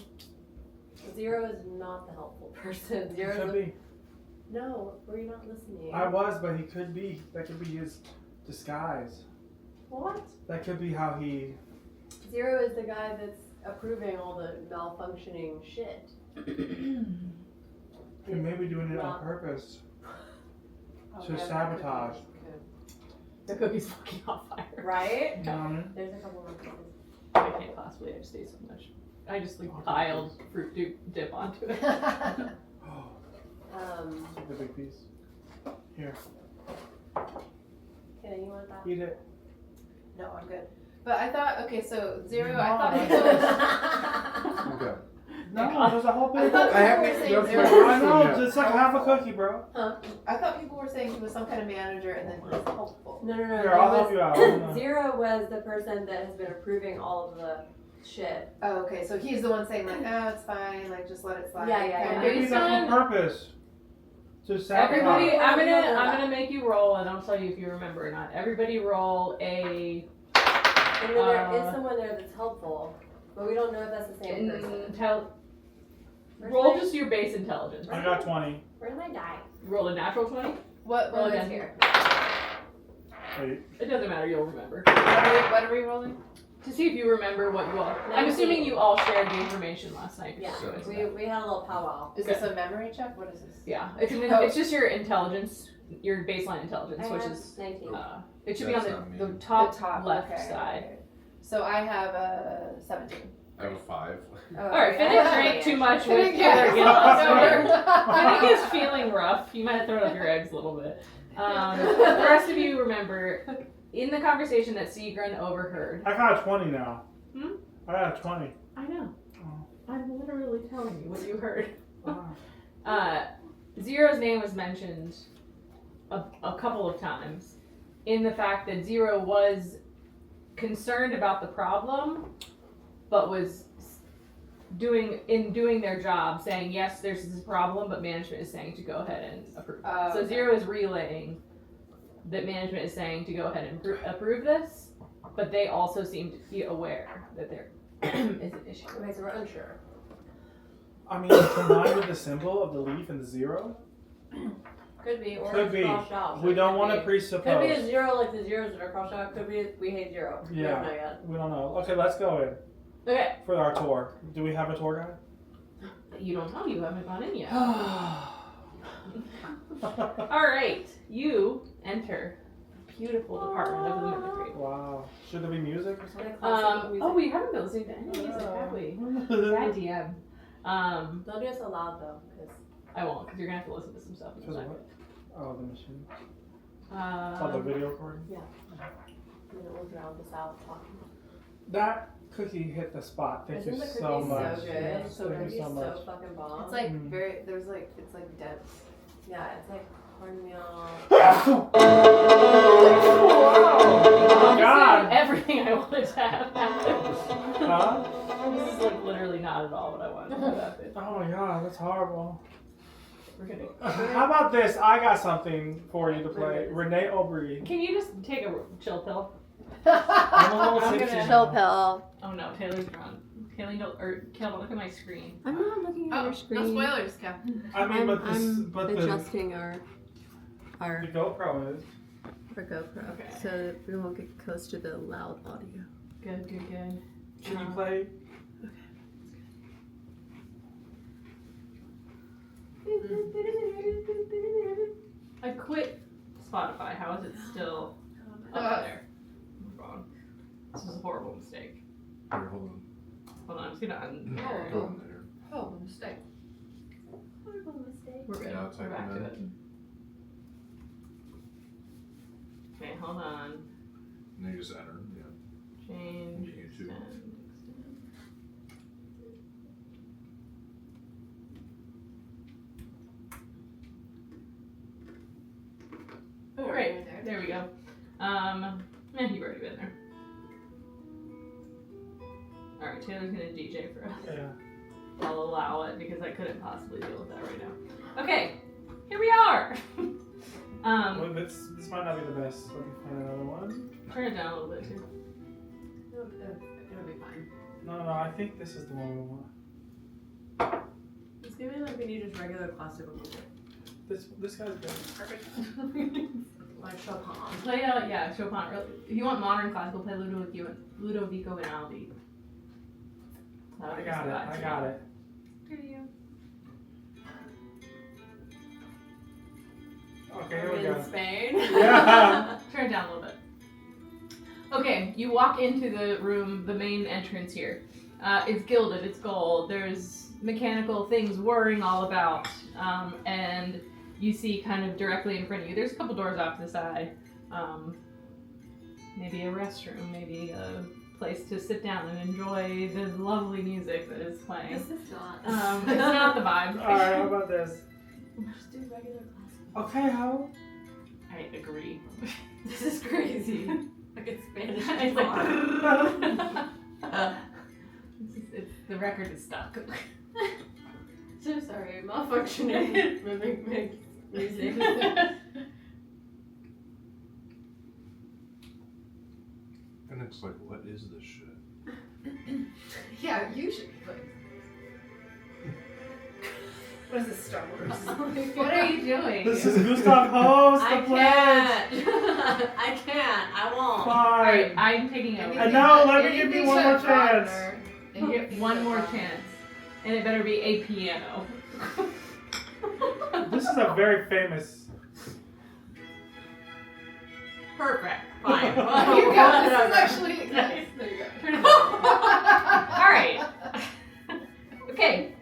Speaker 7: Zero is not the helpful person. Zero
Speaker 1: Could
Speaker 7: is
Speaker 1: be.
Speaker 7: no. Were you not listening?
Speaker 1: I was, but he could be. That could be his disguise.
Speaker 7: What?
Speaker 1: That could be how he.
Speaker 7: Zero is the guy that's approving all the malfunctioning shit.
Speaker 1: He may be doing it on
Speaker 7: Not-
Speaker 1: purpose.
Speaker 7: Okay,
Speaker 1: To sabotage.
Speaker 3: The cookie's fucking on fire.
Speaker 7: Right?
Speaker 1: You know what I mean?
Speaker 7: There's a couple more pieces.
Speaker 3: I can't possibly. I just ate so much. I just like piled fruit dip onto it.
Speaker 1: Take the big piece. Here,
Speaker 7: Kenna, you want that?
Speaker 1: eat it.
Speaker 4: No, I'm good. But I thought, okay, so Zero, I
Speaker 1: No,
Speaker 4: thought
Speaker 5: Okay.
Speaker 1: No, there's a whole
Speaker 4: I
Speaker 1: big.
Speaker 4: thought
Speaker 5: I
Speaker 4: people were
Speaker 5: haven't-
Speaker 4: saying
Speaker 5: that's
Speaker 4: Zero.
Speaker 5: my-
Speaker 1: I know,
Speaker 5: Yeah.
Speaker 1: it's like half a cookie, bro.
Speaker 4: I thought people were saying he was some kind of manager and then he was helpful.
Speaker 7: No.
Speaker 1: Here, I'll help you out.
Speaker 7: Zero was the person that has been approving all of the shit.
Speaker 4: Oh, okay, so he's the one saying like, oh, it's fine, like just let it slide.
Speaker 7: Yeah, yeah,
Speaker 4: kinda.
Speaker 1: Maybe
Speaker 3: Based
Speaker 1: that's on
Speaker 3: on-
Speaker 1: purpose. To sabotage.
Speaker 3: Everybody,
Speaker 7: Oh,
Speaker 3: I'm gonna make you roll, and I'll tell you if you remember or not. Everybody roll a
Speaker 7: And then there is someone there that's helpful, but we don't know if that's the same person.
Speaker 3: Roll just your base intelligence.
Speaker 1: I got 20.
Speaker 7: Where's my die?
Speaker 3: Roll a natural 20.
Speaker 4: What
Speaker 3: Roll
Speaker 4: is
Speaker 3: again.
Speaker 4: here?
Speaker 1: Wait.
Speaker 3: It doesn't matter. You'll remember.
Speaker 4: What are we rolling?
Speaker 3: To see if you remember what you all. I'm
Speaker 7: 19.
Speaker 3: assuming you all shared the information last night.
Speaker 7: Yeah,
Speaker 5: So-
Speaker 7: we had a little powwow.
Speaker 4: Is this a memory check? What is this?
Speaker 3: Yeah, it's
Speaker 4: Oh.
Speaker 3: it's just your intelligence, your baseline intelligence,
Speaker 7: I
Speaker 3: which
Speaker 7: have
Speaker 3: is
Speaker 7: 19.
Speaker 3: it should
Speaker 5: That's
Speaker 3: be
Speaker 5: not
Speaker 3: on
Speaker 5: me.
Speaker 3: the top,
Speaker 4: The top
Speaker 3: left
Speaker 4: okay.
Speaker 3: side.
Speaker 4: So I have a 17.
Speaker 5: I have a 5.
Speaker 4: Oh,
Speaker 3: All right,
Speaker 4: yeah.
Speaker 3: Finnick drank too much with
Speaker 4: Finnick,
Speaker 3: Heather
Speaker 4: yeah.
Speaker 3: Gillis. Finnick is feeling rough. You might have thrown up your eggs a little bit. The rest of you remember in the conversation that Sigrun overheard.
Speaker 1: I got a 20 now.
Speaker 3: Hmm?
Speaker 1: I got a 20.
Speaker 3: I know.
Speaker 1: Oh.
Speaker 3: I'm literally telling you what you heard.
Speaker 1: Wow.
Speaker 3: Zero's name was mentioned a couple of times in the fact that Zero was concerned about the problem, but was doing their job, saying yes, there's this problem, but management is saying to go ahead and approve.
Speaker 4: Oh,
Speaker 3: So
Speaker 4: okay.
Speaker 3: Zero is relaying that management is saying to go ahead and approve this, but they also seem to be aware that there is an issue.
Speaker 7: Okay, so we're unsure.
Speaker 1: I mean, combined with the symbol of the leaf and the 0,
Speaker 7: Could be, or
Speaker 1: Could
Speaker 7: it's
Speaker 1: be.
Speaker 7: crossed out. so
Speaker 1: we
Speaker 7: it
Speaker 1: don't
Speaker 7: could
Speaker 1: want to
Speaker 7: be.
Speaker 1: presuppose.
Speaker 7: Could be a 0 like the zeros that are crossed out. Could be we hate 0. We
Speaker 1: Yeah.
Speaker 7: don't know yet.
Speaker 1: We don't know. Okay, let's go in
Speaker 3: Okay,
Speaker 1: for our tour. Do we have a tour
Speaker 3: you don't know, you haven't gone in yet.
Speaker 1: guide?
Speaker 3: All right, you enter the beautiful department of the mimicry.
Speaker 1: Wow. Should there be music or something?
Speaker 7: Classical music.
Speaker 3: Oh, we haven't been listening to any music, have we? Bad DM.
Speaker 7: Don't do it so loud though, because
Speaker 3: I won't, because you're gonna have to listen to some stuff. in a
Speaker 1: Because of
Speaker 3: second.
Speaker 1: what? Oh, the machine. Oh, the video recording?
Speaker 7: we'll drown this out talking.
Speaker 1: That cookie hit the spot. Thank
Speaker 7: Isn't
Speaker 1: you
Speaker 7: the
Speaker 1: so
Speaker 7: cookie
Speaker 1: much.
Speaker 7: so good?
Speaker 1: Yes,
Speaker 7: So
Speaker 1: thank
Speaker 7: cookie
Speaker 1: you so much.
Speaker 7: so fucking bomb.
Speaker 4: It's like
Speaker 1: Mm.
Speaker 4: very, there's like, it's like dense.
Speaker 7: Yeah, it's like cornmeal.
Speaker 1: Oh
Speaker 3: Honestly,
Speaker 1: God.
Speaker 3: everything I wanted to have happen.
Speaker 1: Huh?
Speaker 3: This is like literally not at all what I wanted to have happen.
Speaker 1: Oh my God, that's horrible.
Speaker 3: We're gonna.
Speaker 1: How about this? I got something for you to play. Renee Aubry.
Speaker 3: Can you just take a chill pill?
Speaker 1: I'm a little
Speaker 3: I'm
Speaker 1: tipsy
Speaker 3: gonna-
Speaker 2: Chill
Speaker 1: now.
Speaker 2: pill.
Speaker 3: Oh no, Taylor's drunk. Kaylee, Kayla, look at my screen.
Speaker 2: I'm not looking at
Speaker 4: Oh,
Speaker 2: your
Speaker 4: no
Speaker 2: screen.
Speaker 4: spoilers, Cap.
Speaker 1: I mean, but the
Speaker 2: adjusting our
Speaker 1: GoPro is.
Speaker 2: GoPro
Speaker 3: Okay.
Speaker 2: so that we won't get close to the loud audio.
Speaker 3: Good, good, good.
Speaker 1: Can you play?
Speaker 3: I quit Spotify. How is it still up there? Wrong. This was a horrible mistake.
Speaker 5: Here, hold on.
Speaker 3: Hold on, I'm just gonna
Speaker 5: Go on there.
Speaker 4: Oh, mistake.
Speaker 7: Horrible mistake.
Speaker 3: We're good.
Speaker 5: Now
Speaker 3: We're
Speaker 5: type
Speaker 3: back
Speaker 5: them
Speaker 3: to
Speaker 5: in.
Speaker 3: it. Okay, hold on.
Speaker 5: And then you just enter. Yeah.
Speaker 3: Change.
Speaker 5: YouTube.
Speaker 3: Extend.
Speaker 4: Oh,
Speaker 3: Great.
Speaker 4: right there.
Speaker 3: There we go. You've already been there. Alright, Taylor's gonna DJ for us.
Speaker 1: Yeah.
Speaker 3: I'll allow it because I couldn't possibly deal with that right now. Okay, here we are!
Speaker 1: Well, this might not be the best. Let me find another one.
Speaker 3: Turn it down a little bit too.
Speaker 4: It'll be fine.
Speaker 1: No, I think this is the one we want.
Speaker 7: It's gonna be like we need just regular classical music.
Speaker 1: This guy's good.
Speaker 4: Perfect.
Speaker 7: Like Chopin.
Speaker 3: Play, Chopin. If you want modern classical, play Ludovico and Aldi.
Speaker 1: I got it. Okay, here we
Speaker 7: In
Speaker 1: go.
Speaker 7: Spain.
Speaker 1: Yeah.
Speaker 3: Turn it down a little bit. Okay, you walk into the room, the main entrance here. It's gilded, it's gold, there's mechanical things whirring all about, and you see kind of directly in front of you, there's a couple doors off to the side. Maybe a restroom, maybe a place to sit down and enjoy the lovely music that is playing.
Speaker 7: This is not.
Speaker 3: It's not the vibe.
Speaker 1: Alright, how about this?
Speaker 7: Just do regular classical.
Speaker 1: Okay, how?
Speaker 3: I agree.
Speaker 7: This is crazy. Like it's Spanish.
Speaker 3: It's like it's the record is stuck.
Speaker 7: So sorry, malfunctioning. Mimic music.
Speaker 5: And it's like, what is this shit?
Speaker 4: Yeah, you should be like. What is this, Star Wars?
Speaker 6: What are you doing?
Speaker 1: This is Gustav Host, the
Speaker 2: I
Speaker 1: pledge.
Speaker 2: can't. I can't. I won't.
Speaker 6: Alright,
Speaker 1: Fine.
Speaker 6: I'm taking over.
Speaker 1: No, let me give you one more chance.
Speaker 6: You get one more chance. And it better be a piano.
Speaker 1: This is a very famous.
Speaker 6: Perfect. Fine.
Speaker 4: Here you go. This is actually
Speaker 6: Nice.
Speaker 4: There you go.
Speaker 6: Turn it over. Alright. Okay.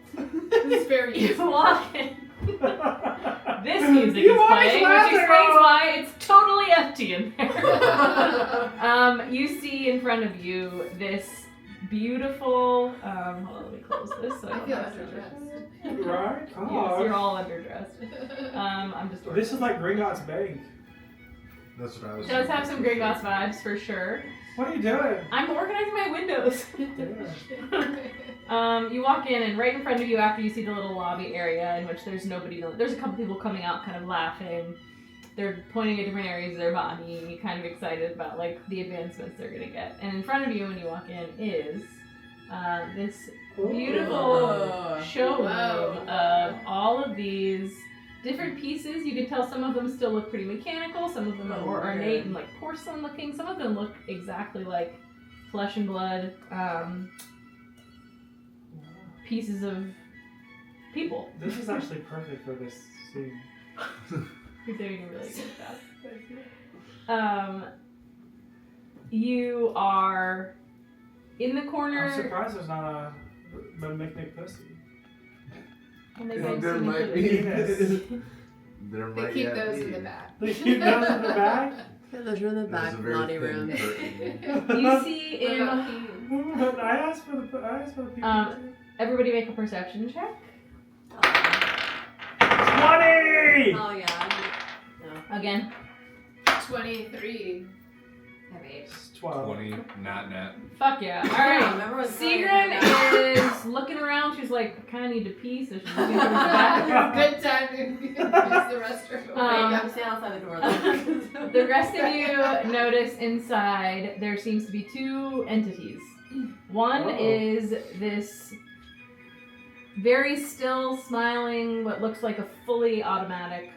Speaker 4: This is very
Speaker 6: You
Speaker 4: useful.
Speaker 6: walk in. This music
Speaker 1: You
Speaker 6: is
Speaker 1: always
Speaker 6: playing,
Speaker 1: laugh
Speaker 6: which
Speaker 1: at
Speaker 6: explains
Speaker 1: all.
Speaker 6: why it's totally empty in there. You see in front of you this beautiful. Hold on, let me close this. So I
Speaker 4: I
Speaker 6: don't
Speaker 4: feel
Speaker 6: have
Speaker 4: underdressed.
Speaker 1: Right?
Speaker 6: Yes, you're all underdressed. I'm just.
Speaker 1: This is like Gringotts Bank.
Speaker 5: That's what I was.
Speaker 6: It does have
Speaker 5: thinking
Speaker 6: some
Speaker 5: for
Speaker 6: Gringotts
Speaker 5: sure.
Speaker 6: vibes for sure.
Speaker 1: What are you doing?
Speaker 6: I'm organizing my windows.
Speaker 1: Yeah.
Speaker 6: You walk in, and right in front of you, after you see the little lobby area in which there's nobody, there's a couple people coming out, kind of laughing. They're pointing at different areas of their body, kind of excited about like the advancements they're gonna get. And in front of you, when you walk in, is this beautiful showroom
Speaker 4: Wow.
Speaker 6: of all of these different pieces. You can tell some of them still look pretty mechanical, some of them are more ornate and like porcelain looking, some of them look exactly like flesh and blood pieces of people.
Speaker 1: This is actually perfect for this scene.
Speaker 6: You're doing a really good job. You are in the corner.
Speaker 1: I'm surprised there's not a McNick pussy.
Speaker 6: And they
Speaker 8: Yeah,
Speaker 6: don't
Speaker 8: there
Speaker 6: seem
Speaker 8: might
Speaker 6: to-
Speaker 8: be.
Speaker 1: Penis.
Speaker 8: There
Speaker 4: They
Speaker 8: might
Speaker 4: keep
Speaker 8: yet
Speaker 4: those
Speaker 8: be.
Speaker 4: in the back.
Speaker 1: They keep those in the back?
Speaker 2: Yeah, those are in the
Speaker 8: There's
Speaker 2: back
Speaker 8: a very
Speaker 2: naughty
Speaker 8: thin
Speaker 2: room.
Speaker 8: curtain.
Speaker 6: You see
Speaker 4: What
Speaker 6: in
Speaker 4: about peas?
Speaker 1: But I asked for the people. too.
Speaker 6: everybody make a perception check.
Speaker 1: 20!
Speaker 2: Oh yeah.
Speaker 6: Again.
Speaker 4: 23.
Speaker 2: I have 8.
Speaker 1: It's 12.
Speaker 5: 20, not net.
Speaker 6: Fuck yeah.
Speaker 2: I
Speaker 6: Alright.
Speaker 2: remember when
Speaker 6: Sigrun is looking around. She's like, I kind of need to pee, so she's looking towards the back.
Speaker 4: Good time to use the restroom.
Speaker 2: I'm standing outside the door though.
Speaker 6: The rest of you notice inside there seems to be two entities. One
Speaker 1: Oh.
Speaker 6: is this very still, smiling, what looks like a fully automatic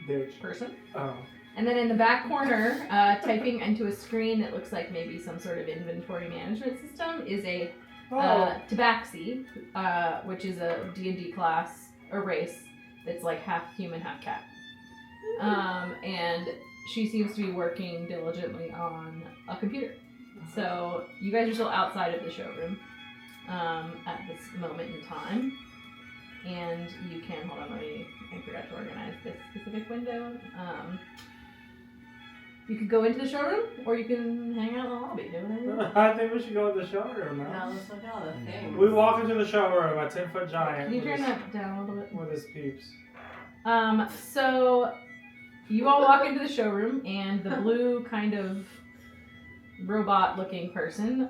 Speaker 1: Bitch.
Speaker 6: person.
Speaker 1: Oh.
Speaker 6: And then in the back corner, typing into a screen that looks like maybe some sort of inventory management system, is a tabaxi, which is a D&D class, or race, that's like half human, half cat. And she seems to be working diligently on a computer. So you guys are still outside of the showroom at this moment in time. And you can, hold on, I forgot to organize this specific window. You could go into the showroom, or you can hang out in the lobby, do whatever you want.
Speaker 1: I think we should go to the showroom
Speaker 2: Now
Speaker 1: now.
Speaker 2: let's look at all the things.
Speaker 1: We walk into the showroom, a 10-foot giant
Speaker 6: Can you
Speaker 1: with
Speaker 6: turn
Speaker 1: his,
Speaker 6: that down a little bit?
Speaker 1: with his peeps.
Speaker 6: So you all walk into the showroom, and the blue kind of robot-looking person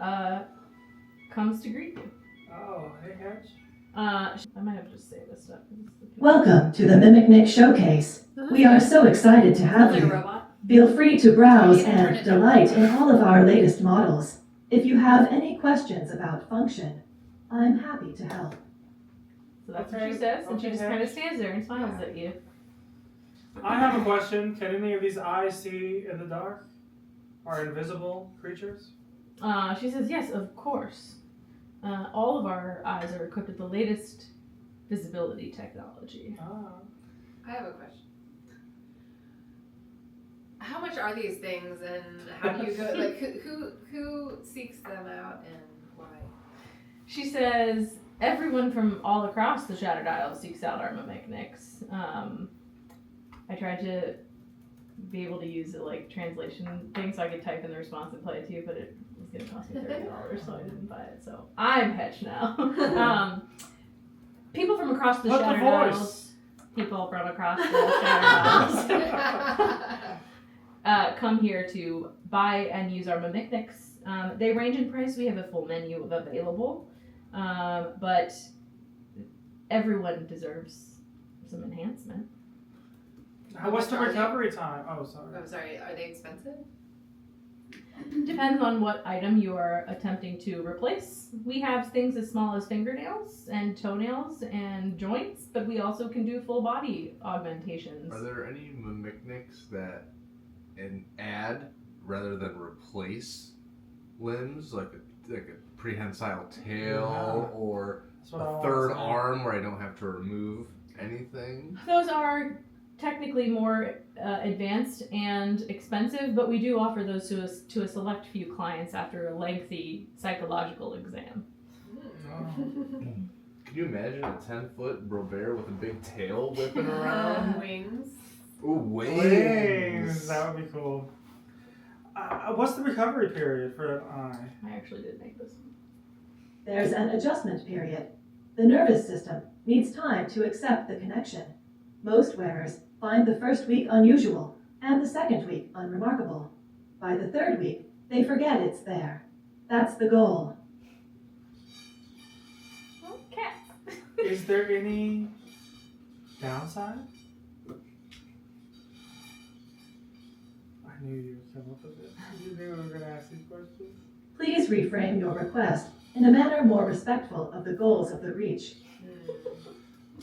Speaker 6: comes to greet you.
Speaker 1: Oh, hey, Hedge.
Speaker 6: I might have to just say this stuff.
Speaker 9: Welcome to the Mimic Nick Showcase. We are so excited to have
Speaker 2: Like a
Speaker 9: you.
Speaker 2: robot.
Speaker 9: Feel free to browse
Speaker 4: You can turn
Speaker 9: and
Speaker 4: it down.
Speaker 9: delight in all of our latest models. If you have any questions about function, I'm happy to help.
Speaker 6: So that's what
Speaker 1: Okay,
Speaker 6: she says, and she
Speaker 1: okay,
Speaker 6: just kind of stands there and smiles at you.
Speaker 1: I have a question. Can any of these eyes see in the dark? Are invisible creatures?
Speaker 6: She says, yes, of course. All of our eyes are equipped with the latest visibility technology.
Speaker 1: Ah.
Speaker 4: I have a question. How much are these things, and how do you go? Like, who seeks them out, and why?
Speaker 6: She says, everyone from all across the Shattered Isle seeks out our Mimicnics. I tried to be able to use a translation thing so I could type in the response and play it to you, but it was going to cost me $30, so I didn't buy it. So I'm Hetch now. People from across the
Speaker 1: But the
Speaker 6: Shattered
Speaker 1: voice.
Speaker 6: Isles, people from across the Shattered Isles, come here to buy and use our Mimicnics. They range in price. We have a full menu of available, but everyone deserves some enhancement.
Speaker 1: What's the
Speaker 4: much are they?
Speaker 1: recovery time? Oh, sorry.
Speaker 4: I'm sorry. Are they expensive?
Speaker 6: Depends on what item you are attempting to replace. We have things as small as fingernails and toenails and joints, but we also can do full body augmentations.
Speaker 5: Are there any mimics that add rather than replace limbs, like a prehensile tail or
Speaker 1: That's what I
Speaker 5: a
Speaker 1: want
Speaker 5: third
Speaker 1: to say.
Speaker 5: arm where I don't have to remove anything?
Speaker 6: Those are technically more advanced and expensive, but we do offer those to a select few clients after a lengthy psychological exam.
Speaker 5: Can you imagine a 10-foot Brobert with a big tail whipping around?
Speaker 4: Wings.
Speaker 5: Ooh, wings!
Speaker 1: Wings. That would be cool. What's the recovery period for an eye?
Speaker 6: I actually did make this one.
Speaker 9: There's an adjustment period. The nervous system needs time to accept the connection. Most wearers find the first week unusual and the second week unremarkable. By the third week, they forget it's there. That's the goal.
Speaker 6: Oh, cats.
Speaker 1: Is there any downside? I knew you would come up with it. You knew we were going to ask these questions.
Speaker 9: Please reframe your request in a manner more respectful of the goals of the Reach.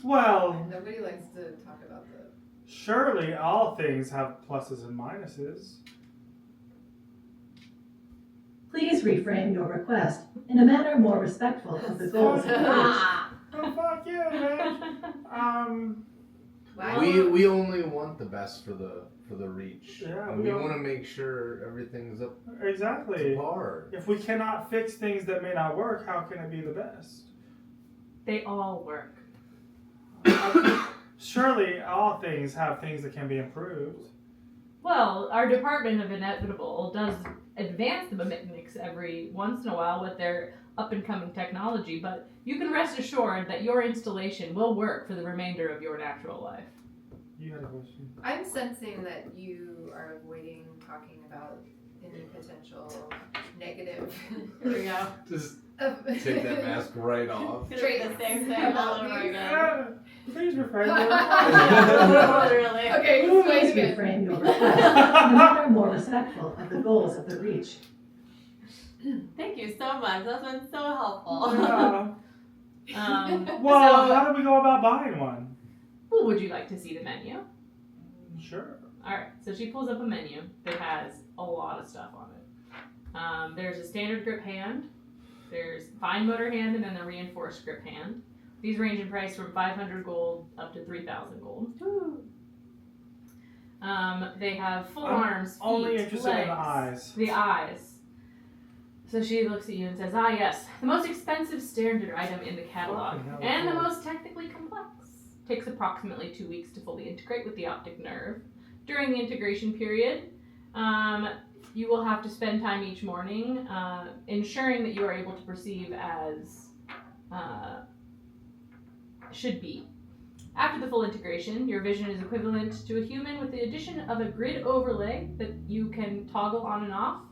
Speaker 1: Well,
Speaker 4: Nobody likes to talk about the.
Speaker 1: surely all things have pluses and minuses.
Speaker 9: Please reframe your request in a manner more respectful of the goals of the Reach.
Speaker 1: Oh, fuck you, man.
Speaker 4: Wow.
Speaker 5: We only want the best for the Reach.
Speaker 1: Yeah,
Speaker 5: and
Speaker 1: we
Speaker 5: we
Speaker 1: don't-
Speaker 5: want to make sure everything's up
Speaker 1: Exactly.
Speaker 5: to par.
Speaker 1: If we cannot fix things that may not work, how can it be the best?
Speaker 6: They all work.
Speaker 1: Surely all things have things that can be improved.
Speaker 6: Well, our Department of Inevitable does advance the mimics every once in a while with their up-and-coming technology, but you can rest assured that your installation will work for the remainder of your natural life.
Speaker 1: You had a question.
Speaker 4: I'm sensing that you are avoiding talking about any potential negative. Here we go.
Speaker 5: Just take that mask right off.
Speaker 4: Traits
Speaker 7: The same thing all over again.
Speaker 1: Please refrain your
Speaker 7: Literally.
Speaker 4: Okay,
Speaker 9: Please
Speaker 4: wait again.
Speaker 9: reframe your request in a manner more respectful of the goals of the Reach.
Speaker 7: Thank you so much. That's been so helpful.
Speaker 1: Yeah.
Speaker 6: Well,
Speaker 1: Well, how do we go about buying one?
Speaker 6: would you like to see the menu?
Speaker 1: Sure.
Speaker 6: Alright, so she pulls up a menu that has a lot of stuff on it. There's a standard grip hand, there's fine motor hand, and then the reinforced grip hand. These range in price from 500 gold up to 3,000 gold. They have full arms, feet,
Speaker 1: Only interested in
Speaker 6: legs.
Speaker 1: the eyes.
Speaker 6: The eyes. So she looks at you and says, "Ah, yes, the most expensive standard item in the catalog,
Speaker 1: Fucking hell,
Speaker 6: and the
Speaker 1: cool.
Speaker 6: most technically complex. Takes approximately 2 weeks to fully integrate with the optic nerve. During the integration period, you will have to spend time each morning ensuring that you are able to perceive as should be. After the full integration, your vision is equivalent to a human with the addition of a grid overlay that you can toggle on and off,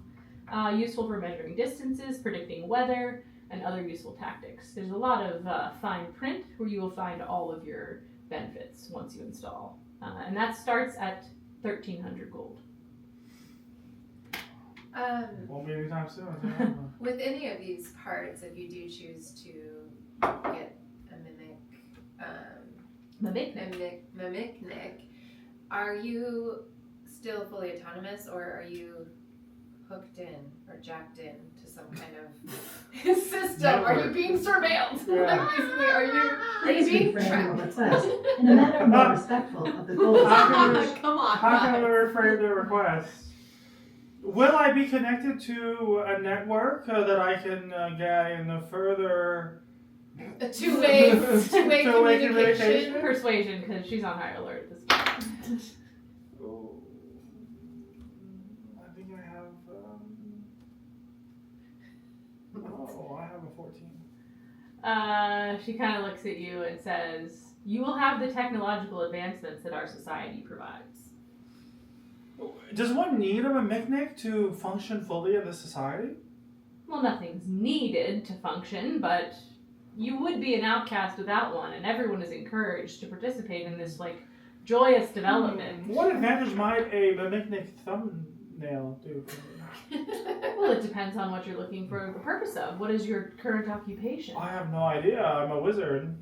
Speaker 6: useful for measuring distances, predicting weather, and other useful tactics. There's a lot of fine print where you will find all of your benefits once you install. And that starts at 1,300 gold.
Speaker 1: Won't be anytime soon.
Speaker 4: With any of these parts, if you do choose to get a mimic, are you still fully autonomous, or are you hooked in or jacked in to some kind of system? Are you being surveilled?
Speaker 1: Yeah.
Speaker 4: Like basically, are you
Speaker 9: Please
Speaker 4: being
Speaker 9: reframe your
Speaker 4: trapped?
Speaker 9: request in a manner more respectful of the goals of
Speaker 1: How
Speaker 9: the
Speaker 1: can
Speaker 9: Reach.
Speaker 1: we-
Speaker 7: Come on.
Speaker 1: How can we
Speaker 7: guys.
Speaker 1: reframe the request? Will I be connected to a network that I can gain further
Speaker 4: A two-way
Speaker 1: Two-way
Speaker 4: communication.
Speaker 1: communication.
Speaker 6: Persuasion, because she's on high alert at this point.
Speaker 1: Oh, I think I have. I have a 14.
Speaker 6: She kind of looks at you and says, "You will have the technological advancements that our society provides."
Speaker 1: Does one need a mimic to function fully in this society?
Speaker 6: Well, nothing's needed to function, but you would be an outcast without one, and everyone is encouraged to participate in this, joyous development.
Speaker 1: What advantage might a mimic thumbnail do for me?
Speaker 6: Well, it depends on what you're looking for the purpose of. What is your current occupation?
Speaker 1: I have no idea. I'm a wizard.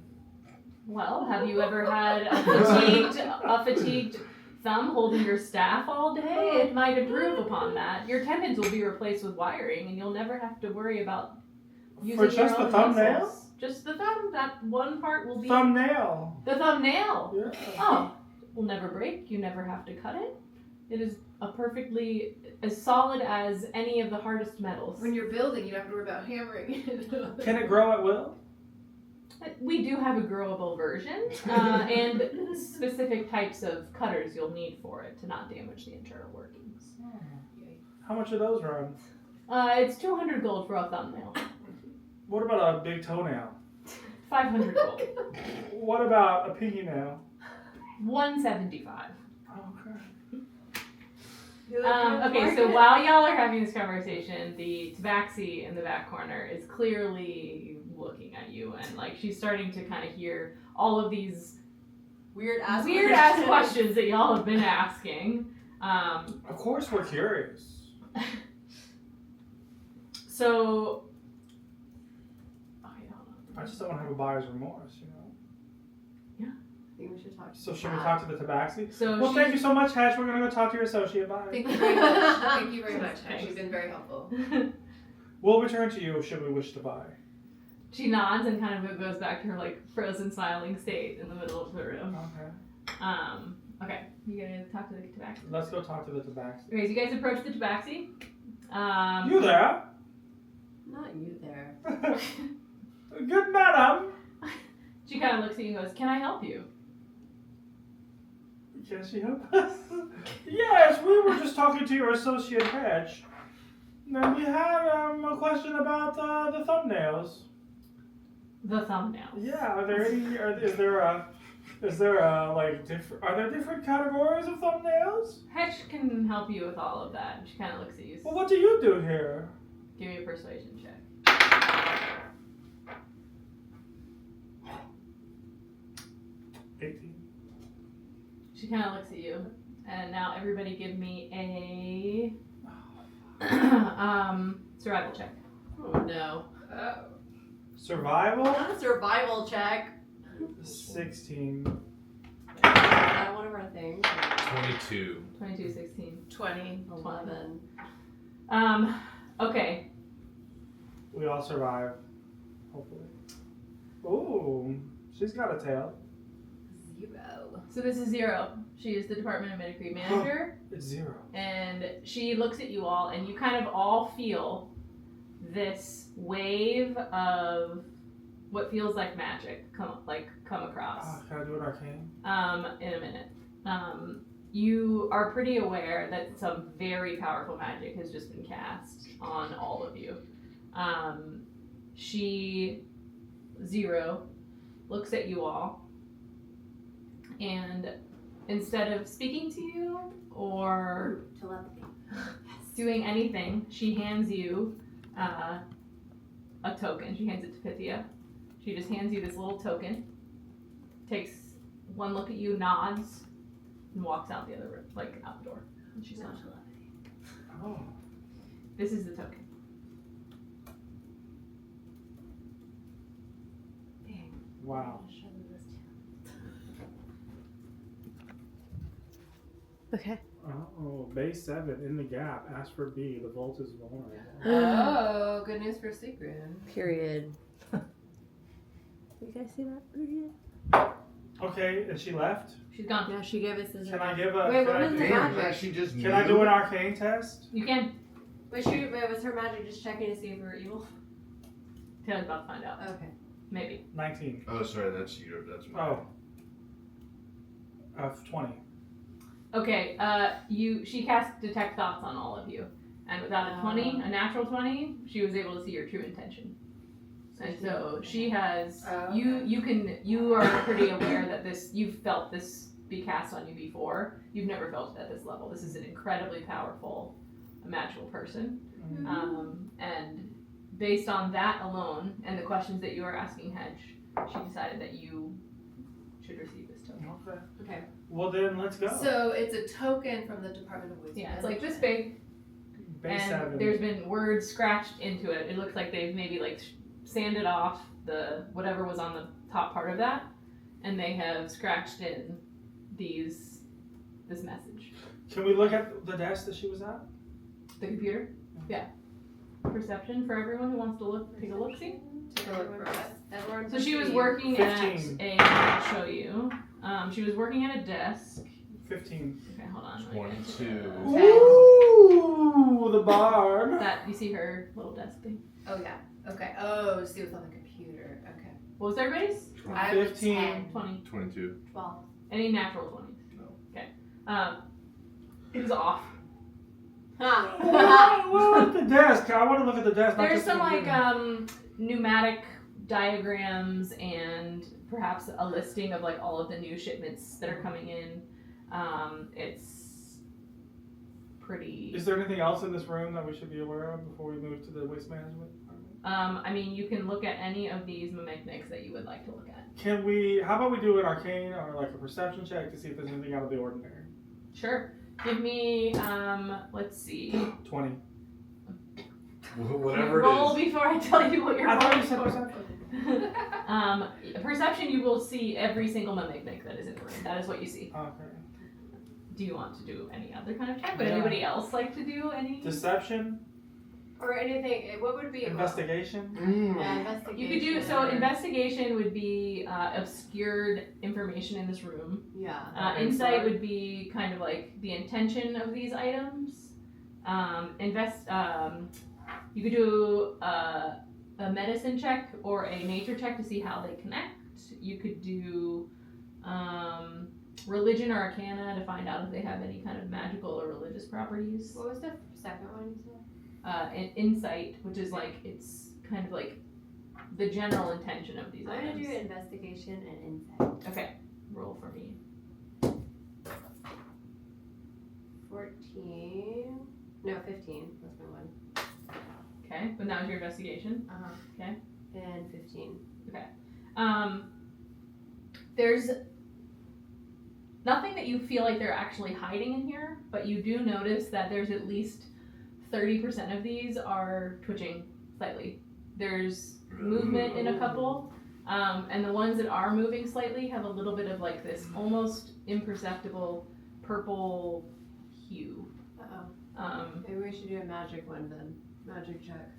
Speaker 6: Well, have you ever had a fatigued thumb holding your staff all day? It might improve upon that. Your tendons will be replaced with wiring, and you'll never have to worry about using
Speaker 1: For just
Speaker 6: your
Speaker 1: the
Speaker 6: own
Speaker 1: thumbnail?
Speaker 6: muscles. Just the thumb. That one part will be
Speaker 1: Thumbnail.
Speaker 6: the thumbnail.
Speaker 1: Yeah.
Speaker 6: Oh, will never break. You never have to cut it. It is a perfectly as solid as any of the hardest metals.
Speaker 4: When you're building, you don't have to worry about hammering it.
Speaker 1: Can it grow at will?
Speaker 6: We do have a growable version, and specific types of cutters you'll need for it to not damage the internal workings.
Speaker 1: How much do those run?
Speaker 6: It's 200 gold for a thumbnail.
Speaker 1: What about a big toenail?
Speaker 6: 500 gold.
Speaker 1: What about a pinky nail?
Speaker 6: 175.
Speaker 1: Okay.
Speaker 6: Okay, so while y'all are having this conversation, the tabaxi in the back corner is clearly looking at you, and like she's starting to kind of hear all of these
Speaker 7: Weird ass
Speaker 6: questions that y'all have been asking.
Speaker 1: Of course we're curious.
Speaker 6: So, okay, hold on.
Speaker 1: I just don't want to have a buyer's remorse, you know?
Speaker 7: I think we should talk.
Speaker 1: So should we talk to the tabaxi?
Speaker 6: So
Speaker 1: Well, thank you so much, Hatch. We're going to go talk to your associate. Bye.
Speaker 4: Thank you very much. Thank you very much, Hatch. You've been very helpful.
Speaker 1: We'll return to you should we wish to buy.
Speaker 6: She nods and kind of goes back to her like frozen smiling state in the middle of the room.
Speaker 1: Okay.
Speaker 6: Okay, you gonna talk to the tabaxi?
Speaker 1: Let's go talk to the tabaxi.
Speaker 6: Okay, so you guys approach the tabaxi.
Speaker 1: You there?
Speaker 7: Not you there.
Speaker 1: Good madam.
Speaker 6: She kind of looks at you and goes, "Can I help you?"
Speaker 1: Can she help us? Yes, we were just talking to your associate Hatch. And we had a question about the thumbnails.
Speaker 6: The thumbnails.
Speaker 1: Yeah, are there any? Is there a like different? Are there different categories of thumbnails?
Speaker 6: Hetch can help you with all of that. She kind of looks at you.
Speaker 1: Well, what do you do here?
Speaker 6: Give me a persuasion check.
Speaker 1: 18.
Speaker 6: She kind of looks at you, and now everybody give me a survival check.
Speaker 7: Oh no.
Speaker 1: Survival?
Speaker 7: Not a survival check.
Speaker 1: 16.
Speaker 7: Not one of our things.
Speaker 5: 22.
Speaker 6: 22, 16,
Speaker 4: 20.
Speaker 7: 11.
Speaker 6: Okay.
Speaker 1: We all survive. Hopefully. Ooh, she's got a tail.
Speaker 4: 0.
Speaker 6: So this is Zero. She is the Department of Mimicry manager.
Speaker 1: It's 0.
Speaker 6: And she looks at you all, and you kind of all feel this wave of what feels like magic come across.
Speaker 1: Can I do an arcane?
Speaker 6: In a minute. You are pretty aware that some very powerful magic has just been cast on all of you. Zero looks at you all, and instead of speaking to you or
Speaker 7: Telepathy.
Speaker 6: doing anything, she hands you a token. She hands it to Pythia. She just hands you this little token, takes one look at you, nods, and walks out the other room, like out the door. And she's gone.
Speaker 1: Oh.
Speaker 6: This is the token.
Speaker 1: Wow.
Speaker 2: Okay.
Speaker 1: Oh, base 7 in the gap. Ask for B. The vault is vulnerable.
Speaker 4: Oh, good news for secret.
Speaker 2: Period. You guys see that?
Speaker 1: Okay, and she left.
Speaker 6: She's gone.
Speaker 2: Yeah, she gave us this.
Speaker 1: Can I give a?
Speaker 7: Wait,
Speaker 1: can
Speaker 7: what
Speaker 1: I
Speaker 7: was
Speaker 1: do-
Speaker 7: the
Speaker 5: Damn,
Speaker 7: magic?
Speaker 5: she just
Speaker 1: Can I do an arcane test?
Speaker 6: You can.
Speaker 7: Wait, was her magic just checking to see if we were evil?
Speaker 6: Taylor's about to find out.
Speaker 7: Okay.
Speaker 6: Maybe.
Speaker 1: 19.
Speaker 5: Oh, sorry, that's you. That's mine.
Speaker 1: Oh. 20.
Speaker 6: Okay, she cast Detect Thoughts on all of you. And without a 20, a natural 20, she was able to see your true intention. And so she has, you are pretty aware that you've felt this be cast on you before. You've never felt it at this level. This is an incredibly powerful magical person. And based on that alone, and the questions that you are asking Hedge, she decided that you should receive this token.
Speaker 1: Okay.
Speaker 7: Okay.
Speaker 1: Well then, let's go.
Speaker 4: So it's a token from the Department of Wisdom.
Speaker 6: Yeah, it's like this big.
Speaker 1: Base
Speaker 3: and
Speaker 1: 7.
Speaker 3: there's been words scratched into it. It looks like they've maybe like sanded off the whatever was on the top part of that, and they have scratched in this message.
Speaker 1: Can we look at the desk that she was at?
Speaker 3: The computer? Yeah. Perception for everyone who wants to take a look, see?
Speaker 7: Take a look for us. Everyone
Speaker 3: So she was
Speaker 7: proceed.
Speaker 3: working
Speaker 1: 15.
Speaker 3: at I'll show you. She was working at a desk.
Speaker 1: 15.
Speaker 3: Okay, hold on.
Speaker 5: 22.
Speaker 1: Ooh, the bar.
Speaker 3: That, you see her little desk thing?
Speaker 4: Oh yeah. Okay. Oh, see what's on the computer. Okay.
Speaker 3: What was everybody's?
Speaker 4: I have
Speaker 1: 15.
Speaker 4: 10,
Speaker 3: 20.
Speaker 5: 22.
Speaker 4: 12.
Speaker 3: Any natural 20s?
Speaker 5: No.
Speaker 3: Okay. It was off.
Speaker 1: Well, at the desk. I want to look at the desk. not
Speaker 3: There's
Speaker 1: just the
Speaker 3: some like
Speaker 1: computer.
Speaker 3: pneumatic diagrams and perhaps a listing of like all of the new shipments that are coming in. It's pretty.
Speaker 1: Is there anything else in this room that we should be aware of before we move to the waste management department?
Speaker 3: I mean, you can look at any of these mimics that you would like to look at.
Speaker 1: Can we? How about we do an arcane or like a perception check to see if there's anything out of the ordinary?
Speaker 3: Sure. Give me, let's see.
Speaker 1: 20.
Speaker 5: Whatever
Speaker 3: Roll
Speaker 5: it is.
Speaker 3: before I tell you what you're
Speaker 1: I thought
Speaker 3: rolling
Speaker 1: you said
Speaker 3: for.
Speaker 1: perception.
Speaker 3: Perception, you will see every single mimic that is in the room. That is what you see.
Speaker 1: Okay.
Speaker 3: Do you want to do any other kind of check? Would
Speaker 1: Yeah.
Speaker 3: anybody else like to do any?
Speaker 1: Deception,
Speaker 7: Or anything. What would be
Speaker 1: investigation.
Speaker 7: Yeah, investigation.
Speaker 3: You could do so. Investigation would be obscured information in this room.
Speaker 7: Yeah.
Speaker 3: Insight would be kind of like the intention of these items. You could do a medicine check or a nature check to see how they connect. You could do religion or arcana to find out if they have any kind of magical or religious properties.
Speaker 7: What was the second one you said?
Speaker 3: And insight, which is like it's kind of like the general intention of these
Speaker 7: I'm gonna
Speaker 3: items.
Speaker 7: do investigation and insight.
Speaker 3: Okay, roll for me.
Speaker 7: 14. No, 15. That's my one.
Speaker 3: Okay, but now your investigation. Okay.
Speaker 7: And 15.
Speaker 3: There's nothing that you feel like they're actually hiding in here, but you do notice that there's at least 30% of these are twitching slightly. There's movement in a couple, and the ones that are moving slightly have a little bit of like this almost imperceptible purple hue.
Speaker 7: Maybe we should do a magic one then. Magic check.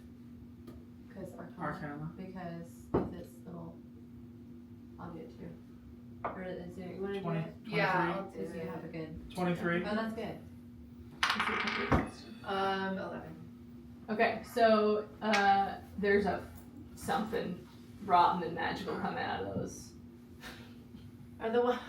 Speaker 7: Because
Speaker 1: Arcana.
Speaker 7: Because if it's little, I'll do it too. Or is it, you want to do
Speaker 1: 20.
Speaker 7: it?
Speaker 4: Yeah, I'll do
Speaker 7: Because you
Speaker 4: it.
Speaker 7: have a good.
Speaker 1: 23.
Speaker 7: Oh, that's good.
Speaker 4: 11.
Speaker 3: Okay, so there's something rotten and magical coming out of those.
Speaker 7: Are the one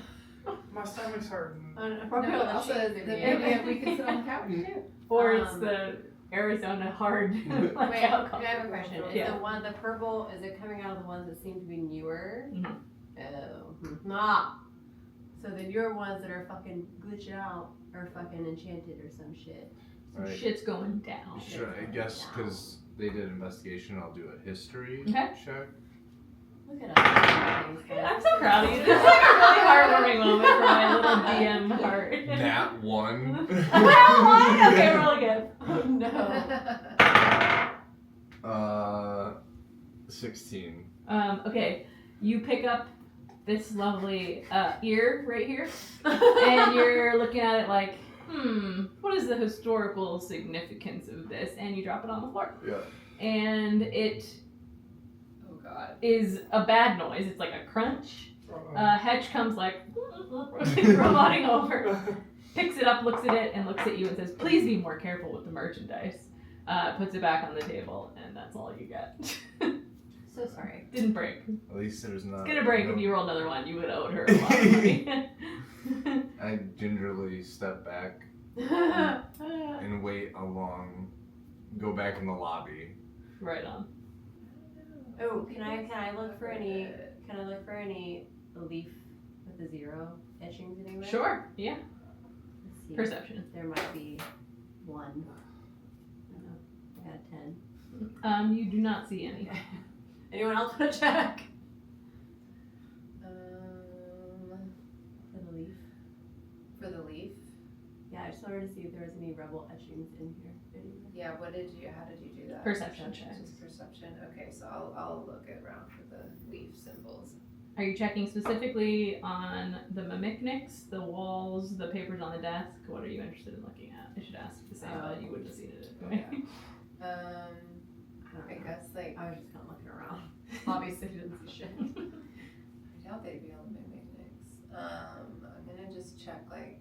Speaker 1: My stomach's hurting.
Speaker 7: appropriate
Speaker 4: No, also
Speaker 7: sheets
Speaker 4: the
Speaker 7: maybe.
Speaker 4: maybe we can sit on the couch too.
Speaker 3: Or it's
Speaker 7: Um,
Speaker 3: the Arizona hard
Speaker 7: Wait, I
Speaker 3: alcohol.
Speaker 7: have a question. Is
Speaker 3: Yeah.
Speaker 7: the purple, is it coming out of the ones that seem to be newer?
Speaker 3: Mhm.
Speaker 7: Oh. So the newer ones that are fucking glitching out are fucking enchanted or some shit.
Speaker 3: Some
Speaker 5: Right.
Speaker 3: shit's going down.
Speaker 5: Sure, I guess because they did investigation, I'll do a history
Speaker 3: Okay.
Speaker 5: check.
Speaker 7: Look at us.
Speaker 3: I'm so proud of you. This is like a really heartwarming moment for my little DM heart.
Speaker 5: Nat 1.
Speaker 3: Okay, roll again.
Speaker 7: Oh no.
Speaker 5: 16.
Speaker 3: Okay, you pick up this lovely ear right here, and you're looking at it like, what is the historical significance of this? And you drop it on the floor.
Speaker 5: Yeah.
Speaker 3: And it
Speaker 4: Oh god.
Speaker 3: is a bad noise. It's like a crunch.
Speaker 1: Uh-oh.
Speaker 3: Hedge comes like roboting over, picks it up, looks at it, and looks at you and says, "Please be more careful with the merchandise." Puts it back on the table, and that's all you get.
Speaker 7: So sorry.
Speaker 3: Didn't break.
Speaker 5: At least there's not.
Speaker 3: It's gonna break if you roll another one. You would owe her a lot of money.
Speaker 5: I gingerly step back and wait go back in the lobby.
Speaker 3: Right on.
Speaker 7: Oh, can I look for any leaf with a 0 etchings anywhere?
Speaker 3: Sure. Yeah.
Speaker 7: Let's see.
Speaker 3: Perception.
Speaker 7: There might be 1. I don't know. I got a 10.
Speaker 3: You do not see any.
Speaker 7: Anyone else want to check? For the leaf.
Speaker 4: For the leaf.
Speaker 7: Yeah, I just wanted to see if there was any rebel etchings in here. Anyway.
Speaker 4: Yeah, how did you do that?
Speaker 3: Perception checks.
Speaker 4: Just perception. Okay, so I'll look around for the leaf symbols.
Speaker 3: Are you checking specifically on the mimicnics, the walls, the papers on the desk? What are you interested in looking at? I should ask the same, but you wouldn't have seen it anyway.
Speaker 4: I guess like
Speaker 7: I was just kind of looking around. Obviously, didn't see shit.
Speaker 4: I doubt they'd be able to mimic Nyx. I'm gonna just check like.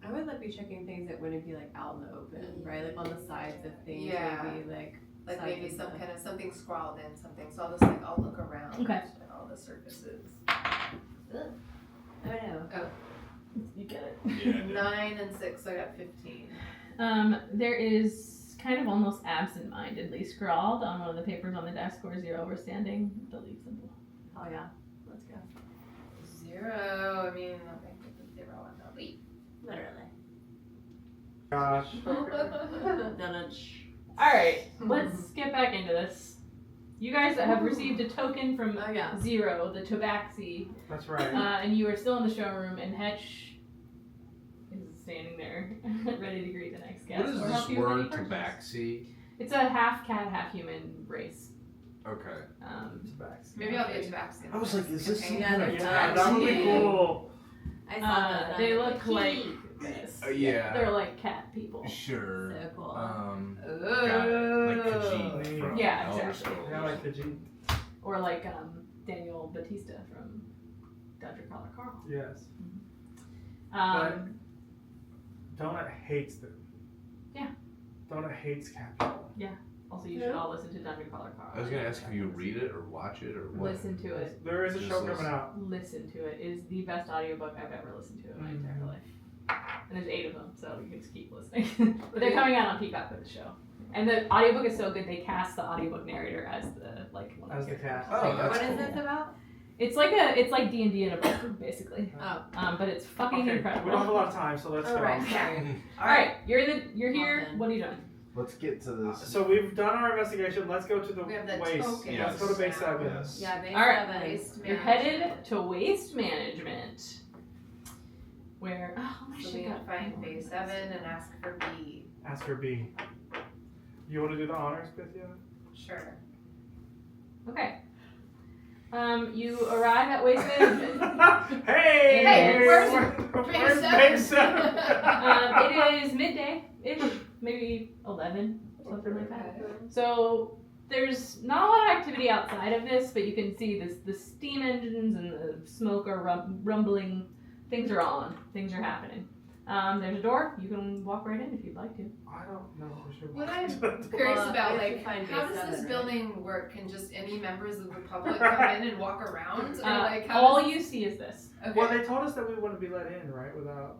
Speaker 7: I would like be checking things that wouldn't be like out in the open, right? Like on the sides of things,
Speaker 4: Yeah.
Speaker 7: maybe like
Speaker 4: Maybe some kind of something scrawled in something. So I'll look around
Speaker 3: Okay.
Speaker 4: at all the surfaces.
Speaker 7: Oh no.
Speaker 3: You get it.
Speaker 5: Yeah.
Speaker 4: 9 and 6, so I got 15.
Speaker 3: There is kind of almost absent-mindedly scrawled on one of the papers on the desk where 0 were standing, the leaf symbol.
Speaker 7: Oh yeah. Let's go.
Speaker 4: 0. I mean, okay, put the 0 on the leaf.
Speaker 7: Literally.
Speaker 1: Gosh.
Speaker 3: Alright, let's get back into this. You guys have received a token from
Speaker 7: Oh yeah.
Speaker 3: 0, the Tabaxi,
Speaker 1: That's right.
Speaker 3: and you are still in the showroom, and Hetch is standing there, ready to greet the next guest.
Speaker 8: What is
Speaker 3: or help
Speaker 8: this
Speaker 3: you with any
Speaker 8: word,
Speaker 3: purchase.
Speaker 8: tabaxi?
Speaker 3: It's a half cat, half human race.
Speaker 8: Okay.
Speaker 4: Maybe I'll be a tabaxi.
Speaker 8: I was like, is this some
Speaker 7: Yeah,
Speaker 8: kind of
Speaker 1: Yeah, that would be cool.
Speaker 7: I saw that.
Speaker 3: They
Speaker 7: on the
Speaker 3: look like
Speaker 7: wiki.
Speaker 3: this.
Speaker 8: yeah.
Speaker 3: They're like cat people.
Speaker 8: Sure.
Speaker 7: So cool.
Speaker 8: Got it. Like Khajiit from
Speaker 3: Yeah,
Speaker 8: Elder
Speaker 3: exactly.
Speaker 8: Scrolls.
Speaker 1: Yeah, like the G.
Speaker 3: Or like Daniel Batista from Dungeon Crawler Carl.
Speaker 1: Yes.
Speaker 3: Um,
Speaker 1: Donut hates them.
Speaker 3: Yeah.
Speaker 1: Donut hates cat people.
Speaker 3: also, you should all listen to Dungeon Crawler Carl.
Speaker 8: I was gonna ask if you read it or watch it or what.
Speaker 3: Listen to it.
Speaker 1: There is a
Speaker 8: Just
Speaker 1: show
Speaker 8: listen.
Speaker 1: coming out.
Speaker 3: Listen to it. It is the best audiobook I've ever listened to in my entire life. And there's 8 of them, so you can just keep listening. But they're coming out on Peacock for the show. And the audiobook is so good they cast the audiobook narrator as the one of
Speaker 1: As
Speaker 3: the
Speaker 1: the cat.
Speaker 3: characters.
Speaker 8: Oh, that's
Speaker 7: What is
Speaker 8: cool.
Speaker 7: this about?
Speaker 3: It's like D&D in a book, basically.
Speaker 7: Oh.
Speaker 3: But it's fucking
Speaker 1: Okay,
Speaker 3: incredible.
Speaker 1: we don't have a lot of time, so let's
Speaker 7: Oh
Speaker 1: go.
Speaker 7: right. Sorry.
Speaker 3: All right, you're here.
Speaker 7: Well, then.
Speaker 3: What are you doing?
Speaker 8: Let's get to this.
Speaker 1: So we've done our investigation. Let's go to the
Speaker 4: We have the
Speaker 1: waste.
Speaker 4: token.
Speaker 1: Let's go to base 7.
Speaker 8: Yes.
Speaker 7: Yeah. Base
Speaker 3: All right.
Speaker 7: 7.
Speaker 4: Waste
Speaker 3: You're headed to waste management. Where my
Speaker 4: So
Speaker 3: shit
Speaker 4: we
Speaker 3: got
Speaker 4: have to find base 7 and ask for B.
Speaker 1: Ask for B. You want to do the honors, Bithia?
Speaker 4: Sure.
Speaker 3: Okay. You arrive at waste management.
Speaker 1: Hey!
Speaker 3: Hey,
Speaker 1: where's base 7?
Speaker 3: It is midday-ish, maybe 11, something like that. So there's not a lot of activity outside of this, but you can see the steam engines and the smoke are rumbling. Things are on. Things are happening. There's a door. You can walk right in if you'd like to.
Speaker 1: I don't know for sure.
Speaker 4: What I'm curious
Speaker 7: Well,
Speaker 4: about,
Speaker 7: we have to
Speaker 4: like,
Speaker 7: find
Speaker 4: how
Speaker 7: base
Speaker 4: does this
Speaker 7: 7, right?
Speaker 4: building work? Can just any members of the public come in and walk around? Or like, how
Speaker 3: All
Speaker 4: does
Speaker 3: you see is this.
Speaker 4: Okay.
Speaker 1: Well, they told us that we wouldn't be let in, right? Without.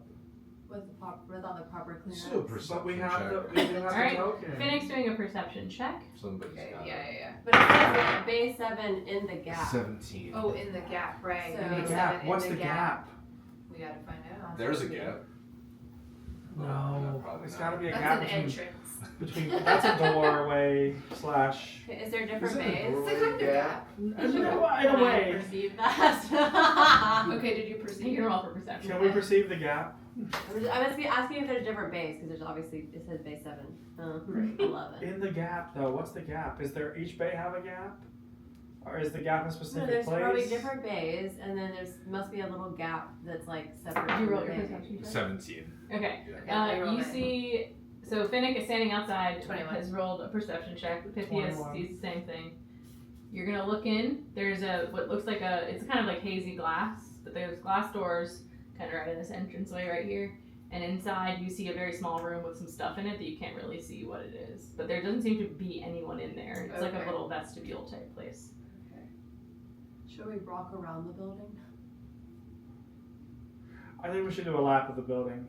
Speaker 7: Without the proper
Speaker 8: Let's
Speaker 7: clearance.
Speaker 8: do a
Speaker 1: But
Speaker 8: perception
Speaker 1: we have
Speaker 8: check.
Speaker 1: the we do have
Speaker 3: Alright,
Speaker 1: the token.
Speaker 3: Phoenix doing a perception check.
Speaker 8: Somebody's
Speaker 4: Okay,
Speaker 8: got
Speaker 4: yeah.
Speaker 7: But it says base 7 in the
Speaker 8: it.
Speaker 7: gap.
Speaker 8: 17.
Speaker 4: Oh, in the gap, right.
Speaker 7: So-
Speaker 1: In the
Speaker 4: Base
Speaker 1: gap.
Speaker 4: 7 in
Speaker 1: What's the gap?
Speaker 4: We gotta find out.
Speaker 8: There's a gap.
Speaker 1: No,
Speaker 8: probably
Speaker 1: it's
Speaker 8: not.
Speaker 1: got to be a
Speaker 4: That's
Speaker 1: gap
Speaker 4: an
Speaker 1: between,
Speaker 4: entrance.
Speaker 1: that's a doorway slash.
Speaker 7: Okay, is there different
Speaker 8: Is it a
Speaker 7: bays?
Speaker 8: doorway?
Speaker 4: It's a kind of gap.
Speaker 1: In a
Speaker 7: Can I
Speaker 1: way.
Speaker 7: perceive that?
Speaker 4: Okay, did you
Speaker 3: You
Speaker 4: perceive
Speaker 3: can
Speaker 4: it?
Speaker 3: roll for perception.
Speaker 1: Can we perceive the gap?
Speaker 7: I must be asking if there's different bays because there's obviously it says base 7. 11.
Speaker 1: In the gap, though, what's the gap? Is there each bay have a gap, or is the gap in a
Speaker 7: No,
Speaker 1: specific
Speaker 7: there's
Speaker 1: place?
Speaker 7: probably different bays, and then there's must be a little gap that's like separate.
Speaker 3: Did you
Speaker 7: from
Speaker 3: roll
Speaker 7: the
Speaker 3: your
Speaker 7: bay.
Speaker 3: perception check?
Speaker 8: 17.
Speaker 3: Okay.
Speaker 4: Okay, I rolled
Speaker 3: You
Speaker 4: mine.
Speaker 3: see, so Finnick is standing outside.
Speaker 4: 21.
Speaker 3: Has rolled a perception check. Pythias
Speaker 1: 21.
Speaker 3: sees the same thing. You're gonna look in. There's what looks like it's kind of like hazy glass, but there's glass doors kind of right in this entranceway right here. And inside you see a very small room with some stuff in it that you can't really see what it is. But there doesn't seem to be anyone in there. It's like a
Speaker 4: Okay.
Speaker 3: little vestibule type place.
Speaker 7: Should we walk around the building?
Speaker 1: I think we should do a lap of the building.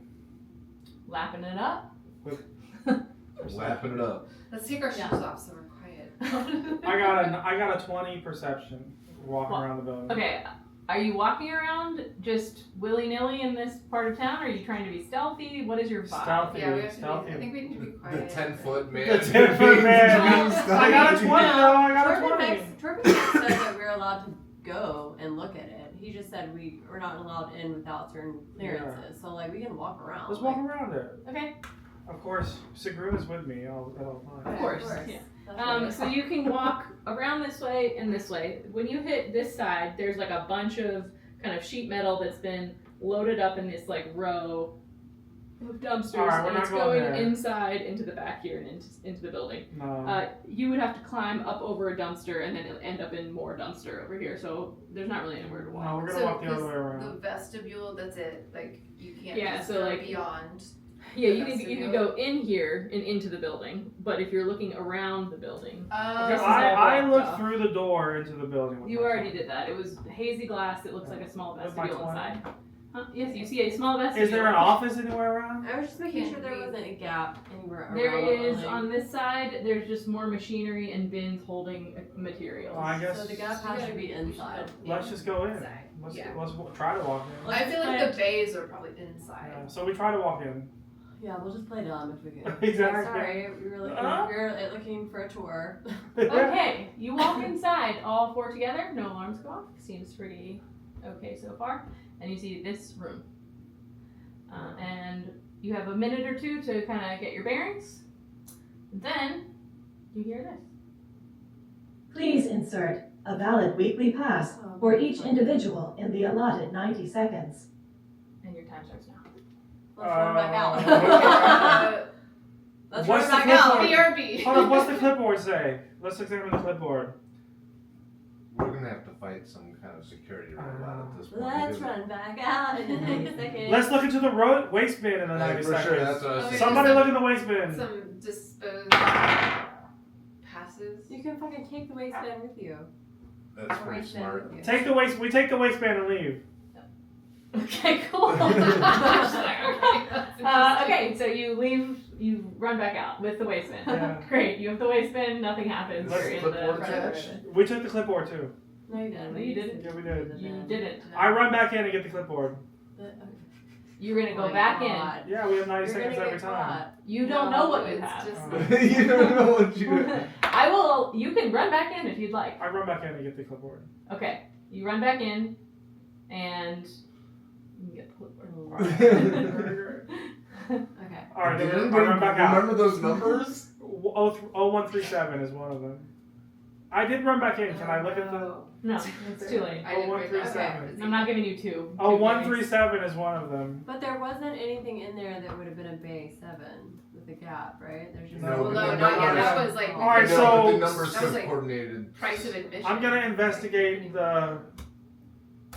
Speaker 3: Lapping it up.
Speaker 8: Lapping it up.
Speaker 4: Let's take our shoes
Speaker 7: Yeah.
Speaker 4: off so we're quiet.
Speaker 1: I got a 20 perception walking
Speaker 3: Well,
Speaker 1: around the building.
Speaker 3: Okay, are you walking around just willy-nilly in this part of town? Or are you trying to be stealthy? What is your vibe?
Speaker 1: Stealthy.
Speaker 4: Yeah, we have to
Speaker 1: Stealthy.
Speaker 4: be, I think we need to be
Speaker 8: The
Speaker 4: quiet.
Speaker 8: 10-foot man.
Speaker 1: The 10-foot man. I got a 20 though. I got a
Speaker 7: Torben
Speaker 1: 20.
Speaker 7: Beck said that we're allowed to go and look at it.
Speaker 2: he just said we're not allowed in without certain clearances. So like we can walk around.
Speaker 1: Let's walk around it.
Speaker 3: Okay.
Speaker 1: Of course, Sigrun is with me at all times.
Speaker 3: Of course. Yeah. So you can walk around this way and this way. When you hit this side, there's like a bunch of kind of sheet metal that's been loaded up in this like row of dumpsters,
Speaker 1: Alright, we're
Speaker 3: and
Speaker 1: not
Speaker 3: it's
Speaker 1: going
Speaker 3: going
Speaker 1: there.
Speaker 3: inside into the back here and into the building.
Speaker 1: No.
Speaker 3: You would have to climb up over a dumpster and then it'll end up in more dumpster over here. So there's not really anywhere to walk.
Speaker 1: No, we're gonna walk the other way
Speaker 4: The
Speaker 1: around.
Speaker 4: vestibule, that's it. Like you can't
Speaker 3: Yeah,
Speaker 4: just
Speaker 3: so,
Speaker 4: go
Speaker 3: like-
Speaker 4: beyond.
Speaker 3: Yeah,
Speaker 4: the
Speaker 3: you can
Speaker 4: vestibule.
Speaker 3: go in here and into the building, but if you're looking around the building, This is all
Speaker 1: I
Speaker 3: blocked
Speaker 1: looked
Speaker 3: off.
Speaker 1: through the door into the building. With
Speaker 3: you
Speaker 1: my
Speaker 3: already
Speaker 1: phone.
Speaker 3: did that. It was hazy glass. It looks like a small
Speaker 1: With my
Speaker 3: vestibule
Speaker 1: phone.
Speaker 3: inside. Huh? Yes, you see a small vestibule.
Speaker 1: Is there an office anywhere around?
Speaker 2: I was just making
Speaker 4: Can't
Speaker 2: sure there
Speaker 4: read.
Speaker 2: wasn't a gap anywhere around.
Speaker 3: There
Speaker 2: the
Speaker 3: is
Speaker 2: building.
Speaker 3: on this side. There's just more machinery and bins holding materials.
Speaker 1: Well, I guess
Speaker 2: So the gap has to be inside.
Speaker 1: let's just go in.
Speaker 4: Inside,
Speaker 1: Let's,
Speaker 4: yeah.
Speaker 1: let's try to walk in.
Speaker 4: I feel like the bays are probably inside.
Speaker 1: Yeah, so we try to walk in.
Speaker 2: Yeah, we'll just play dumb if we can.
Speaker 1: Exactly.
Speaker 2: Sorry, we were looking,
Speaker 1: Uh-huh.
Speaker 2: we were looking for a tour.
Speaker 3: Okay, you walk inside, all four together. No alarms go off. Seems pretty okay so far. And you see this room. And you have a minute or two to kind of get your bearings. Then you hear this.
Speaker 9: Please insert a valid weekly pass for each individual in the allotted 90 seconds.
Speaker 3: And your time starts now.
Speaker 2: Let's run back out.
Speaker 4: Uh,
Speaker 2: Let's
Speaker 1: What's
Speaker 2: run
Speaker 1: the
Speaker 2: back out.
Speaker 1: clipboard?
Speaker 4: BRB.
Speaker 1: Hold on, what's the clipboard say? Let's examine the clipboard.
Speaker 8: We're gonna have to fight some kind of security robot at this point.
Speaker 2: Let's
Speaker 8: because-
Speaker 2: run back out in 90 seconds.
Speaker 1: Let's look into the waste bin in the 90
Speaker 8: for
Speaker 1: seconds.
Speaker 8: sure, that's what I was
Speaker 4: Okay.
Speaker 8: thinking.
Speaker 1: Somebody
Speaker 4: Some-
Speaker 1: look in the waste bin.
Speaker 4: Some disposed passes.
Speaker 2: You can fucking take the waistband with you.
Speaker 8: That's pretty
Speaker 2: Waistband
Speaker 8: smart.
Speaker 2: with you.
Speaker 1: Take the waste. We take the waistband and leave.
Speaker 3: Okay, cool. Okay, so you leave. You run back out with the waistband.
Speaker 1: Yeah.
Speaker 3: Great. You have the waistband. Nothing happens.
Speaker 1: Let's
Speaker 3: You're in
Speaker 8: clipboard
Speaker 3: the front of the
Speaker 8: attached.
Speaker 3: ribbon.
Speaker 1: We took the clipboard too.
Speaker 2: No, you didn't.
Speaker 3: No, you didn't.
Speaker 1: Yeah, we did.
Speaker 3: You didn't.
Speaker 1: I run back in and get the clipboard.
Speaker 3: You're gonna go
Speaker 2: Oh my
Speaker 3: back
Speaker 2: God.
Speaker 1: Yeah, we have 90
Speaker 2: You're
Speaker 1: seconds
Speaker 2: gonna
Speaker 1: every
Speaker 2: get
Speaker 1: time.
Speaker 2: caught.
Speaker 3: in. You don't know what you
Speaker 4: it's
Speaker 3: have.
Speaker 4: just-
Speaker 8: You don't know what you.
Speaker 3: I will. You can run back in if you'd like.
Speaker 1: I run back in and get the clipboard.
Speaker 3: Okay. You run back in, and you can get the clipboard.
Speaker 2: Okay.
Speaker 1: All right, then
Speaker 8: Didn't
Speaker 1: I run back out.
Speaker 8: Remember those numbers?
Speaker 1: 0137 is one of them. I did run back in. Can I look at the?
Speaker 3: No, it's too late.
Speaker 4: I didn't write that.
Speaker 1: 0137.
Speaker 4: Okay.
Speaker 3: I'm not giving you two.
Speaker 1: Oh,
Speaker 3: two things.
Speaker 1: 137 is one of them.
Speaker 2: But there wasn't anything in there that would have been a bay 7 with a gap, right? There's just
Speaker 8: No,
Speaker 4: Well,
Speaker 8: but
Speaker 4: no,
Speaker 8: the
Speaker 4: not yet.
Speaker 8: numbers-
Speaker 4: That was like
Speaker 1: All right,
Speaker 8: No,
Speaker 1: so-
Speaker 8: but the numbers
Speaker 4: That was
Speaker 8: have
Speaker 4: like-
Speaker 8: coordinated.
Speaker 4: price of admission.
Speaker 1: I'm gonna investigate the.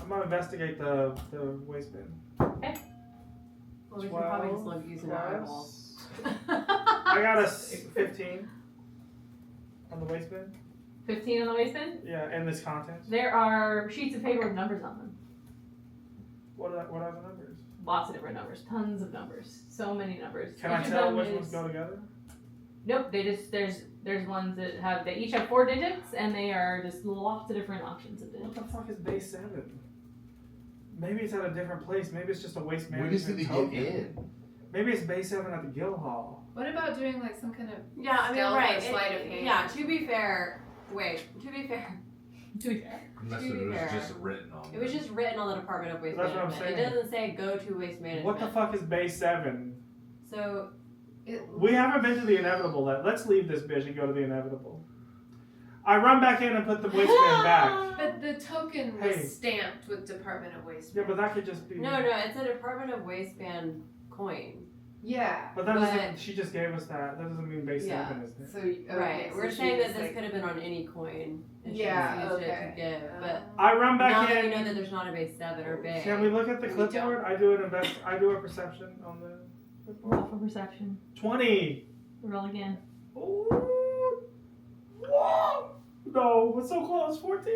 Speaker 1: I'm gonna investigate the waste bin.
Speaker 2: well, we can probably just look using our eyeballs.
Speaker 1: I got a 15 on the waste bin.
Speaker 3: 15 on the waistband.
Speaker 1: Yeah, and this contents.
Speaker 3: There are sheets of paper with numbers on them.
Speaker 1: What are the numbers?
Speaker 3: Lots of different numbers. Tons of numbers. So many numbers.
Speaker 1: Can I
Speaker 3: Each of
Speaker 1: tell
Speaker 3: them
Speaker 1: which
Speaker 3: is-
Speaker 1: ones go together?
Speaker 3: Nope. They just there's ones that have they each have 4 digits and they are just lots of different options of
Speaker 1: What
Speaker 3: digits.
Speaker 1: the fuck is base 7? Maybe it's at a different place. Maybe it's just a waste
Speaker 8: Where does
Speaker 1: management
Speaker 8: it get
Speaker 1: token.
Speaker 8: in?
Speaker 1: Maybe it's base 7 at the guild hall.
Speaker 4: What about doing like some kind of
Speaker 2: Yeah, I mean,
Speaker 4: stealth
Speaker 2: right.
Speaker 4: or sleight of hand?
Speaker 2: Yeah, to be fair, to be fair,
Speaker 3: To be fair.
Speaker 8: Unless
Speaker 2: To
Speaker 8: it
Speaker 2: be
Speaker 8: was
Speaker 2: fair.
Speaker 8: just written on.
Speaker 2: it was just written on the Department of Waste
Speaker 1: That's what I'm
Speaker 2: Management. It
Speaker 1: saying.
Speaker 2: doesn't say go to Waste Management.
Speaker 1: What the fuck is base 7?
Speaker 2: So,
Speaker 1: We haven't been to the inevitable yet. Let's leave this bitch and go to the inevitable. I run back in and put the waistband back.
Speaker 4: But the token was
Speaker 1: Hey.
Speaker 4: stamped with Department of Waste.
Speaker 1: Yeah, but that could just be.
Speaker 2: no, it's a Department of Waistband coin.
Speaker 4: Yeah.
Speaker 1: But that
Speaker 2: but-
Speaker 1: doesn't. She just gave us that. That doesn't mean base
Speaker 2: Yeah.
Speaker 1: 7, is it?
Speaker 4: So okay,
Speaker 2: Right.
Speaker 4: so
Speaker 2: We're
Speaker 4: she
Speaker 2: saying
Speaker 4: was
Speaker 2: that this
Speaker 4: like-
Speaker 2: could have been on any coin. And she
Speaker 4: Yeah.
Speaker 2: just used
Speaker 4: Okay.
Speaker 2: it to give. But
Speaker 1: I run
Speaker 2: now
Speaker 1: back
Speaker 2: that
Speaker 1: in.
Speaker 2: we know that there's not a base 7 or bay.
Speaker 1: Can we look at the
Speaker 4: We
Speaker 1: clipboard? I do a perception on the
Speaker 3: Roll for perception.
Speaker 1: 20.
Speaker 3: Roll again.
Speaker 1: Ooh. Whoa. No, it's so close. 14.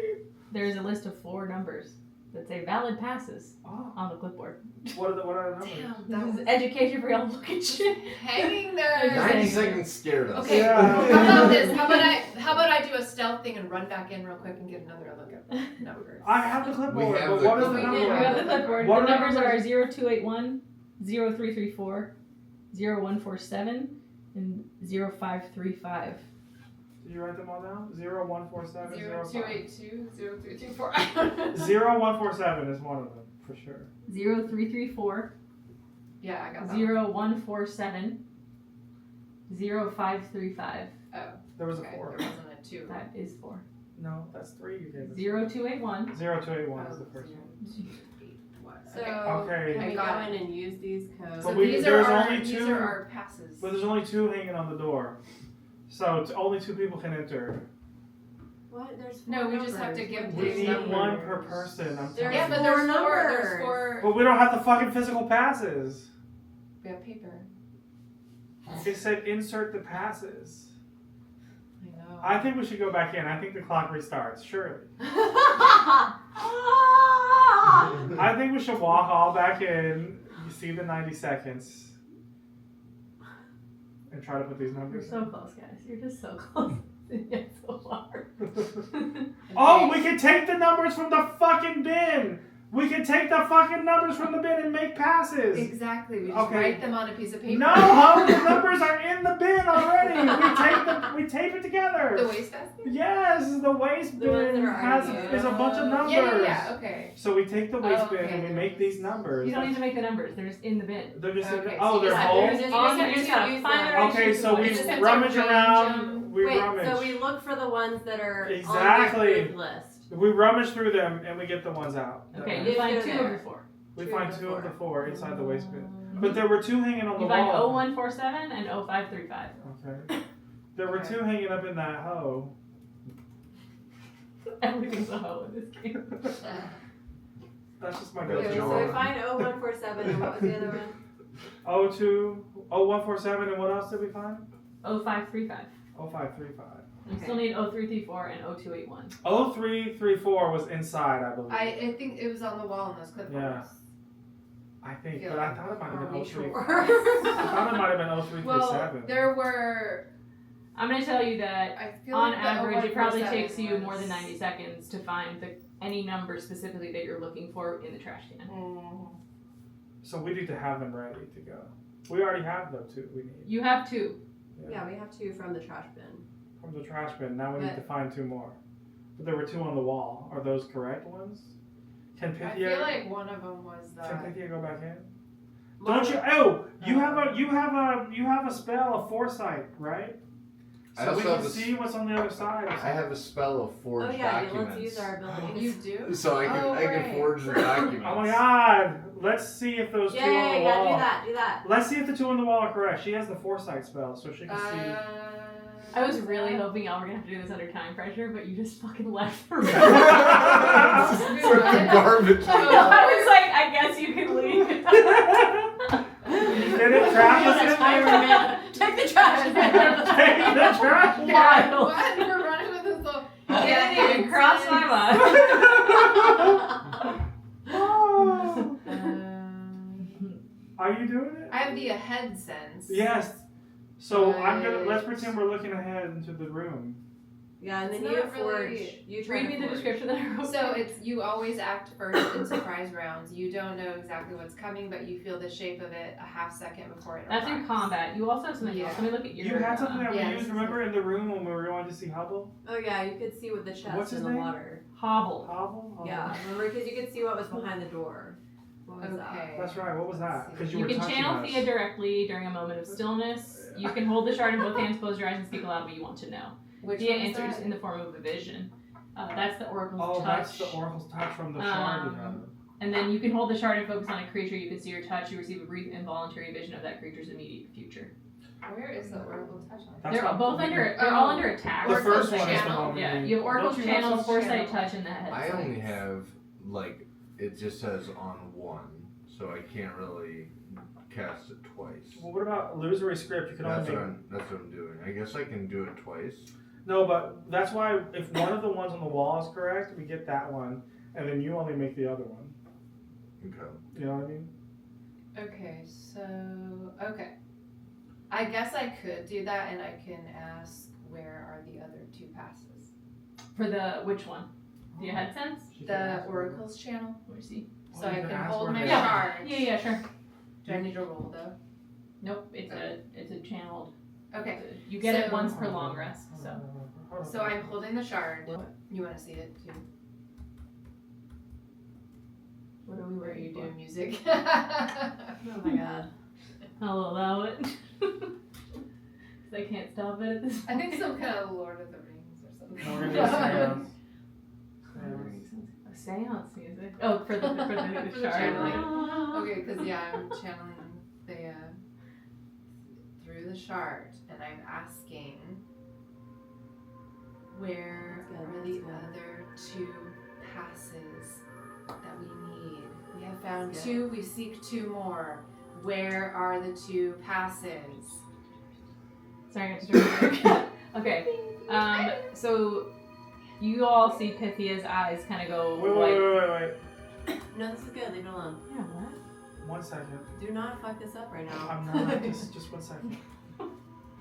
Speaker 3: There's a list of 4 numbers that say valid passes
Speaker 1: Oh,
Speaker 3: on the clipboard.
Speaker 1: what are the numbers?
Speaker 4: Damn, that
Speaker 3: This
Speaker 4: was
Speaker 3: is education for y'all to look at shit.
Speaker 4: hanging there.
Speaker 8: 90 seconds scared us.
Speaker 4: Okay,
Speaker 1: Yeah.
Speaker 4: how about this? How about I do a stealth thing and run back in real quick and get another look at the numbers?
Speaker 1: I have the clipboard,
Speaker 8: have
Speaker 1: but
Speaker 8: the
Speaker 1: what is the
Speaker 8: clipboard.
Speaker 3: We
Speaker 1: number?
Speaker 3: got the clipboard.
Speaker 1: What
Speaker 3: The
Speaker 1: are the
Speaker 3: numbers
Speaker 1: numbers?
Speaker 3: are 0281, 0334, 0147, and 0535.
Speaker 1: Did you write them all down? 0147
Speaker 4: 0282 0334. I don't know.
Speaker 1: 0147 is one of them for sure.
Speaker 6: 0334,
Speaker 4: Yeah, I got that.
Speaker 6: 0147, 0535.
Speaker 1: There was a
Speaker 4: Okay,
Speaker 1: 4.
Speaker 4: there wasn't a 2.
Speaker 6: That is 4.
Speaker 1: No, that's 3 you gave us.
Speaker 6: 0281.
Speaker 1: 0281 is the first one.
Speaker 2: So
Speaker 1: Okay.
Speaker 2: can we
Speaker 4: Got
Speaker 2: go
Speaker 4: it.
Speaker 2: in and use these codes?
Speaker 1: But
Speaker 4: So
Speaker 1: we-
Speaker 4: these
Speaker 1: there's
Speaker 4: are our,
Speaker 1: only
Speaker 4: these
Speaker 1: 2
Speaker 4: are our passes.
Speaker 1: But there's only 2 hanging on the door. So it's only 2 people can enter.
Speaker 2: What? There's
Speaker 4: No,
Speaker 2: four
Speaker 4: we just have to
Speaker 2: numbers.
Speaker 4: give
Speaker 2: What
Speaker 1: We
Speaker 2: is
Speaker 1: need
Speaker 2: numbers?
Speaker 1: 1 per person. I'm
Speaker 2: There's
Speaker 1: telling
Speaker 4: Yeah,
Speaker 1: you.
Speaker 4: but
Speaker 2: four
Speaker 4: there's 4.
Speaker 2: numbers.
Speaker 4: There's 4.
Speaker 1: But we don't have the fucking physical passes.
Speaker 4: We have paper.
Speaker 1: It said insert the passes.
Speaker 4: I know.
Speaker 1: I think we should go back in. I think the clock restarts, surely. I think we should walk all back in. You see the 90 seconds. And try to put these
Speaker 6: You're
Speaker 1: numbers
Speaker 6: so close, guys. You're just so close. It's so hard.
Speaker 1: Oh, we can take the numbers from the fucking bin. We can take the fucking numbers from the bin and make passes.
Speaker 4: Exactly. We just
Speaker 1: Okay.
Speaker 4: write them on a piece of paper.
Speaker 1: No, how the numbers are in the bin already. We tape it together.
Speaker 4: The wastebasket?
Speaker 1: Yes, the waste
Speaker 2: The ones
Speaker 1: bin
Speaker 2: that are
Speaker 1: has
Speaker 2: already-
Speaker 1: is a bunch of numbers.
Speaker 4: Yeah, okay.
Speaker 1: So we take the waste
Speaker 4: Oh,
Speaker 1: bin
Speaker 4: okay,
Speaker 1: and we
Speaker 4: there
Speaker 1: make
Speaker 4: it
Speaker 1: these
Speaker 4: is.
Speaker 1: numbers.
Speaker 6: You don't need to make the numbers. They're just in the bin.
Speaker 1: They're just
Speaker 4: Okay,
Speaker 1: oh,
Speaker 4: so
Speaker 1: they're
Speaker 4: you just-
Speaker 1: whole.
Speaker 6: All you just gotta
Speaker 2: use
Speaker 6: find the
Speaker 2: them.
Speaker 6: right
Speaker 1: Okay,
Speaker 6: shoes
Speaker 1: so
Speaker 6: and
Speaker 1: we
Speaker 6: the
Speaker 4: just
Speaker 6: ones.
Speaker 4: have to
Speaker 1: rummage
Speaker 4: arrange
Speaker 1: around.
Speaker 4: them.
Speaker 1: We
Speaker 2: Wait,
Speaker 1: rummage.
Speaker 2: so we look for the ones that are
Speaker 1: Exactly.
Speaker 2: on your food list.
Speaker 1: We rummage through them and we get the ones out.
Speaker 6: Okay,
Speaker 2: If
Speaker 6: you find
Speaker 2: they're
Speaker 6: 2
Speaker 2: there.
Speaker 6: of the 4.
Speaker 1: We
Speaker 2: Two
Speaker 1: find
Speaker 2: of the
Speaker 1: 2 of the
Speaker 2: 4.
Speaker 1: 4 inside the waste bin. But there were 2 hanging on the
Speaker 6: You find
Speaker 1: wall.
Speaker 6: 0147 and 0535.
Speaker 1: Okay. There were 2 hanging up in that hoe.
Speaker 6: Everything's a hoe in this game.
Speaker 1: That's just my
Speaker 8: Good
Speaker 2: Okay,
Speaker 1: go-to.
Speaker 2: so we find 0147 and what was the other one?
Speaker 1: 0147 and what else did we find?
Speaker 6: 0535.
Speaker 1: 0535.
Speaker 6: You still need 0334 and 0281.
Speaker 1: 0334 was inside, I believe.
Speaker 4: I think it was on the wall in those clipboards.
Speaker 1: Yeah. I think,
Speaker 4: Feel
Speaker 1: but I
Speaker 4: like
Speaker 1: thought it might have
Speaker 4: Are
Speaker 1: been
Speaker 4: we
Speaker 1: 03.
Speaker 4: sure?
Speaker 1: I thought it might have been 0337.
Speaker 4: Well, there were.
Speaker 6: I'm going to tell you that
Speaker 4: I feel
Speaker 6: on
Speaker 4: like the
Speaker 6: average, it probably
Speaker 4: 0147
Speaker 6: takes you more than
Speaker 4: was-
Speaker 6: 90 seconds to find any number specifically that you're looking for in the trash can.
Speaker 1: So we need to have them ready to go. We already have the 2 we need.
Speaker 6: You have 2.
Speaker 2: Yeah, we have 2 from the trash bin.
Speaker 1: From the trash bin, now we need
Speaker 2: But-
Speaker 1: to find 2 more. But there were 2 on the wall. Are those correct ones? Can
Speaker 4: I
Speaker 1: Pythia,
Speaker 4: feel like one of them was
Speaker 1: can
Speaker 4: the.
Speaker 1: Pythia go back in? Don't you? Oh, you have a spell of foresight, right?
Speaker 8: I
Speaker 1: So we
Speaker 8: also
Speaker 1: can
Speaker 8: have a
Speaker 1: see what's on the other side.
Speaker 8: I have a spell of forge
Speaker 2: Oh yeah,
Speaker 8: documents.
Speaker 2: let's use our abilities.
Speaker 4: You do?
Speaker 8: So I can
Speaker 4: Oh,
Speaker 8: I
Speaker 4: right.
Speaker 8: can forge the documents.
Speaker 1: Oh my god! Let's see if those 2 on the
Speaker 2: Yeah,
Speaker 1: wall.
Speaker 2: do that.
Speaker 1: Let's see if the 2 on the wall are correct. She has the foresight spell, so she can see.
Speaker 6: I was really hoping y'all were going to have to do this under time pressure, but you just fucking left for me.
Speaker 8: Took the garbage.
Speaker 6: I was like, I guess you can leave.
Speaker 1: Did it trap us in
Speaker 2: timer,
Speaker 1: there?
Speaker 2: man. Take the trash can out of the
Speaker 1: Take the trash can.
Speaker 6: Wild.
Speaker 4: What? We're running with this little.
Speaker 6: It didn't even cross my mind.
Speaker 1: Oh. Are you doing it?
Speaker 4: I have the ahead sense.
Speaker 1: Yes. So I'm gonna
Speaker 4: Right.
Speaker 1: let's pretend we're looking ahead into the room.
Speaker 2: Yeah, and then
Speaker 4: It's
Speaker 2: you
Speaker 4: not
Speaker 2: forge.
Speaker 4: really-
Speaker 2: You try
Speaker 6: Read
Speaker 2: to
Speaker 6: me the
Speaker 2: forge.
Speaker 6: description that I wrote.
Speaker 4: So it's you always act first in surprise rounds. You don't know exactly what's coming, but you feel the shape of it a half second before it
Speaker 6: That's in
Speaker 4: arrives.
Speaker 6: combat. You also have something else.
Speaker 4: Yeah.
Speaker 6: Let me look at your.
Speaker 1: You had something that
Speaker 4: Yeah,
Speaker 1: we
Speaker 4: this
Speaker 1: used,
Speaker 4: is
Speaker 1: remember, in the room when we were going to see Hubble?
Speaker 2: Oh yeah, you could see with the chest
Speaker 1: What's
Speaker 2: in
Speaker 1: his
Speaker 2: the
Speaker 1: name?
Speaker 2: water.
Speaker 6: Hobble.
Speaker 1: Hubble? Oh.
Speaker 2: Yeah, remember because you could see what was behind the door. What was that?
Speaker 4: Okay.
Speaker 1: That's right. What was that? Because you,
Speaker 6: You
Speaker 1: were
Speaker 6: can
Speaker 1: touching
Speaker 6: channel
Speaker 1: us.
Speaker 6: Thea directly during a moment of stillness. You can hold the shard in both hands, close your eyes, and speak aloud what you want to know.
Speaker 4: Which
Speaker 6: Thea
Speaker 4: one is
Speaker 6: answers
Speaker 4: that?
Speaker 6: in the form of a vision. That's the Oracle's
Speaker 1: Oh,
Speaker 6: touch.
Speaker 1: that's the Oracle's touch from the shard we have.
Speaker 6: And then you can hold the shard and focus on a creature you can see or touch. You receive a brief involuntary vision of that creature's immediate future.
Speaker 4: Where is the Oracle touch on?
Speaker 1: That's
Speaker 6: They're
Speaker 1: what-
Speaker 6: both under. They're all under attack.
Speaker 1: The
Speaker 4: Oracle's
Speaker 1: first one is the
Speaker 4: channel.
Speaker 1: one we
Speaker 6: Yeah,
Speaker 1: need.
Speaker 6: you have Oracle's
Speaker 1: Don't you have
Speaker 6: channel,
Speaker 1: some
Speaker 6: foresight,
Speaker 4: channel?
Speaker 6: touch, and the head.
Speaker 8: I only have like it just says on 1, so I can't really cast it twice.
Speaker 1: Well, what about illusory script? You can
Speaker 8: That's
Speaker 1: only
Speaker 8: what
Speaker 1: make...
Speaker 8: I'm doing. I guess I can do it twice.
Speaker 1: No, but that's why if one of the ones on the wall is correct, we get that one, and then you only make the other one.
Speaker 8: Okay.
Speaker 1: You know what I mean?
Speaker 4: Okay, okay. I guess I could do that, and I can ask where are the other 2 passes.
Speaker 6: For the which one? The head sense?
Speaker 1: She can
Speaker 4: The
Speaker 1: ask where-
Speaker 4: Oracle's channel,
Speaker 6: Let me see.
Speaker 4: so
Speaker 1: Well,
Speaker 4: I
Speaker 1: you can
Speaker 4: can
Speaker 1: ask
Speaker 4: hold
Speaker 1: where
Speaker 4: my
Speaker 1: they-
Speaker 4: shard.
Speaker 6: Yeah, sure.
Speaker 4: Do I need to roll though?
Speaker 6: Nope. It's a channeled.
Speaker 4: Okay.
Speaker 3: You get it
Speaker 4: So-
Speaker 3: once per long rest.
Speaker 4: So I'm holding the shard. You want to see it too?
Speaker 6: What are we
Speaker 4: Where
Speaker 6: waiting
Speaker 4: you
Speaker 6: for?
Speaker 4: doing music?
Speaker 7: Oh my god.
Speaker 3: I'll allow it. 'Cause I can't stop it at this
Speaker 4: I
Speaker 3: point.
Speaker 4: think some kind of Lord of the Rings or something.
Speaker 1: We're gonna do
Speaker 3: A seance music. Oh, for the
Speaker 4: For the
Speaker 3: shard.
Speaker 4: channeling. Okay, because I'm channeling Thea through the shard, and I'm asking, where
Speaker 7: That's good,
Speaker 4: are the
Speaker 7: that's
Speaker 4: other two passes that we need? We have found
Speaker 7: That's
Speaker 4: two. We seek two more. Where are the two passes?
Speaker 3: Sorry, I got distracted. Okay. So you all see Pythia's eyes kind of go
Speaker 1: Wait.
Speaker 7: No, this is good. Leave it alone.
Speaker 3: Yeah, what?
Speaker 1: 1 second.
Speaker 7: Do not fuck this up right now.
Speaker 1: I'm not. Just 1 second.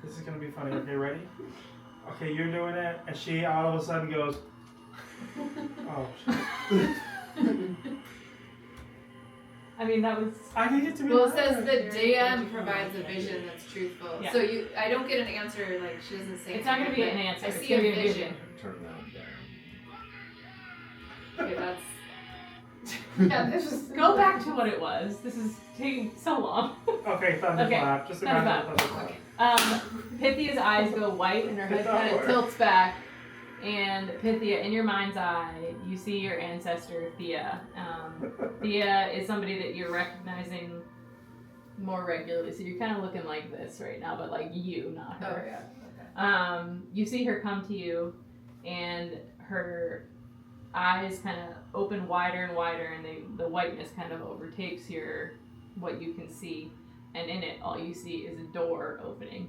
Speaker 1: This is gonna be funny. Okay, ready? Okay, you're doing it, and she all of a sudden goes, "Oh shit."
Speaker 3: I mean, that was.
Speaker 1: I need it to be.
Speaker 4: Well, it
Speaker 1: loud.
Speaker 4: says the DM provides a vision that's truthful.
Speaker 3: Yeah.
Speaker 4: So I don't get an answer. Like she doesn't say.
Speaker 3: It's not going to be
Speaker 4: anything,
Speaker 3: an
Speaker 4: but
Speaker 3: answer.
Speaker 4: I
Speaker 3: It's
Speaker 4: see
Speaker 3: going
Speaker 4: a
Speaker 3: to be a vision.
Speaker 5: Turn that down.
Speaker 4: Okay, that's. Yeah, this is.
Speaker 3: Go back to what it was. This is taking so long.
Speaker 1: Okay, thunderclap. Just imagine a thunderclap.
Speaker 3: Pythia's eyes go white and her head kind of tilts back. And Pythia, in your mind's eye, you see your ancestor, Thea. Thea is somebody that you're recognizing more regularly. So you're kind of looking like this right now, but like you, not
Speaker 4: Oh
Speaker 3: her.
Speaker 4: yeah. Okay.
Speaker 3: You see her come to you, and her eyes kind of open wider and wider, and the whiteness kind of overtakes what you can see. And in it, all you see is a door opening.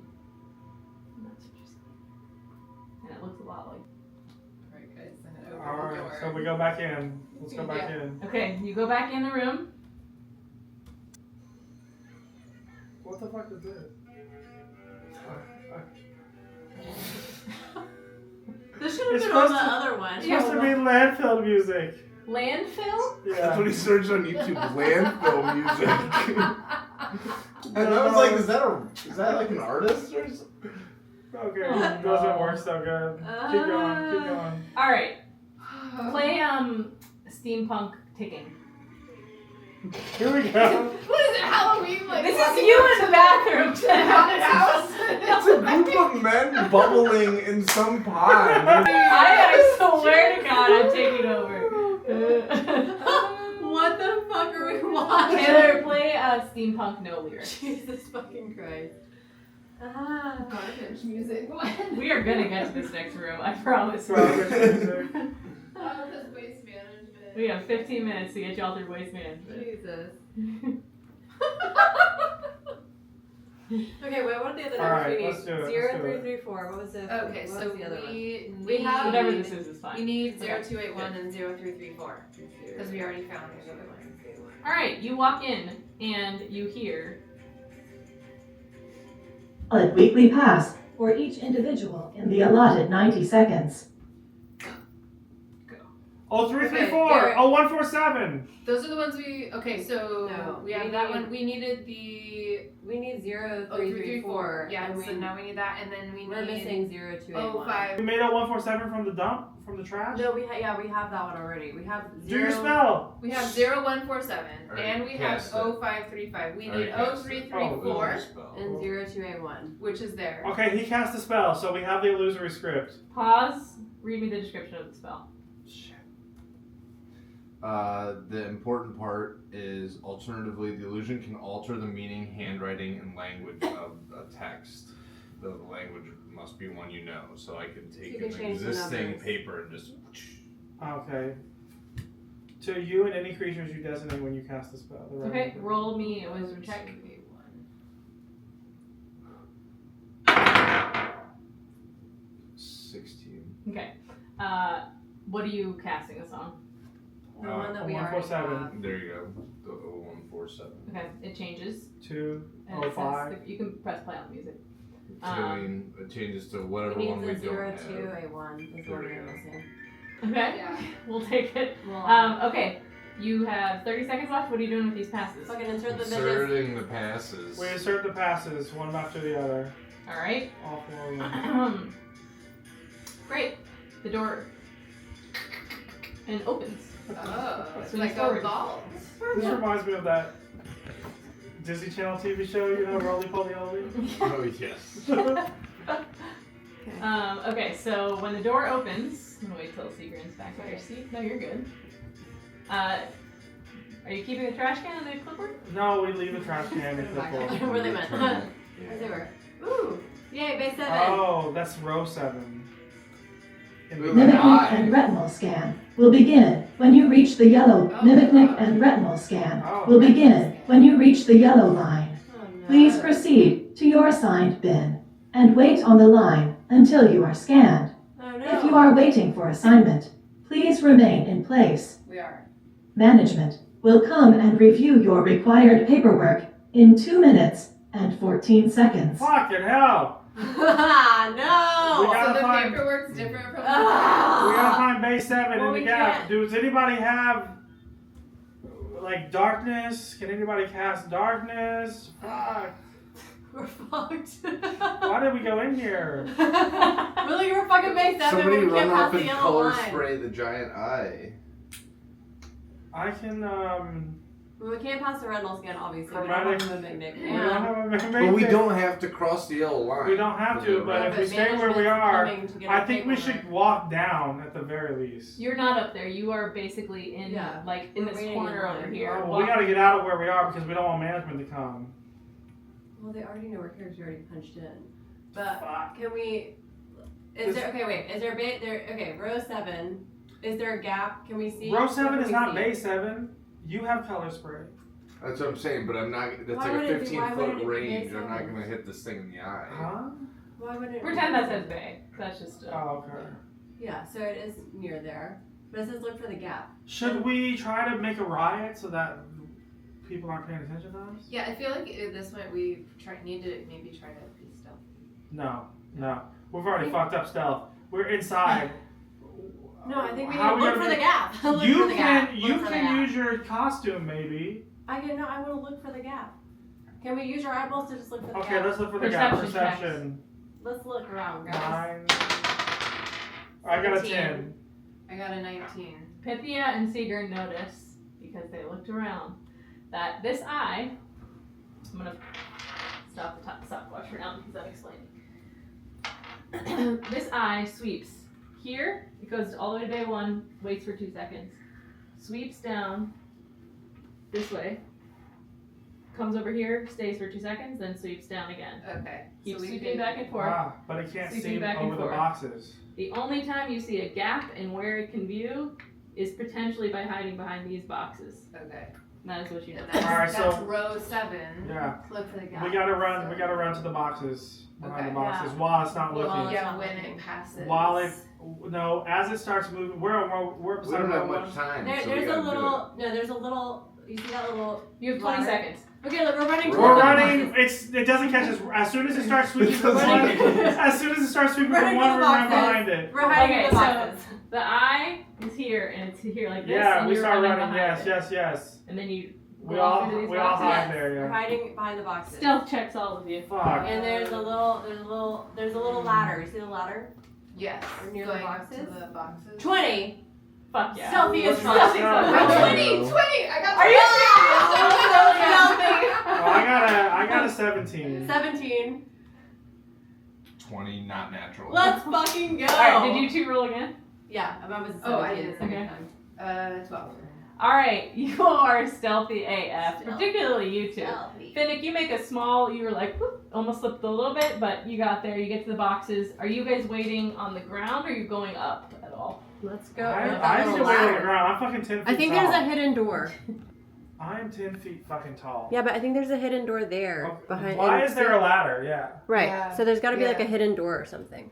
Speaker 3: And that's what you see. And it looks a lot like.
Speaker 4: Alright, guys. I'm gonna open the
Speaker 1: Alright,
Speaker 4: door.
Speaker 1: so we go back in. Let's go back
Speaker 4: Yeah.
Speaker 1: in.
Speaker 3: Okay, you go back in the room.
Speaker 1: What the fuck is this?
Speaker 7: This should have
Speaker 1: It's
Speaker 7: been on
Speaker 1: supposed
Speaker 7: the
Speaker 1: to-
Speaker 7: other one.
Speaker 1: It's supposed to be landfill music.
Speaker 3: Landfill?
Speaker 5: That's
Speaker 1: Yeah.
Speaker 5: what he searched on YouTube. Landfill music. And I was like, is that like an artist or something?
Speaker 1: Okay,
Speaker 3: Oh,
Speaker 1: it doesn't work so good. Keep going, keep going.
Speaker 3: Alright. Play steampunk ticking.
Speaker 1: Here we go.
Speaker 4: What is it? Halloween? Like
Speaker 3: This is
Speaker 4: walking
Speaker 3: you
Speaker 4: up
Speaker 3: in
Speaker 4: to
Speaker 3: the bathroom.
Speaker 4: the haunted house.
Speaker 5: It's a group of men bubbling in some pond.
Speaker 3: I swear to God, I'm taking over.
Speaker 7: What the fuck are we watching?
Speaker 3: Taylor, play steampunk no lyrics.
Speaker 7: Jesus fucking Christ.
Speaker 4: Garbage music. What?
Speaker 3: We are gonna get to this next room, I promise.
Speaker 1: Garbage music.
Speaker 4: Oh, this waste management.
Speaker 3: We have 15 minutes to get y'all through waste management.
Speaker 7: Jesus. Okay, wait, what are the other numbers
Speaker 1: Alright,
Speaker 7: we need?
Speaker 1: let's do it,
Speaker 7: 0,
Speaker 1: let's do
Speaker 7: 3,
Speaker 1: it.
Speaker 7: 3, 4. What was the
Speaker 4: Okay,
Speaker 7: what
Speaker 4: so
Speaker 7: was the other one?
Speaker 4: we have
Speaker 3: Whatever this is
Speaker 4: we
Speaker 3: fine.
Speaker 4: need
Speaker 3: Okay.
Speaker 4: 0281 and 0334 because we already found the other one.
Speaker 3: Alright, you walk in and you hear.
Speaker 9: Valid weekly pass for each individual in the allotted 90 seconds.
Speaker 1: Oh, 334.
Speaker 4: Okay,
Speaker 1: Oh, 147.
Speaker 4: Those are the ones we. Okay, so
Speaker 7: No,
Speaker 4: we have
Speaker 7: we
Speaker 4: that
Speaker 7: need-
Speaker 4: one. We needed the
Speaker 7: We need 0, 3, 3,
Speaker 4: 0334.
Speaker 7: 4.
Speaker 4: Yeah,
Speaker 7: and
Speaker 4: so now we need that, and then we
Speaker 7: we're
Speaker 4: need
Speaker 7: missing 0, 2, 8, 1.
Speaker 4: 05.
Speaker 1: We made a 147 from the dump, from the trash.
Speaker 7: No, we have that one already. We have 0.
Speaker 1: Do your spell.
Speaker 4: We have 0147
Speaker 5: Already
Speaker 4: and we have
Speaker 5: cast it.
Speaker 4: 0535. We
Speaker 5: Already
Speaker 4: need
Speaker 5: cast it.
Speaker 4: 0334,
Speaker 7: and 0, 2, 8, 1.
Speaker 4: which is there.
Speaker 1: Okay, he cast a spell, so we have the illusory script.
Speaker 3: Pause. Read me the description of the spell.
Speaker 1: Shit.
Speaker 5: The important part is, alternatively, the illusion can alter the meaning, handwriting, and language of a text. The language must be one you know. So I could take
Speaker 7: You can
Speaker 5: an
Speaker 7: change the
Speaker 5: existing
Speaker 7: numbers.
Speaker 5: paper and just.
Speaker 1: Okay. To you and any creatures you designate when you cast the spell. The
Speaker 3: Okay,
Speaker 1: right-
Speaker 3: roll me a wisdom check.
Speaker 5: 16.
Speaker 3: Okay. What are you casting this on?
Speaker 7: The one that we already
Speaker 1: 147.
Speaker 7: have.
Speaker 5: There you go. The 0147.
Speaker 3: Okay, it changes.
Speaker 1: 2,
Speaker 3: And it
Speaker 1: 05.
Speaker 3: says, you can press play on the music.
Speaker 5: It changes to whatever
Speaker 7: We
Speaker 5: one
Speaker 7: need
Speaker 5: we
Speaker 7: the
Speaker 5: don't
Speaker 7: 0,
Speaker 5: have.
Speaker 7: 2, 8, 1. Is what we're missing.
Speaker 3: Okay,
Speaker 4: Yeah.
Speaker 3: we'll take it.
Speaker 7: Well,
Speaker 3: Okay, you have 30 seconds left. What are you doing with these passes?
Speaker 7: fucking insert the digits.
Speaker 5: Inserting the passes.
Speaker 1: We insert the passes, one after the other.
Speaker 3: All right.
Speaker 1: All 4 of them.
Speaker 3: Great. The door and opens.
Speaker 4: Oh, it's
Speaker 3: Swings
Speaker 4: like a
Speaker 3: forward.
Speaker 4: vault.
Speaker 1: This reminds me of that Disney Channel TV show, you know, Roly Poly Oly.
Speaker 5: Oh yes.
Speaker 3: Okay, so when the door opens, I'm gonna wait till Seagrin's back by your seat. No, you're good. Are you keeping the trash can and the clipboard?
Speaker 1: No, we leave the trash can in the clipboard.
Speaker 2: Where they went. Where they were. Ooh. Yay, base 7.
Speaker 1: Oh, that's row 7.
Speaker 9: Mimicnic and retinal scan will begin when you reach the yellow. Mimicnic and retinal scan will begin when you reach the yellow line.
Speaker 2: Oh, no.
Speaker 9: Please proceed to your assigned bin and wait on the line until you are scanned.
Speaker 2: Oh, no.
Speaker 9: If you are waiting for assignment, please remain in place.
Speaker 4: We are.
Speaker 9: Management will come and review your required paperwork in 2 minutes and 14 seconds.
Speaker 1: Fucking hell!
Speaker 2: no!
Speaker 1: We
Speaker 4: So
Speaker 1: gotta
Speaker 4: the
Speaker 1: find-
Speaker 4: paperwork's different from
Speaker 1: We gotta
Speaker 2: Ah!
Speaker 1: find base 7
Speaker 2: Well,
Speaker 1: in
Speaker 2: we
Speaker 1: the gap.
Speaker 2: can't-
Speaker 1: Does anybody have like darkness? Can anybody cast darkness? Fuck.
Speaker 2: We're fucked.
Speaker 1: Why did we go in here?
Speaker 2: We're looking for fucking base 7,
Speaker 8: Somebody
Speaker 2: but we
Speaker 8: run
Speaker 2: can't pass
Speaker 8: up
Speaker 2: the
Speaker 8: and
Speaker 2: yellow
Speaker 8: color
Speaker 2: line.
Speaker 8: spray the giant eye.
Speaker 1: I can
Speaker 2: Well, we can't pass the retinal scan, obviously.
Speaker 1: Chromatic-
Speaker 2: We don't have a Mimicnic.
Speaker 1: we don't have a
Speaker 8: But we don't have to cross the yellow line.
Speaker 1: We don't have to, but if we stay where we are, I think we should walk down at the very least.
Speaker 3: You're not up there. You are basically in
Speaker 2: Yeah.
Speaker 3: like in
Speaker 2: We're
Speaker 3: this
Speaker 2: waiting
Speaker 3: corner
Speaker 2: in
Speaker 3: over
Speaker 2: line.
Speaker 3: here.
Speaker 1: Oh, well, we gotta get out of where we are because we don't want management to come.
Speaker 2: Well, they already know we're here because we already punched in. But
Speaker 1: Fuck.
Speaker 2: can we? Is there? Okay, wait. Is there? Okay, row 7. Is there a gap? Can we see?
Speaker 1: Row
Speaker 2: What
Speaker 1: 7
Speaker 2: can
Speaker 1: is
Speaker 2: we
Speaker 1: not
Speaker 2: see?
Speaker 1: base 7. You have color spray.
Speaker 8: That's what I'm saying, but I'm not. That's
Speaker 2: Why
Speaker 8: like
Speaker 2: would
Speaker 8: a
Speaker 2: it be-
Speaker 8: 15
Speaker 2: why wouldn't
Speaker 8: foot
Speaker 2: it be
Speaker 8: range.
Speaker 2: base
Speaker 8: I'm not
Speaker 2: seven?
Speaker 8: gonna hit this thing in the eye.
Speaker 1: Huh?
Speaker 2: Why wouldn't it?
Speaker 3: Pretend
Speaker 2: be
Speaker 3: that
Speaker 2: base
Speaker 3: says
Speaker 2: 7?
Speaker 3: bay. That's just.
Speaker 1: Oh, okay.
Speaker 2: Yeah, so it is near there. But it says look for the gap.
Speaker 1: Should we try to make a riot so that people aren't paying attention to us?
Speaker 4: Yeah, I feel like at this point we need to maybe try to be stealthy.
Speaker 1: No. We've already fucked up stealth. We're inside.
Speaker 2: No, I think we need
Speaker 1: How
Speaker 2: to
Speaker 1: we
Speaker 2: look
Speaker 1: gonna
Speaker 2: for the
Speaker 1: be-
Speaker 2: gap. Look for
Speaker 1: You
Speaker 2: the gap.
Speaker 1: can
Speaker 2: Look for the gap.
Speaker 1: use your costume maybe.
Speaker 2: I want to look for the gap. Can we use your eyeballs to just look for the
Speaker 1: Okay,
Speaker 2: gap?
Speaker 1: let's look for the gap.
Speaker 3: Perception checks.
Speaker 1: Perception.
Speaker 2: Let's look around, guys.
Speaker 1: 9. I got a
Speaker 4: 17.
Speaker 1: 10.
Speaker 4: I got a 19.
Speaker 3: Pythia and Seeger notice, because they looked around, that this eye, I'm gonna stop the stopwatch for now because I'm explaining. This eye sweeps here, it goes all the way to bay 1, waits for 2 seconds, sweeps down this way, comes over here, stays for 2 seconds, then sweeps down again.
Speaker 4: Okay.
Speaker 3: Keeps
Speaker 4: we
Speaker 3: sweeping
Speaker 4: can-
Speaker 3: back and forth.
Speaker 1: Ah, but it can't
Speaker 3: Sweeping
Speaker 1: see
Speaker 3: back and
Speaker 1: over the
Speaker 3: forth.
Speaker 1: boxes.
Speaker 3: The only time you see a gap in where it can view is potentially by hiding behind these boxes.
Speaker 4: Okay.
Speaker 3: And that is what you know.
Speaker 4: And that's,
Speaker 1: Alright,
Speaker 4: that's
Speaker 1: so-
Speaker 4: row 7.
Speaker 1: Yeah.
Speaker 4: Look for the gap.
Speaker 1: We gotta run to the boxes. Behind
Speaker 4: Okay.
Speaker 1: the boxes while it's not
Speaker 2: Well,
Speaker 1: looking.
Speaker 4: Yeah, when it passes.
Speaker 1: While it no, as it starts moving, we're
Speaker 8: We
Speaker 1: beside
Speaker 8: don't have
Speaker 1: row 1.
Speaker 8: much time.
Speaker 2: There,
Speaker 8: so we
Speaker 2: there's a
Speaker 8: gotta do
Speaker 2: little. No, there's a little. You see that little?
Speaker 3: You have 20
Speaker 2: ladder?
Speaker 3: seconds.
Speaker 2: Okay, look, we're running.
Speaker 8: We're
Speaker 2: towards
Speaker 1: We're
Speaker 2: the
Speaker 1: running.
Speaker 2: boxes.
Speaker 1: It doesn't catch us. As soon as it starts sweeping
Speaker 8: It
Speaker 1: from one,
Speaker 8: doesn't.
Speaker 1: as soon as it starts sweeping
Speaker 2: Running
Speaker 1: from
Speaker 2: to
Speaker 1: one,
Speaker 2: the
Speaker 1: we run
Speaker 2: boxes.
Speaker 1: behind it.
Speaker 2: We're hiding
Speaker 3: Okay,
Speaker 2: in the
Speaker 3: so-
Speaker 2: boxes.
Speaker 3: The eye is here and it's here like this.
Speaker 1: Yeah,
Speaker 3: and
Speaker 1: we
Speaker 3: you're
Speaker 1: start running.
Speaker 3: behind
Speaker 1: Yes,
Speaker 3: it.
Speaker 1: yes.
Speaker 3: And then you
Speaker 1: We
Speaker 3: go
Speaker 1: all
Speaker 3: off into these
Speaker 1: we all
Speaker 3: boxes.
Speaker 1: hide
Speaker 2: Yes,
Speaker 1: there.
Speaker 2: We're
Speaker 1: Yeah.
Speaker 2: hiding behind the boxes.
Speaker 3: Stealth checks all of you.
Speaker 1: Fuck.
Speaker 2: And there's a little ladder. You see the ladder?
Speaker 4: Yes.
Speaker 2: Or near the
Speaker 4: Going
Speaker 2: boxes?
Speaker 4: to the boxes.
Speaker 2: 20.
Speaker 3: Fuck yeah.
Speaker 2: Stealthy as fuck.
Speaker 3: Stealthy
Speaker 1: No,
Speaker 3: as
Speaker 1: no.
Speaker 3: fuck.
Speaker 1: Are
Speaker 4: 20! I got
Speaker 2: Are you
Speaker 1: Oh, I got a 17.
Speaker 2: 17.
Speaker 5: 20, not natural.
Speaker 2: Let's fucking go.
Speaker 3: Alright, did you 2 roll again?
Speaker 2: Yeah, I was 17
Speaker 4: Oh, I
Speaker 2: the
Speaker 4: did.
Speaker 2: second
Speaker 3: Okay.
Speaker 2: time.
Speaker 4: 12.
Speaker 3: Alright, you are stealthy AF, particularly you two.
Speaker 2: Stealthy.
Speaker 3: Finnick, you make a small, you were like, whoop, almost slipped a little bit, but you got there, you get to the boxes. Are you guys waiting on the ground or are you going up at all?
Speaker 2: Let's go.
Speaker 1: I
Speaker 2: That
Speaker 1: am
Speaker 2: little
Speaker 1: still waiting on the
Speaker 2: ladder.
Speaker 1: ground. I'm fucking 10 feet
Speaker 2: I think
Speaker 1: tall.
Speaker 2: there's a hidden door.
Speaker 1: I am 10 feet fucking tall.
Speaker 2: Yeah, but I think there's a hidden door there
Speaker 1: Oh,
Speaker 2: behind.
Speaker 1: Why
Speaker 2: and
Speaker 1: is there a ladder? Yeah.
Speaker 2: Right.
Speaker 4: Yeah.
Speaker 2: So there's got to be like a
Speaker 4: Yeah.
Speaker 2: hidden door or something.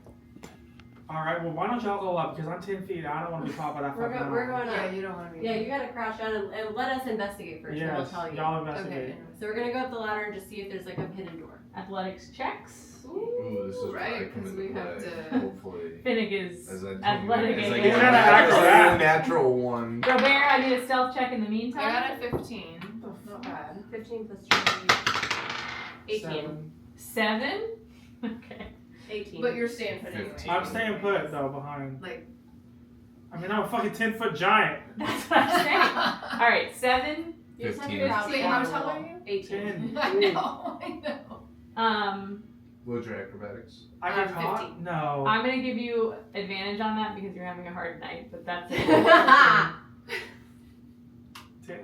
Speaker 1: All right. Well, why don't y'all go up? Because I'm 10 feet. I don't want to be caught by that
Speaker 2: We're
Speaker 1: fucking.
Speaker 2: going
Speaker 1: ladder.
Speaker 2: up.
Speaker 4: Yeah, you don't want to be.
Speaker 2: Yeah, you gotta crash down and let us investigate first, and we'll
Speaker 1: Yes.
Speaker 2: tell you.
Speaker 1: Y'all investigate.
Speaker 4: Okay.
Speaker 2: So we're gonna go up the ladder and just see if there's like a hidden door.
Speaker 3: Athletics checks.
Speaker 8: Ooh, this is where I
Speaker 4: Right,
Speaker 8: come
Speaker 4: 'cause
Speaker 8: into
Speaker 4: we have
Speaker 8: play,
Speaker 4: to-
Speaker 8: Hopefully.
Speaker 3: Finnick is
Speaker 8: As I told you,
Speaker 3: athletic
Speaker 8: as I
Speaker 3: AF.
Speaker 8: get
Speaker 1: He's
Speaker 8: a
Speaker 1: got an acro
Speaker 8: natural,
Speaker 1: rat.
Speaker 8: natural one.
Speaker 3: Robert, I need a stealth check in the
Speaker 4: I
Speaker 3: meantime.
Speaker 4: got a 15. Not bad.
Speaker 2: 15 plus 2.
Speaker 3: 18. 7? Okay.
Speaker 7: 18.
Speaker 4: But you're staying put anyway.
Speaker 5: 15.
Speaker 1: I'm staying put though behind.
Speaker 4: Like.
Speaker 1: I mean, I'm a fucking 10-foot giant.
Speaker 3: That's what I'm saying. All right, 7.
Speaker 7: You said
Speaker 5: 15.
Speaker 7: you're proud
Speaker 4: Wait,
Speaker 7: of
Speaker 4: how
Speaker 7: the
Speaker 4: tall
Speaker 7: wall.
Speaker 4: are you?
Speaker 7: 18.
Speaker 1: 10.
Speaker 4: I know.
Speaker 8: What's your acrobatics?
Speaker 1: I got
Speaker 4: 15.
Speaker 1: caught? No.
Speaker 3: I'm gonna give you advantage on that because you're having a hard night, but that's it.
Speaker 1: 10.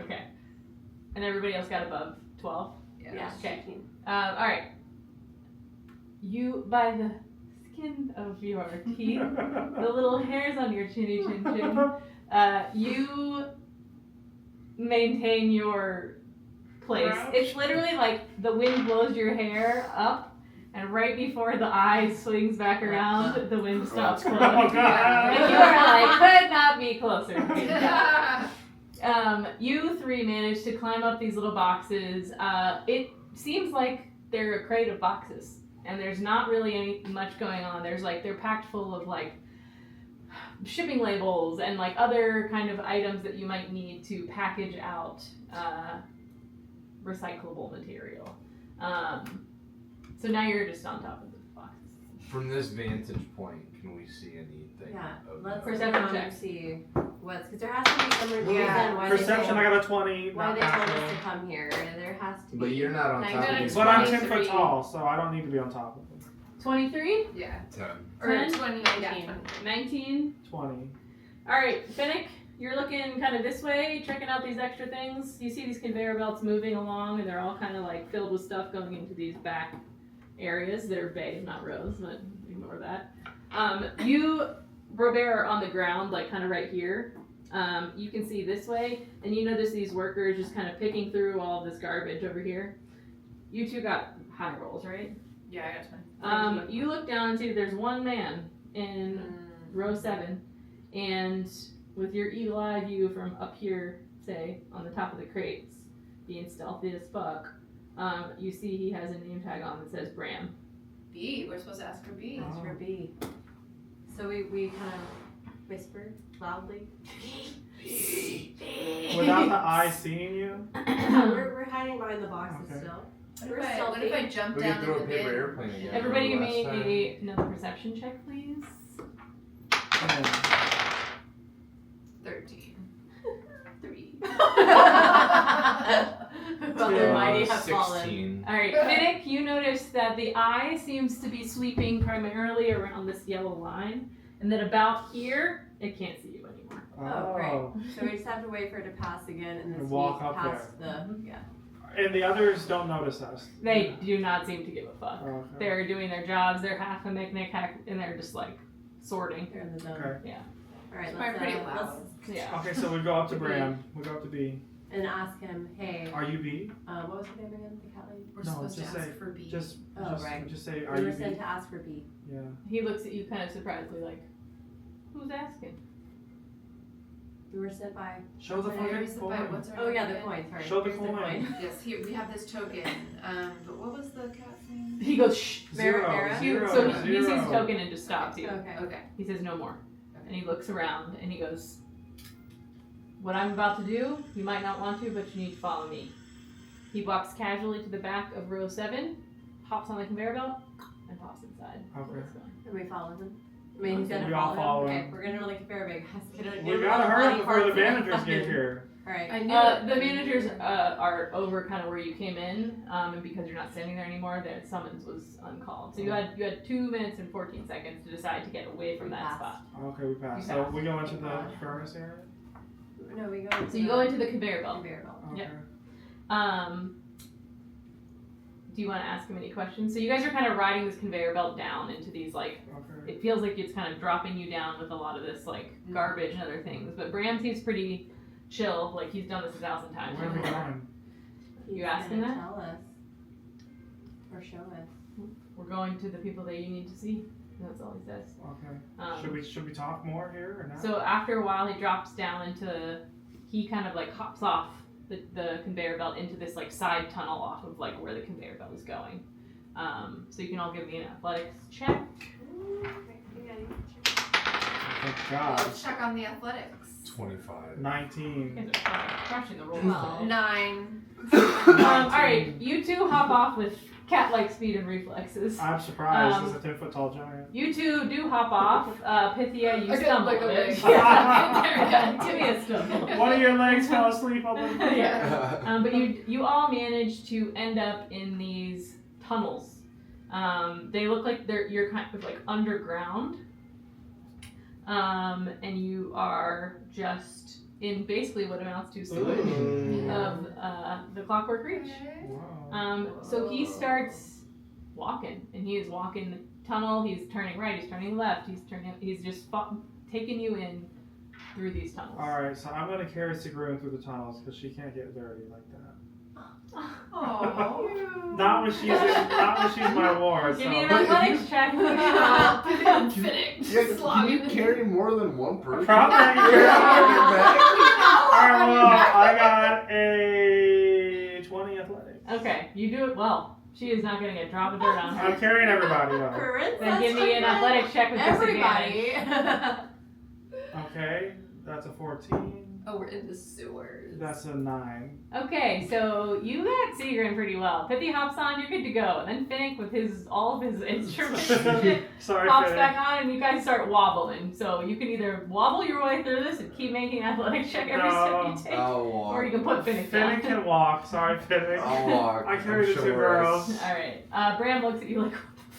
Speaker 3: Okay. And everybody else got above 12.
Speaker 7: Yeah.
Speaker 3: Okay.
Speaker 7: 18.
Speaker 3: All right. You, by the skin of your teeth, the little hairs on your chinny chin chin, you maintain your place.
Speaker 1: Crouch.
Speaker 3: It's literally like the wind blows your hair up, and right before the eye swings back around, the wind stops blowing.
Speaker 1: Oh, God.
Speaker 3: And you are like, could not be closer. You three managed to climb up these little boxes. It seems like they're a crate of boxes, and there's not really much going on. They're packed full of like shipping labels and like other kind of items that you might need to package out recyclable material. So now you're just on top of the boxes.
Speaker 5: From this vantage point, can we see anything?
Speaker 7: Yeah,
Speaker 5: of
Speaker 7: let's
Speaker 3: Perception
Speaker 7: look around
Speaker 3: check.
Speaker 7: and see what's, because there has to be some reason why
Speaker 1: Perception,
Speaker 7: they
Speaker 1: I
Speaker 7: told,
Speaker 1: got a 20.
Speaker 7: why
Speaker 1: Not
Speaker 7: they told us
Speaker 1: natural.
Speaker 7: to come here. There has to be.
Speaker 5: But you're not on
Speaker 7: Like,
Speaker 5: top of
Speaker 7: no,
Speaker 5: these.
Speaker 1: But I'm
Speaker 3: 20.
Speaker 1: 10 foot tall, so I don't need to be on top of them.
Speaker 3: 23,
Speaker 4: Yeah.
Speaker 5: 10.
Speaker 4: Or
Speaker 3: 10?
Speaker 4: 20.
Speaker 7: 19.
Speaker 3: 19.
Speaker 1: 20.
Speaker 3: All right, Finnick, you're looking kind of this way, checking out these extra things. You see these conveyor belts moving along, and they're all kind of like filled with stuff going into these back areas that are bays, not rows, but ignore that. You, Robert, are on the ground, like kind of right here. You can see this way, and you notice these workers just kind of picking through all of this garbage over here. You two got high rolls, right?
Speaker 4: Yeah, I got 20.
Speaker 3: You look down and see there's one man in row 7, and with your eagle eye view from up here, say, on the top of the crates, being stealthy as fuck, you see he has a name tag on that says Bram.
Speaker 4: B. We're supposed to ask for B.
Speaker 7: That's for B. So we kind of whisper loudly.
Speaker 1: Without the eye seeing you?
Speaker 7: we're hiding behind the boxes
Speaker 1: Okay.
Speaker 7: still.
Speaker 4: What if I jump
Speaker 5: We
Speaker 4: down
Speaker 5: can throw a
Speaker 4: in the
Speaker 5: paper
Speaker 4: bin?
Speaker 5: airplane again.
Speaker 3: Everybody give
Speaker 5: Remember last
Speaker 3: me
Speaker 5: time?
Speaker 3: another perception check, please.
Speaker 4: 13.
Speaker 3: 3.
Speaker 7: Well, the mighty have fallen.
Speaker 5: 16.
Speaker 3: Alright, Finnick, you notice that the eye seems to be sweeping primarily around this yellow line, and that about here, it can't see you anymore.
Speaker 7: Oh, great. So we just have to wait for it to pass again and then
Speaker 1: And walk
Speaker 7: sneak
Speaker 1: up
Speaker 7: past the
Speaker 1: And the others don't notice us.
Speaker 3: They do not seem to give a fuck.
Speaker 1: Oh, okay.
Speaker 3: They're doing their jobs, they're half a knick-knack, and they're just like sorting.
Speaker 7: They're in the zone.
Speaker 1: Okay.
Speaker 3: Yeah.
Speaker 7: All right,
Speaker 4: It's
Speaker 7: let's,
Speaker 4: probably pretty loud.
Speaker 3: Yeah.
Speaker 1: Okay, so we go up to Bram. We go up to B.
Speaker 7: and ask him, hey,
Speaker 1: Are you B?
Speaker 7: what was her name again? The cat lady?
Speaker 4: We're
Speaker 1: No,
Speaker 4: supposed to
Speaker 1: just
Speaker 4: ask
Speaker 1: say-
Speaker 4: for B.
Speaker 1: Just,
Speaker 7: Oh,
Speaker 1: just,
Speaker 7: right.
Speaker 1: just say, are
Speaker 7: We
Speaker 1: you
Speaker 7: were
Speaker 1: B?
Speaker 7: sent to ask for B.
Speaker 1: Yeah.
Speaker 3: He looks at you kind of surprisedly like, who's asking?
Speaker 7: We were sent by.
Speaker 1: Show the
Speaker 4: Where
Speaker 1: fucking
Speaker 4: is the by?
Speaker 1: coin.
Speaker 4: What's our
Speaker 7: Oh yeah,
Speaker 4: name
Speaker 7: the
Speaker 4: again?
Speaker 7: coin. Sorry.
Speaker 1: Show the
Speaker 7: Here's
Speaker 1: coin.
Speaker 4: Yes, here we have this token. But what was the cat's name?
Speaker 3: He goes, shh.
Speaker 1: Zero,
Speaker 7: Vera?
Speaker 1: zero,
Speaker 3: So he sees
Speaker 1: zero.
Speaker 3: the token and just stops you.
Speaker 7: Okay.
Speaker 4: Okay.
Speaker 3: He says no more. And he looks around and he goes, what I'm about to do, you might not want to, but you need to follow me. He walks casually to the back of row 7, hops on the conveyor belt, and pops inside.
Speaker 1: Okay.
Speaker 7: And we follow him. I mean, he's gonna
Speaker 1: We all follow
Speaker 7: Okay,
Speaker 1: him.
Speaker 7: we're gonna really conveyor big.
Speaker 1: We gotta hurry before the managers get here.
Speaker 7: Alright.
Speaker 4: I knew
Speaker 3: The managers are over kind of where you came in, and because you're not standing there anymore, the summons was uncalled. So you had 2 minutes and 14 seconds to decide to get away from that spot.
Speaker 1: Okay, we pass.
Speaker 3: You
Speaker 1: So
Speaker 3: pass.
Speaker 1: we go into the furnace area?
Speaker 7: No, we go.
Speaker 3: So you go into the conveyor belt.
Speaker 7: conveyor belt.
Speaker 1: Okay.
Speaker 3: Do you want to ask him any questions? So you guys are kind of riding this conveyor belt down into these like,
Speaker 1: Okay.
Speaker 3: it feels like it's kind of dropping you down with a lot of this like garbage and other things. But Bram seems pretty chill, like he's done this 1,000 times.
Speaker 1: Where are we going?
Speaker 3: You ask him
Speaker 7: Gonna
Speaker 3: that?
Speaker 7: Tell us. Or show us.
Speaker 3: We're going to the people that you need to see. And that's all he says.
Speaker 1: Okay. Should we talk more here or not?
Speaker 3: So after a while, he drops down into, he kind of like hops off the conveyor belt into this like side tunnel off of like where the conveyor belt is going. So you can all give me an athletics check.
Speaker 1: Thank God.
Speaker 4: Let's check on the athletics.
Speaker 5: 25.
Speaker 1: 19.
Speaker 3: You guys are crushing the rolls
Speaker 7: Wow.
Speaker 3: today.
Speaker 4: 9.
Speaker 3: All right, you two hop off with
Speaker 6: cat-like speed and reflexes.
Speaker 1: I'm surprised.
Speaker 6: Um,
Speaker 1: He's a 10-foot tall giant.
Speaker 6: You two do hop off. Pythia, you
Speaker 3: Okay,
Speaker 6: stumble
Speaker 3: like
Speaker 6: a
Speaker 3: a
Speaker 6: bit.
Speaker 3: leg.
Speaker 6: Yeah, give me a stumble.
Speaker 1: One of your legs fell asleep on the.
Speaker 6: Yeah. But you all manage to end up in these tunnels. They look like you're kind of like underground. And you are just in basically what amounts to sewage of the Clockwork Reach.
Speaker 1: Wow.
Speaker 6: So he starts walking, and he is walking the tunnel. He's turning right. He's turning left. He's just taking you in through these tunnels.
Speaker 1: All right, so I'm gonna carry Sigrun through the tunnels because she can't get dirty like that.
Speaker 4: Oh.
Speaker 1: Not when she's my ward.
Speaker 6: Give me an
Speaker 1: So.
Speaker 6: athletics check.
Speaker 3: Finnick.
Speaker 5: Yeah, can you carry more than one person?
Speaker 1: Probably.
Speaker 5: Carry on your back?
Speaker 1: Alright, well, I got a 20 athletics.
Speaker 6: Okay, you do it well. She is not getting a drop of dirt on her.
Speaker 1: I'm carrying everybody though.
Speaker 6: Then give me an athletics check with disadvantage.
Speaker 4: Everybody.
Speaker 1: Okay, that's a 14.
Speaker 4: Oh, we're in the sewers.
Speaker 1: That's a 9.
Speaker 6: Okay, so you got Seagrin pretty well. Pithy hops on, you're good to go. And then Finnick with all of his instruments
Speaker 1: Sorry,
Speaker 6: hops
Speaker 1: Finnick.
Speaker 6: back on, and you guys start wobbling. So you can either wobble your way through this and keep making an athletics check every step you take,
Speaker 8: I'll walk.
Speaker 6: or you can put Finnick down.
Speaker 1: Finnick can walk. Sorry, Finnick.
Speaker 8: I'll walk.
Speaker 1: I carry the
Speaker 8: I'm
Speaker 1: two
Speaker 8: sure
Speaker 1: girls.
Speaker 6: All right, Bram looks at you like,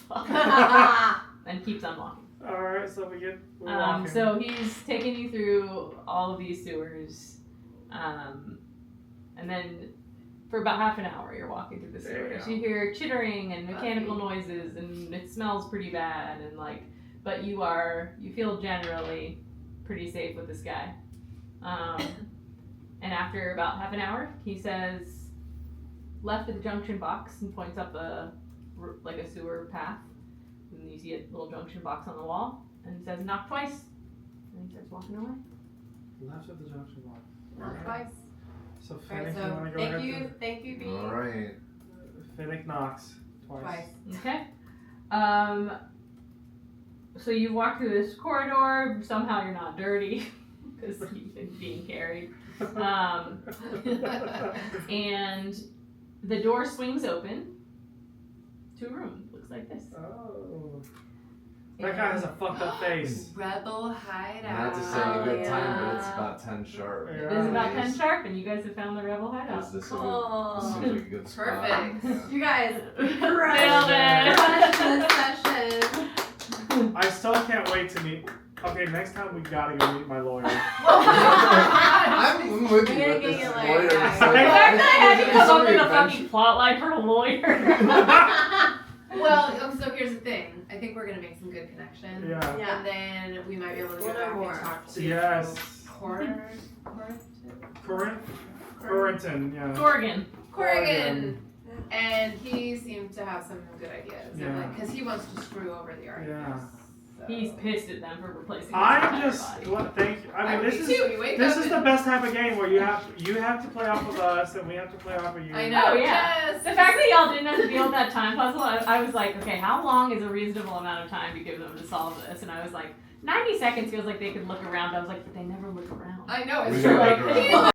Speaker 6: what the fuck? And keeps on walking.
Speaker 1: Alright, so we're walking.
Speaker 6: So he's taking you through all of these sewers. And then for about half an hour you're walking through the sewers.
Speaker 1: Damn.
Speaker 6: You hear chittering and mechanical noises, and it smells pretty bad, and but you feel generally pretty safe with this guy. And after about half an hour, he says, left of the junction box, and points up a sewer path. And you see a little junction box on the wall, and it says, knock twice. And he starts walking away.
Speaker 1: Left of the junction box.
Speaker 4: Not twice.
Speaker 1: So
Speaker 4: Alright,
Speaker 1: Finnick, you
Speaker 4: so
Speaker 1: wanna go
Speaker 4: thank
Speaker 1: ahead?
Speaker 4: you, B.
Speaker 8: Alright.
Speaker 1: Finnick knocks twice.
Speaker 6: Okay. So you walk through this corridor. Somehow you're not dirty because you've been being carried. And the door swings open to a room. Looks like this.
Speaker 1: Oh. That guy has a fucked up face.
Speaker 4: Rebel hideout.
Speaker 8: Not to say a good time, but it's about 10 sharp.
Speaker 1: Yeah.
Speaker 6: It is about 10 sharp, and you guys have found the rebel hideout.
Speaker 8: Is this a
Speaker 7: Oh.
Speaker 8: good, seems like a good spot?
Speaker 4: Perfect.
Speaker 7: You guys
Speaker 6: Nailed
Speaker 7: crushed
Speaker 6: it.
Speaker 7: this session.
Speaker 1: I still can't wait to meet. Okay, next time we gotta go meet my lawyer.
Speaker 8: I'm with you
Speaker 7: You're
Speaker 8: with
Speaker 7: gonna
Speaker 8: this
Speaker 7: get like-
Speaker 8: lawyer. It's
Speaker 1: I
Speaker 6: The
Speaker 8: like,
Speaker 6: fact that I had you
Speaker 8: it's
Speaker 6: come up
Speaker 8: only
Speaker 6: with a
Speaker 8: adventure.
Speaker 6: fucking plotline for a lawyer.
Speaker 4: Well, so here's the thing. I think we're gonna make some good connections.
Speaker 1: Yeah.
Speaker 7: Yeah.
Speaker 4: And then we might be able to
Speaker 7: We'll
Speaker 4: go
Speaker 7: know
Speaker 4: back
Speaker 7: more.
Speaker 4: and talk to
Speaker 1: Yes. Corrington, yeah.
Speaker 6: Corrigan.
Speaker 4: Corrigan. And he seemed to have some good ideas.
Speaker 1: Yeah.
Speaker 4: Because he wants to screw over the artists.
Speaker 1: Yeah.
Speaker 4: So.
Speaker 6: He's pissed at them for replacing his
Speaker 1: I'm
Speaker 6: entire
Speaker 1: just.
Speaker 6: body.
Speaker 1: Well, thank you. I mean,
Speaker 4: would
Speaker 1: this
Speaker 4: be
Speaker 1: is.
Speaker 4: too. You wake
Speaker 1: This
Speaker 4: up
Speaker 1: is the
Speaker 4: and-
Speaker 1: best type of game where you have to play off of us and we have to play off of you.
Speaker 4: I know.
Speaker 6: Oh, yeah.
Speaker 4: Yes.
Speaker 6: The fact that y'all didn't have to deal with that time puzzle, I was like, okay, how long is a reasonable amount of time to give them to solve this? And I was like, 90 seconds feels like they could look around. I was like, but they never look around.
Speaker 4: I know.
Speaker 8: We
Speaker 4: It's
Speaker 8: gotta
Speaker 4: true.
Speaker 8: look
Speaker 4: Like,
Speaker 8: around.